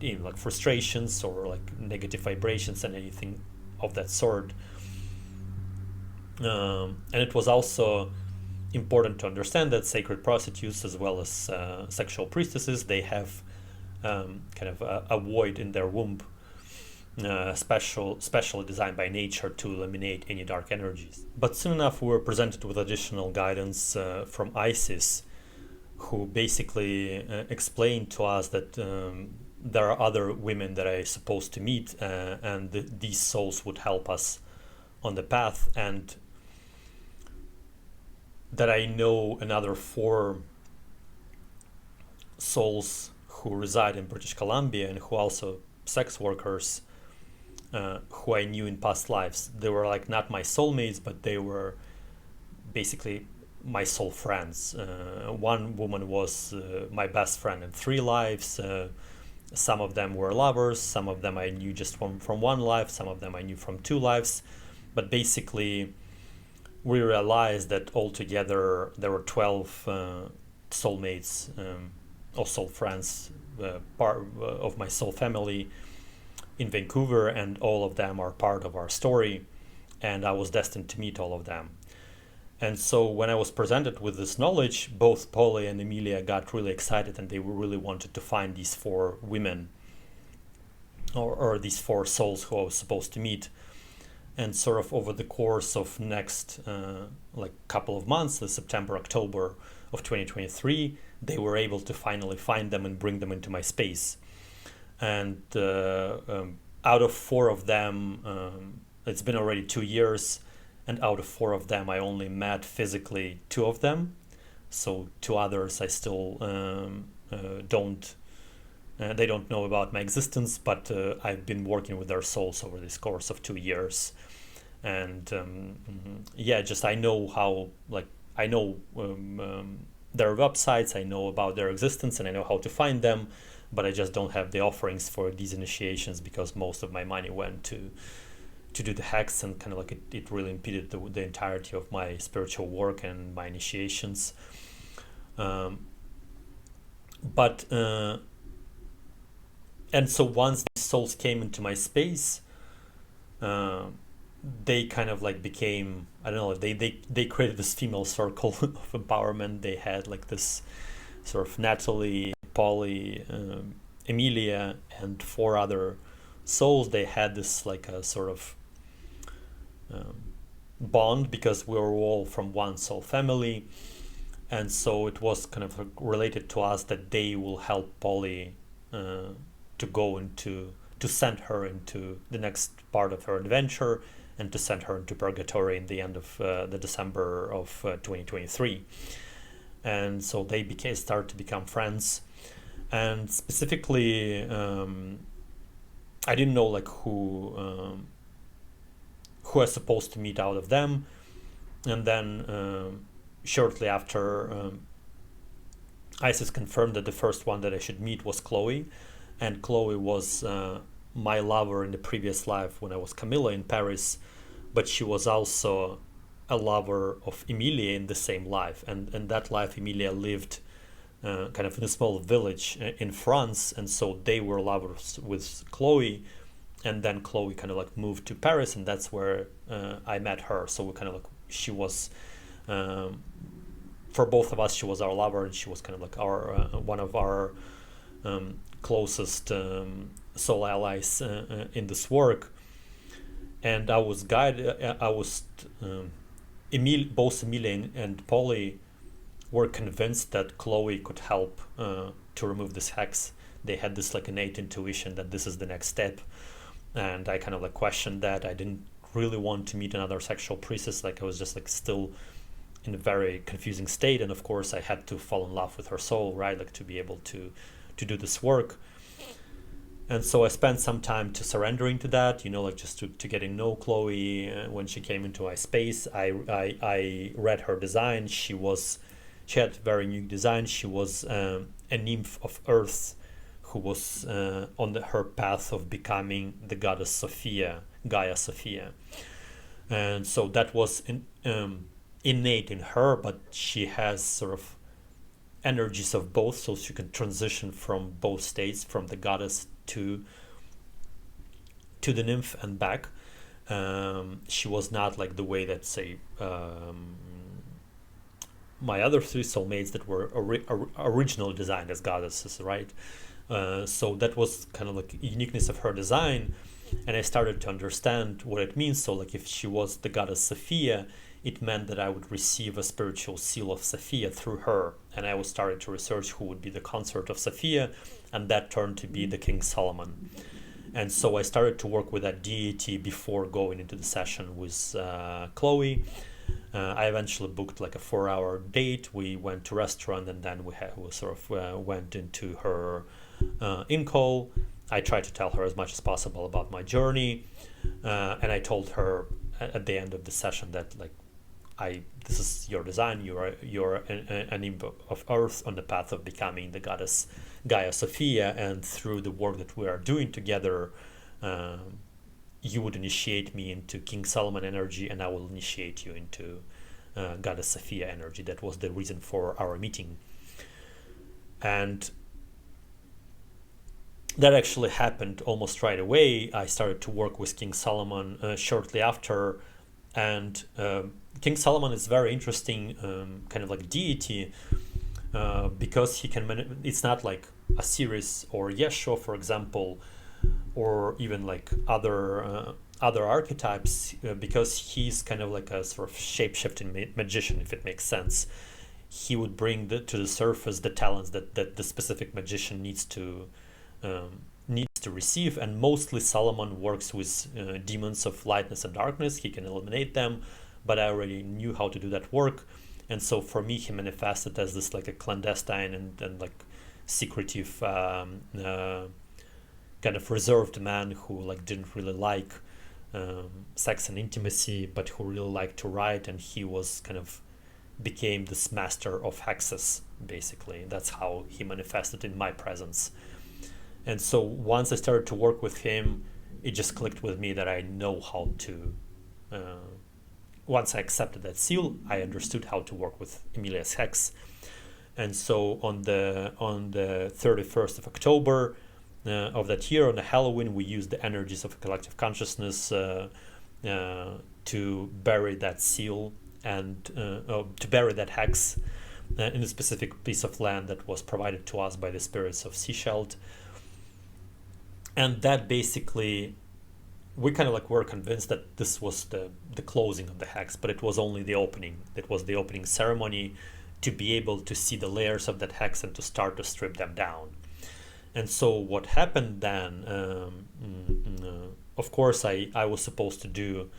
like frustrations or like negative vibrations and anything of that sort. And it was also important to understand that sacred prostitutes, as well as sexual priestesses, they have kind of a void in their womb, specially designed by nature to eliminate any dark energies. But soon enough, we were presented with additional guidance from Isis, who basically explained to us that there are other women that I'm supposed to meet, and these souls would help us on the path, and that I know another 4 souls who reside in British Columbia and who also sex workers, who I knew in past lives. They were like not my soulmates, but they were basically my soul friends. One woman was my best friend in 3 lives. Some of them were lovers, some of them I knew just from 1 life, some of them I knew from 2 lives. But basically, we realized that altogether there were 12 soulmates or soul friends, part of my soul family in Vancouver, and all of them are part of our story, and I was destined to meet all of them. And so when I was presented with this knowledge, both Polly and Emilia got really excited, and they really wanted to find these 4 women, or these 4 souls who I was supposed to meet. And sort of over the course of next like couple of months, the September, October of 2023, they were able to finally find them and bring them into my space. And out of 4 of them, it's been already 2 years, and out of 4 of them, I only met physically 2 of them. So 2 others I still don't. They don't know about my existence, but I've been working with their souls over this course of 2 years, and just I know how, like, I know their websites, I know about their existence, and I know how to find them, but I just don't have the offerings for these initiations because most of my money went to do the hex, and kind of like it really impeded the entirety of my spiritual work and my initiations. And so once these souls came into my space, they kind of like became, I don't know, they created this female circle of empowerment. They had like this sort of Natalie, Polly, Emilia, and 4 other souls. They had this like a sort of bond because we were all from one soul family, and so it was kind of related to us that they will help Polly to send her into the next part of her adventure, and to send her into purgatory in the end of the December of 2023. And so they started to become friends. And specifically, I didn't know like who I was supposed to meet out of them. And then shortly after Isis confirmed that the first one that I should meet was Chloe, and Chloe was my lover in the previous life when I was Camilla in Paris, but she was also a lover of Emilia in the same life, and that life Emilia lived kind of in a small village in France, and so they were lovers with Chloe, and then Chloe kind of like moved to Paris, and that's where I met her. So we kind of like, she was for both of us, she was our lover, and she was kind of like our one of our closest soul allies in this work. And I was guided. I was both Emilia and Polly were convinced that Chloe could help to remove this hex. They had this like innate intuition that this is the next step, and I kind of like questioned that. I didn't really want to meet another sexual priestess. Like I was just like still in a very confusing state, and of course I had to fall in love with her soul, right? Like to be able to do this work. And so I spent some time to surrendering to that, you know, like just to getting to know Chloe. When she came into my space, I read her design. She had very unique design. She was a nymph of earth who was on her path of becoming the goddess Sophia, Gaia Sophia. And so that was innate in her, but she has sort of energies of both, so she can transition from both states, from the goddess to the nymph and back. She was not like the way that, say, my other three soulmates that were originally designed as goddesses, right? So that was kind of like uniqueness of her design, and I started to understand what it means. So like if she was the goddess Sophia, it meant that I would receive a spiritual seal of Sophia through her, and I was starting to research who would be the consort of Sophia, and that turned to be the King Solomon. And so I started to work with that deity before going into the session with Chloe. I eventually booked like a 4-hour date. We went to a restaurant, and then we sort of went into her in-call. I tried to tell her as much as possible about my journey, and I told her at the end of the session that like, this is your design. You're an nymph of earth on the path of becoming the goddess Gaia Sophia, and through the work that we are doing together, you would initiate me into King Solomon energy, and I will initiate you into Goddess Sophia energy. That was the reason for our meeting, and that actually happened almost right away. I started to work with King Solomon shortly after, and King Solomon is very interesting kind of like deity because he can it's not like Osiris or Yeshua, for example, or even like other archetypes, because he's kind of like a sort of shape-shifting magician, if it makes sense. He would bring to the surface the talents that the specific magician needs to receive, and mostly Solomon works with demons of lightness and darkness. He can eliminate them, but I already knew how to do that work, and so for me he manifested as this like a clandestine and like secretive kind of reserved man who like didn't really like sex and intimacy, but who really liked to write, and he was kind of became this master of hexes, basically. That's how he manifested in my presence. And so once I started to work with him, it just clicked with me that I know how to once I accepted that seal, I understood how to work with Emilia's hex. And so on the 31st of October of that year, on the Halloween, we used the energies of collective consciousness to bury that seal and to bury that hex in a specific piece of land that was provided to us by the spirits of Seasheld. And that basically, we kind of like were convinced that this was the closing of the hex, but it was only the opening. It was the opening ceremony to be able to see the layers of that hex and to start to strip them down. And so what happened then, of course, I was supposed to do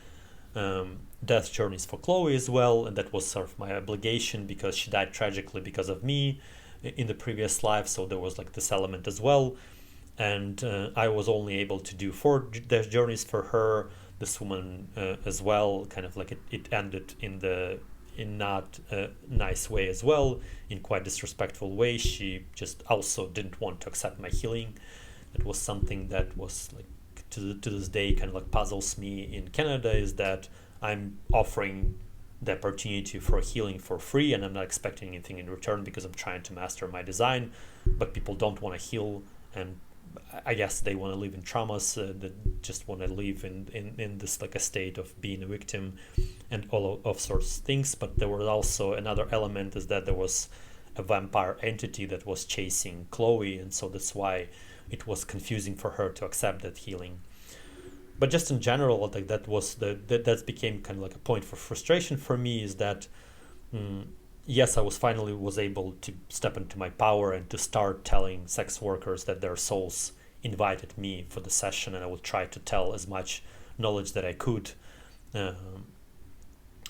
death journeys for Chloe as well, and that was sort of my obligation because she died tragically because of me in the previous life, so there was like this element as well. And I was only able to do 4 death journeys for her, this woman as well, kind of like it ended in the in not a nice way as well, in quite disrespectful way. She just also didn't want to accept my healing. It was something that was like to this day kind of like puzzles me in Canada, is that I'm offering the opportunity for healing for free and I'm not expecting anything in return because I'm trying to master my design, but people don't want to heal, and I guess they want to live in traumas, that just want to live in this like a state of being a victim and all of sorts of things. But there was also another element, is that there was a vampire entity that was chasing Chloe, and so that's why it was confusing for her to accept that healing. But just in general, like that became kind of like a point for frustration for me, is that yes, I finally was able to step into my power and to start telling sex workers that their souls invited me for the session, and I would try to tell as much knowledge that I could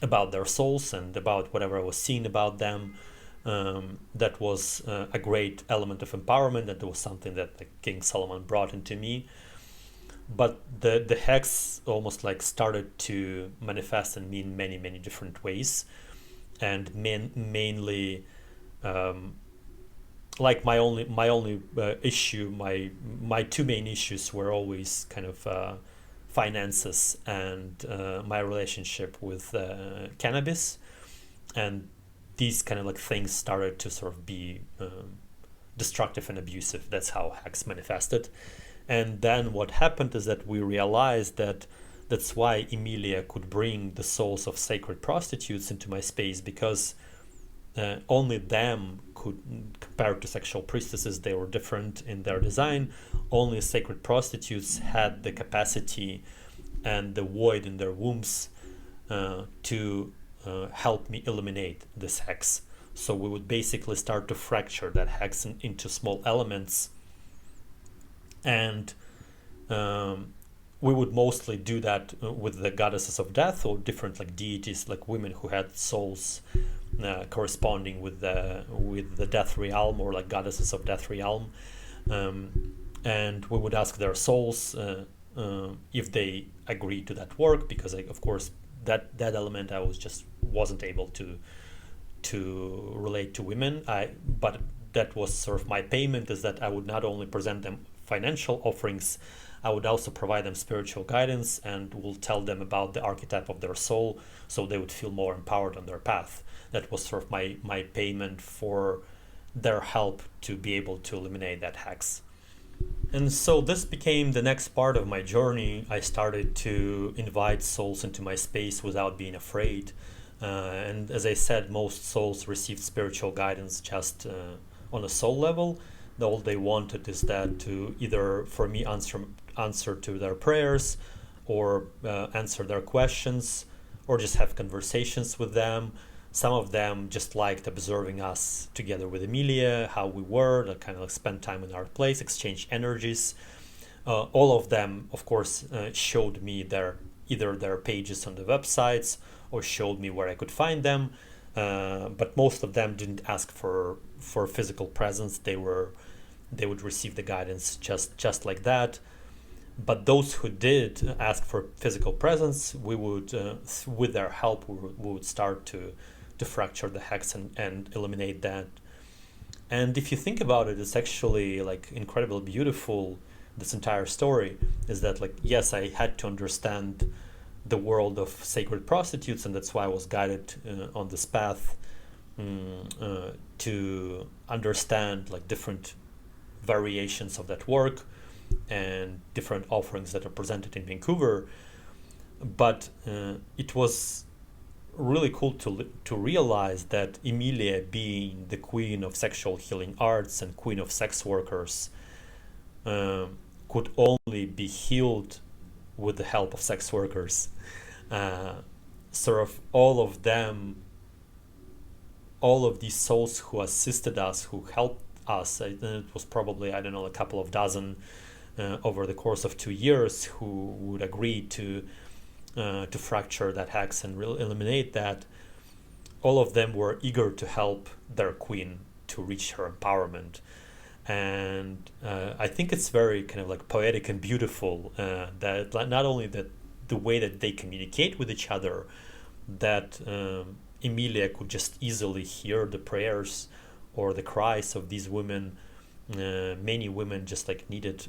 about their souls and about whatever I was seeing about them. That was a great element of empowerment, and it was something that like, King Solomon brought into me. But the hex almost like started to manifest in me in many different ways, and mainly like my only issue, my two main issues were always kind of finances and my relationship with cannabis, and these kind of like things started to sort of be destructive and abusive. That's how hex manifested. And then what happened is that we realized that that's why Emilia could bring the souls of sacred prostitutes into my space, because only them could, compared to sexual priestesses, they were different in their design. Only sacred prostitutes had the capacity and the void in their wombs to help me eliminate this hex. So we would basically start to fracture that hex into small elements, and we would mostly do that with the goddesses of death or different like deities, like women who had souls corresponding with the death realm, or like goddesses of death realm, and we would ask their souls if they agreed to that work, because of course that element I wasn't able to relate to women. But that was sort of my payment, is that I would not only present them financial offerings, I would also provide them spiritual guidance and will tell them about the archetype of their soul, so they would feel more empowered on their path. That was sort of my payment for their help to be able to eliminate that hex. And so this became the next part of my journey. I started to invite souls into my space without being afraid. And as I said, most souls received spiritual guidance just on a soul level. All they wanted is that to either for me answer to their prayers, or answer their questions, or just have conversations with them. Some of them just liked observing us together with Emilia, how we were, like kind of like spend time in our place, exchange energies. All of them, of course, showed me either their pages on the websites or showed me where I could find them. But most of them didn't ask for physical presence. They would receive the guidance just like that. But those who did ask for physical presence, we would, with their help, we would start to fracture the hex and eliminate that. And if you think about it, it's actually like incredibly beautiful. This entire story is that, like, yes, I had to understand the world of sacred prostitutes, and that's why I was guided on this path to understand like different variations of that work and different offerings that are presented in Vancouver. But it was really cool to realize that Emilia, being the queen of sexual healing arts and queen of sex workers, could only be healed with the help of sex workers. Sort of all of these souls who assisted us, who helped us, and it was probably, I don't know, a couple of dozen over the course of 2 years, who would agree to fracture that hex and eliminate that. All of them were eager to help their queen to reach her empowerment. And I think it's very kind of like poetic and beautiful that not only that the way that they communicate with each other, that Emilia could just easily hear the prayers or the cries of these women. Many women just like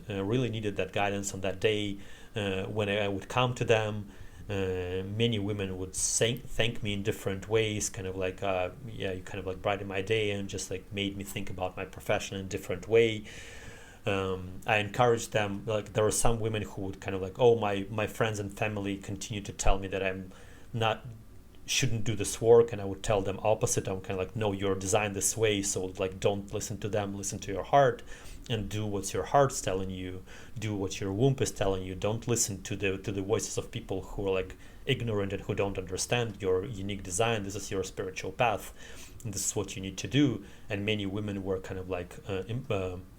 really needed that guidance on that day. When I would come to them, many women would thank me in different ways, kind of like, you kind of like brightened my day and just like made me think about my profession in a different way. I encouraged them. Like there were some women who would kind of like, oh, my friends and family continue to tell me that I'm not shouldn't do this work, and I would tell them opposite. I'm kind of like, no, you're designed this way, so like don't listen to them, listen to your heart and do what your heart's telling you, do what your womb is telling you. Don't listen to the voices of people who are like ignorant and who don't understand your unique design. This is your spiritual path, and this is what you need to do. And many women were kind of like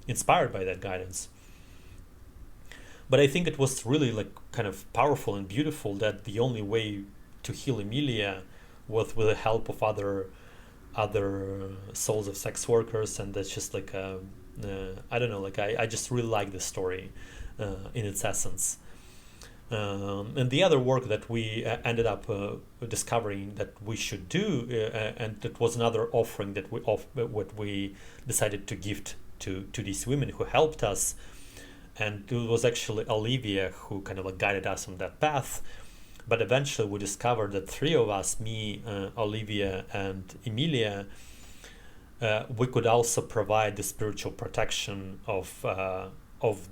inspired by that guidance. But I think it was really like kind of powerful and beautiful that the only way to heal Emilia was with the help of other souls of sex workers. And that's just like I don't know, like I just really like this story in its essence. And the other work that we ended up discovering that we should do, and that was another offering that what we decided to gift to these women who helped us, and it was actually Olivia who kind of like guided us on that path. But eventually we discovered that three of us, me, Olivia, and Emilia, we could also provide the spiritual protection of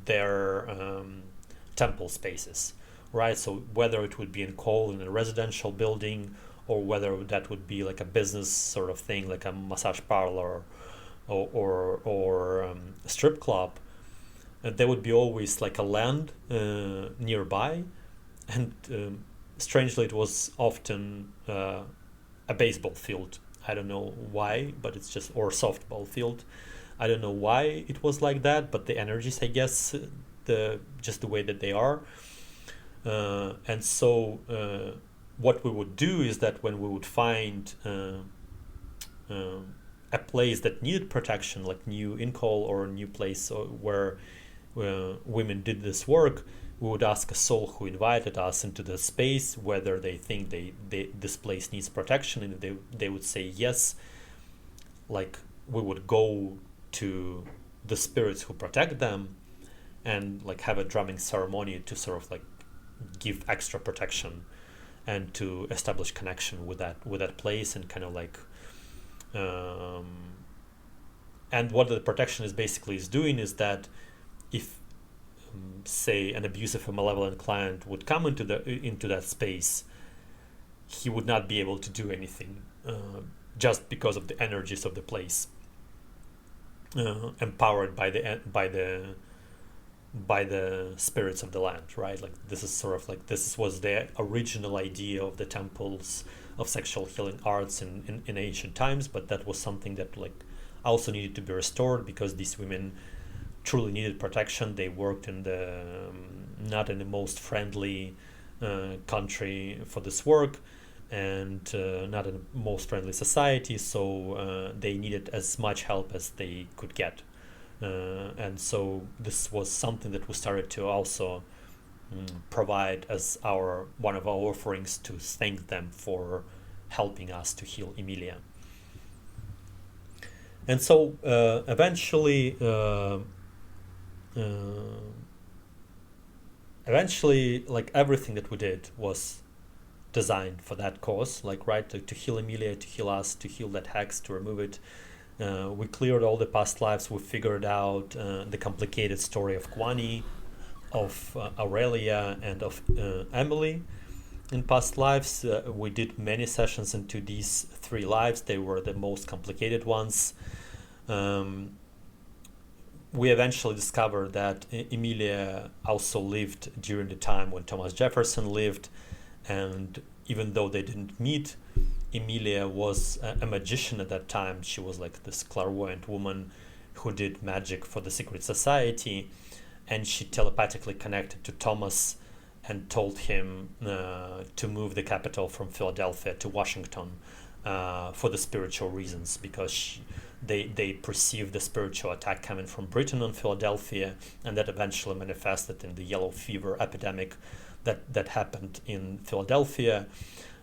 their temple spaces, right? So whether it would be in in a residential building, or whether that would be like a business sort of thing, like a massage parlor or strip club, there would be always like a land nearby, and strangely it was often a baseball field. I don't know why, but it's just, or softball field. I don't know why it was like that, but the energies, I guess, just the way that they are. And so what we would do is that when we would find a place that needed protection, like new in-call or a new place where women did this work, we would ask a soul who invited us into the space whether they think this place needs protection, and if they would say yes, like we would go to the spirits who protect them and like have a drumming ceremony to sort of like give extra protection and to establish connection with that place, and kind of like and what the protection is basically doing is that if say an abusive or malevolent client would come into that space, he would not be able to do anything just because of the energies of the place, empowered by the spirits of the land, right? Like this is sort of like, this was the original idea of the temples of sexual healing arts in ancient times, but that was something that like also needed to be restored because these women truly needed protection. They worked in the not in the most friendly country for this work, and not in the most friendly society, so they needed as much help as they could get. And so this was something that we started to also provide as one of our offerings to thank them for helping us to heal Emilia. And so eventually, like everything that we did was designed for that cause, like, right, to heal Emilia, to heal us, to heal that hex, to remove it. We cleared all the past lives. We figured out the complicated story of Kwani, of Aurelia, and of Emily in past lives. We did many sessions into these three lives. They were the most complicated ones. We eventually discovered that Emilia also lived during the time when Thomas Jefferson lived, and even though they didn't meet, Emilia was a magician at that time. She was like this clairvoyant woman who did magic for the secret society, and she telepathically connected to Thomas and told him to move the capital from Philadelphia to Washington for the spiritual reasons, because they perceived the spiritual attack coming from Britain on Philadelphia, and that eventually manifested in the yellow fever epidemic that happened in Philadelphia.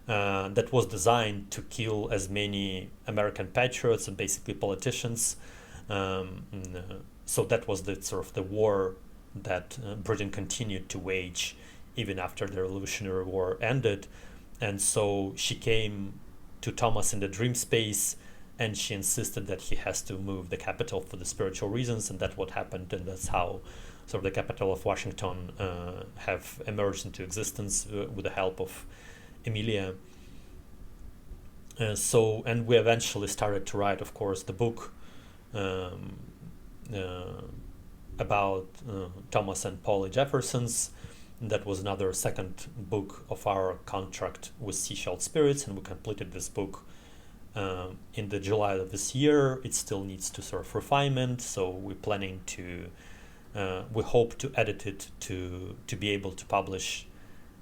that was designed to kill as many American patriots and basically politicians. So that was the sort of the war that Britain continued to wage even after the Revolutionary War ended. And so she came to Thomas in the dream space, and she insisted that he has to move the capital for the spiritual reasons, and that's what happened, and that's how sort of the capital of Washington have emerged into existence with the help of Emilia. And we eventually started to write, of course, the book about Thomas and Polly Jeffersons. That was another second book of our contract with Seashell Spirits, and we completed this book in the July of this year. It still needs to sort of refinement, so we're planning to we hope to edit it to be able to publish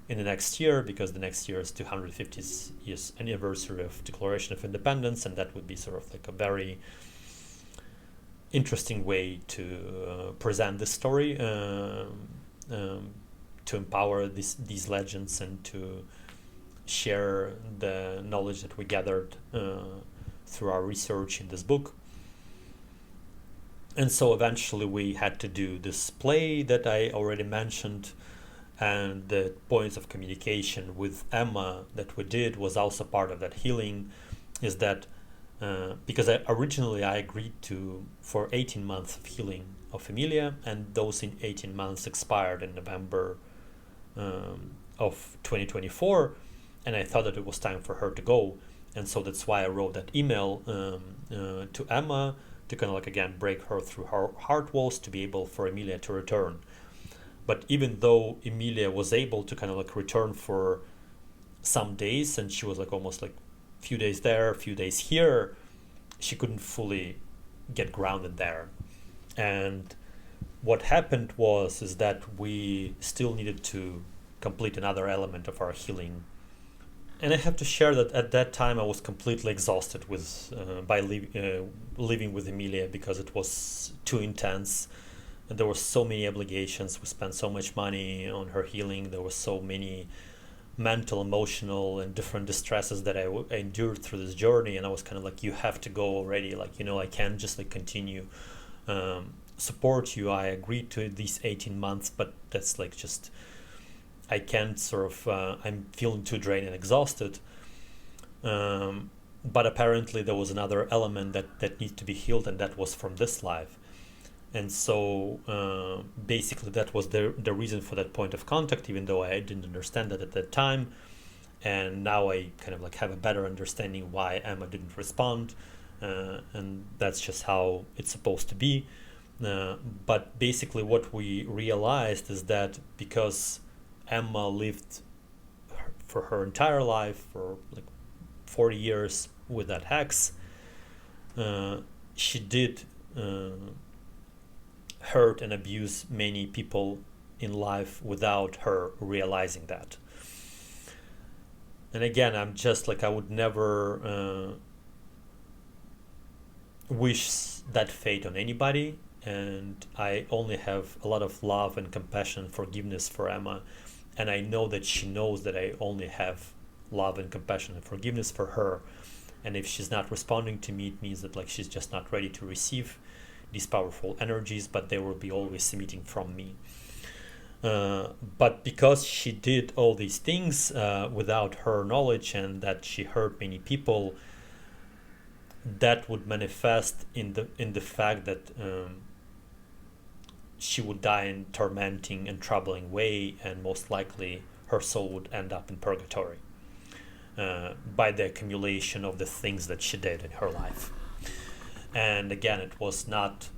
in the next year, because the next year is 250th years anniversary of Declaration of Independence, and that would be sort of like a very interesting way to present this story, to empower these legends and to share the knowledge that we gathered through our research in this book. And so eventually we had to do this play that I already mentioned, and the points of communication with Emma that we did was also part of that healing. Is that because originally I agreed for 18 months of healing of Emilia, and those 18 months expired in November of 2024, and I thought that it was time for her to go, and so that's why I wrote that email to Emma to kind of like again break her through her heart walls to be able for Emilia to return. But even though Emilia was able to kind of like return for some days, and she was like almost like a few days there, a few days here, she couldn't fully get grounded there. And what happened is that we still needed to complete another element of our healing. And I have to share that at that time I was completely exhausted with living with Emilia, because it was too intense. And there were so many obligations. We spent so much money on her healing. There were so many mental, emotional, and different distresses that I endured through this journey. And I was kind of like, you have to go already. Like, I can't just like continue support you. I agreed to these 18 months, but that's like just, I can't sort of, I'm feeling too drained and exhausted. But apparently there was another element that needs to be healed, and that was from this life. And so basically that was the reason for that point of contact, even though I didn't understand that at that time. And now I kind of like have a better understanding why Emma didn't respond. And that's just how it's supposed to be. But basically what we realized is that because Emma lived for her entire life, for like 40 years with that hex, she did hurt and abuse many people in life without her realizing that. And again, I'm just like, I would never wish that fate on anybody, and I only have a lot of love and compassion, forgiveness for Emma, and I know that she knows that I only have love and compassion and forgiveness for her. And if she's not responding to me, it means that like she's just not ready to receive these powerful energies, but they will be always emitting from me. But because she did all these things without her knowledge, and that she hurt many people, that would manifest in the fact that she would die in tormenting and troubling way, and most likely her soul would end up in purgatory by the accumulation of the things that she did in her life. And again, it was not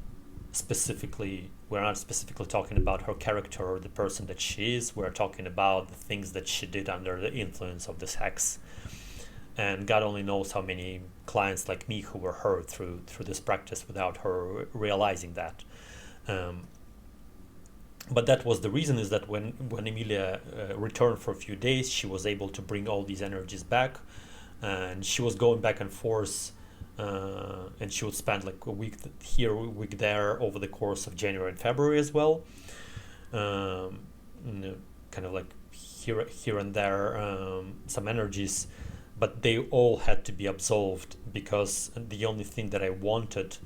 specifically, we're not specifically talking about her character or the person that she is. We're talking about the things that she did under the influence of this hex. And God only knows how many clients like me who were hurt through this practice without her realizing that. But that was the reason, is that when Emilia returned for a few days, she was able to bring all these energies back, and she was going back and forth, and she would spend like a week here, a week there over the course of January and February as well, kind kind of like here and there, some energies, but they all had to be absolved, because the only thing that I wanted,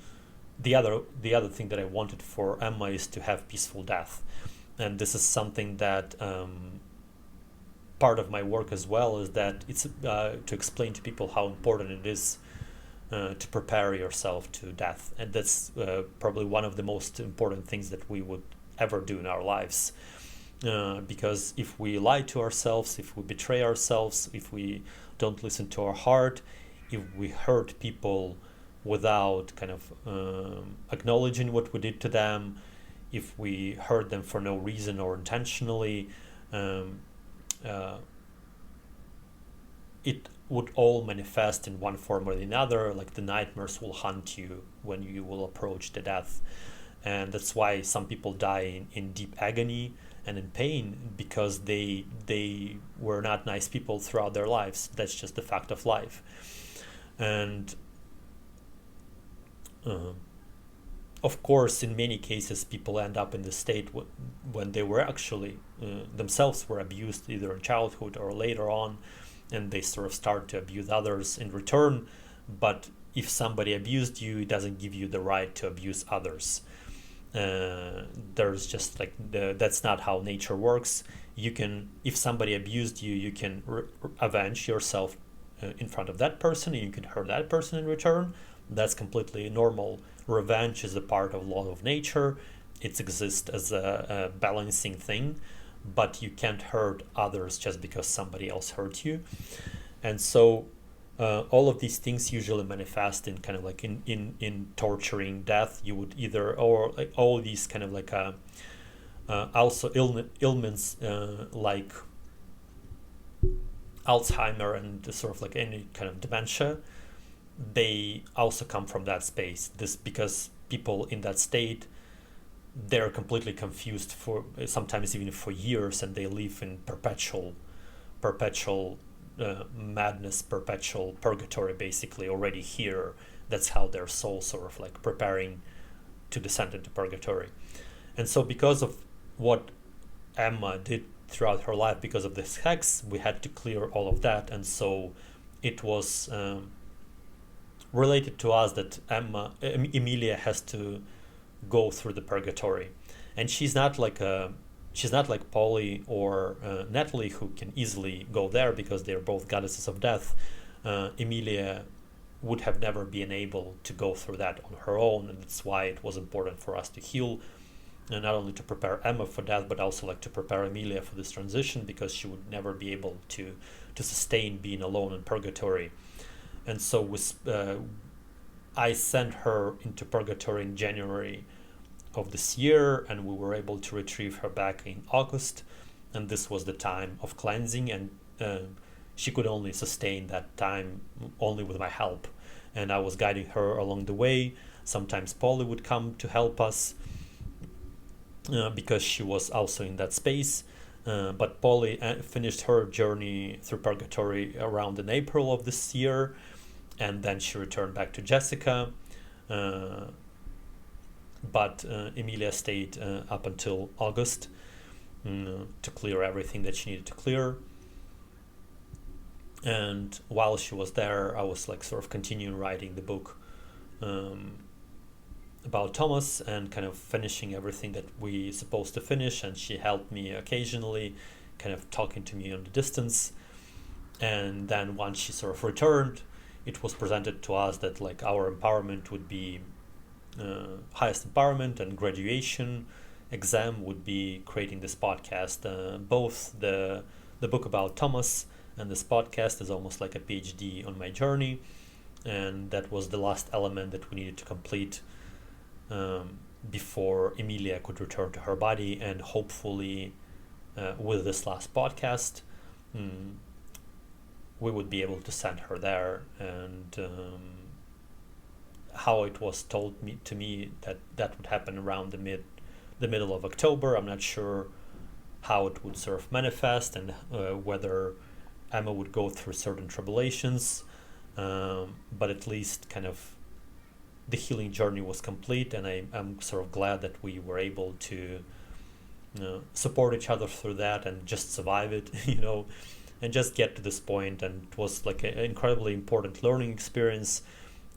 the other thing that I wanted for Emma is to have peaceful death. And this is something that part of my work as well, is that it's to explain to people how important it is to prepare yourself to death. And that's probably one of the most important things that we would ever do in our lives. Because if we lie to ourselves, if we betray ourselves, if we don't listen to our heart, if we hurt people without kind of acknowledging what we did to them, if we hurt them for no reason or intentionally, it would all manifest in one form or another. Like the nightmares will haunt you when you will approach the death. And that's why some people die in deep agony and in pain, because they were not nice people throughout their lives. That's just the fact of life. And of course, in many cases, people end up in the state when they were actually themselves were abused, either in childhood or later on, and they sort of start to abuse others in return. But if somebody abused you, it doesn't give you the right to abuse others. There's just like that's not how nature works. You can, if somebody abused you, you can avenge yourself in front of that person, and you can hurt that person in return. That's completely normal. Revenge is a part of law of nature. It exists as a balancing thing, but you can't hurt others just because somebody else hurt you. And so all of these things usually manifest in kind of like in torturing death. You would either, or like all these kind of like also ailments like Alzheimer and sort of like any kind of dementia, they also come from that space. This because people in that state, they're completely confused for sometimes even for years, and they live in perpetual madness, perpetual purgatory, basically already here. That's how their soul sort of like preparing to descend into purgatory. And so because of what Emma did throughout her life, because of this hex, we had to clear all of that. And so it was related to us that Emilia has to go through the purgatory. And she's not like Polly or Natalie, who can easily go there because they're both goddesses of death. Emilia would have never been able to go through that on her own, and that's why it was important for us to heal, and not only to prepare Emma for death, but also like to prepare Emilia for this transition, because she would never be able to sustain being alone in purgatory. And so I sent her into purgatory in January of this year, and we were able to retrieve her back in August, and this was the time of cleansing, and she could only sustain that time only with my help, and I was guiding her along the way. Sometimes Polly would come to help us because she was also in that space, but Polly finished her journey through purgatory around in April of this year, and then she returned back to Jessica. But Emilia stayed up until August to clear everything that she needed to clear. And while she was there, I was like sort of continuing writing the book about Thomas and kind of finishing everything that we supposed to finish. And she helped me occasionally, kind of talking to me on the distance. And then once she sort of returned, it was presented to us that like our empowerment would be highest empowerment, and graduation exam would be creating this podcast. Both the book about Thomas and this podcast is almost like a PhD on my journey, and that was the last element that we needed to complete before Emilia could return to her body. And hopefully with this last podcast we would be able to send her there. And how it was told to me that would happen around the middle of October. I'm not sure how it would sort of manifest, and whether Emma would go through certain tribulations, but at least kind of the healing journey was complete, and I'm sort of glad that we were able to support each other through that and just survive it, you know, and just get to this point. And it was like an incredibly important learning experience.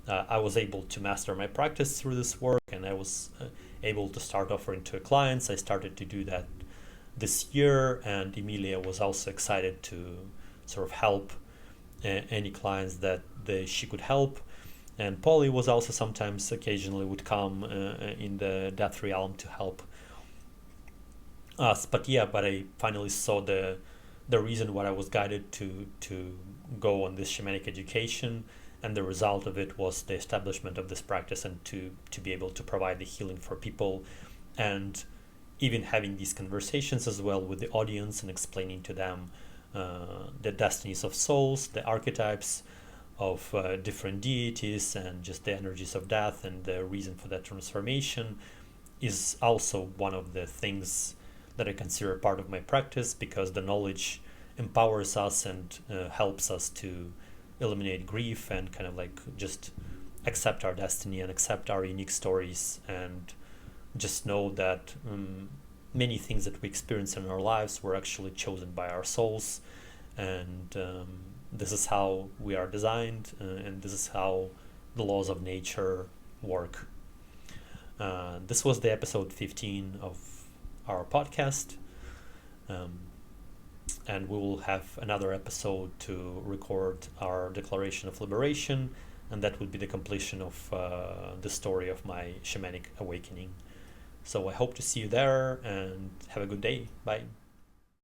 I was able to master my practice through this work, and I was able to start offering to clients. I started to do that this year, and Emilia was also excited to sort of help any clients that she could help. And Polly was also sometimes, occasionally, would come in the death realm to help us. But I finally saw the reason why I was guided to go on this shamanic education, and the result of it was the establishment of this practice, and to be able to provide the healing for people, and even having these conversations as well with the audience and explaining to them the destinies of souls, the archetypes of different deities, and just the energies of death and the reason for that transformation is also one of the things that I consider part of my practice, because the knowledge empowers us and helps us to eliminate grief and kind of like just accept our destiny and accept our unique stories, and just know that many things that we experience in our lives were actually chosen by our souls, and this is how we are designed, and this is how the laws of nature work. This was the episode 15 of our podcast, and we will have another episode to record our declaration of liberation, and that would be the completion of the story of my shamanic awakening. So I hope to see you there, and have a good day. Bye.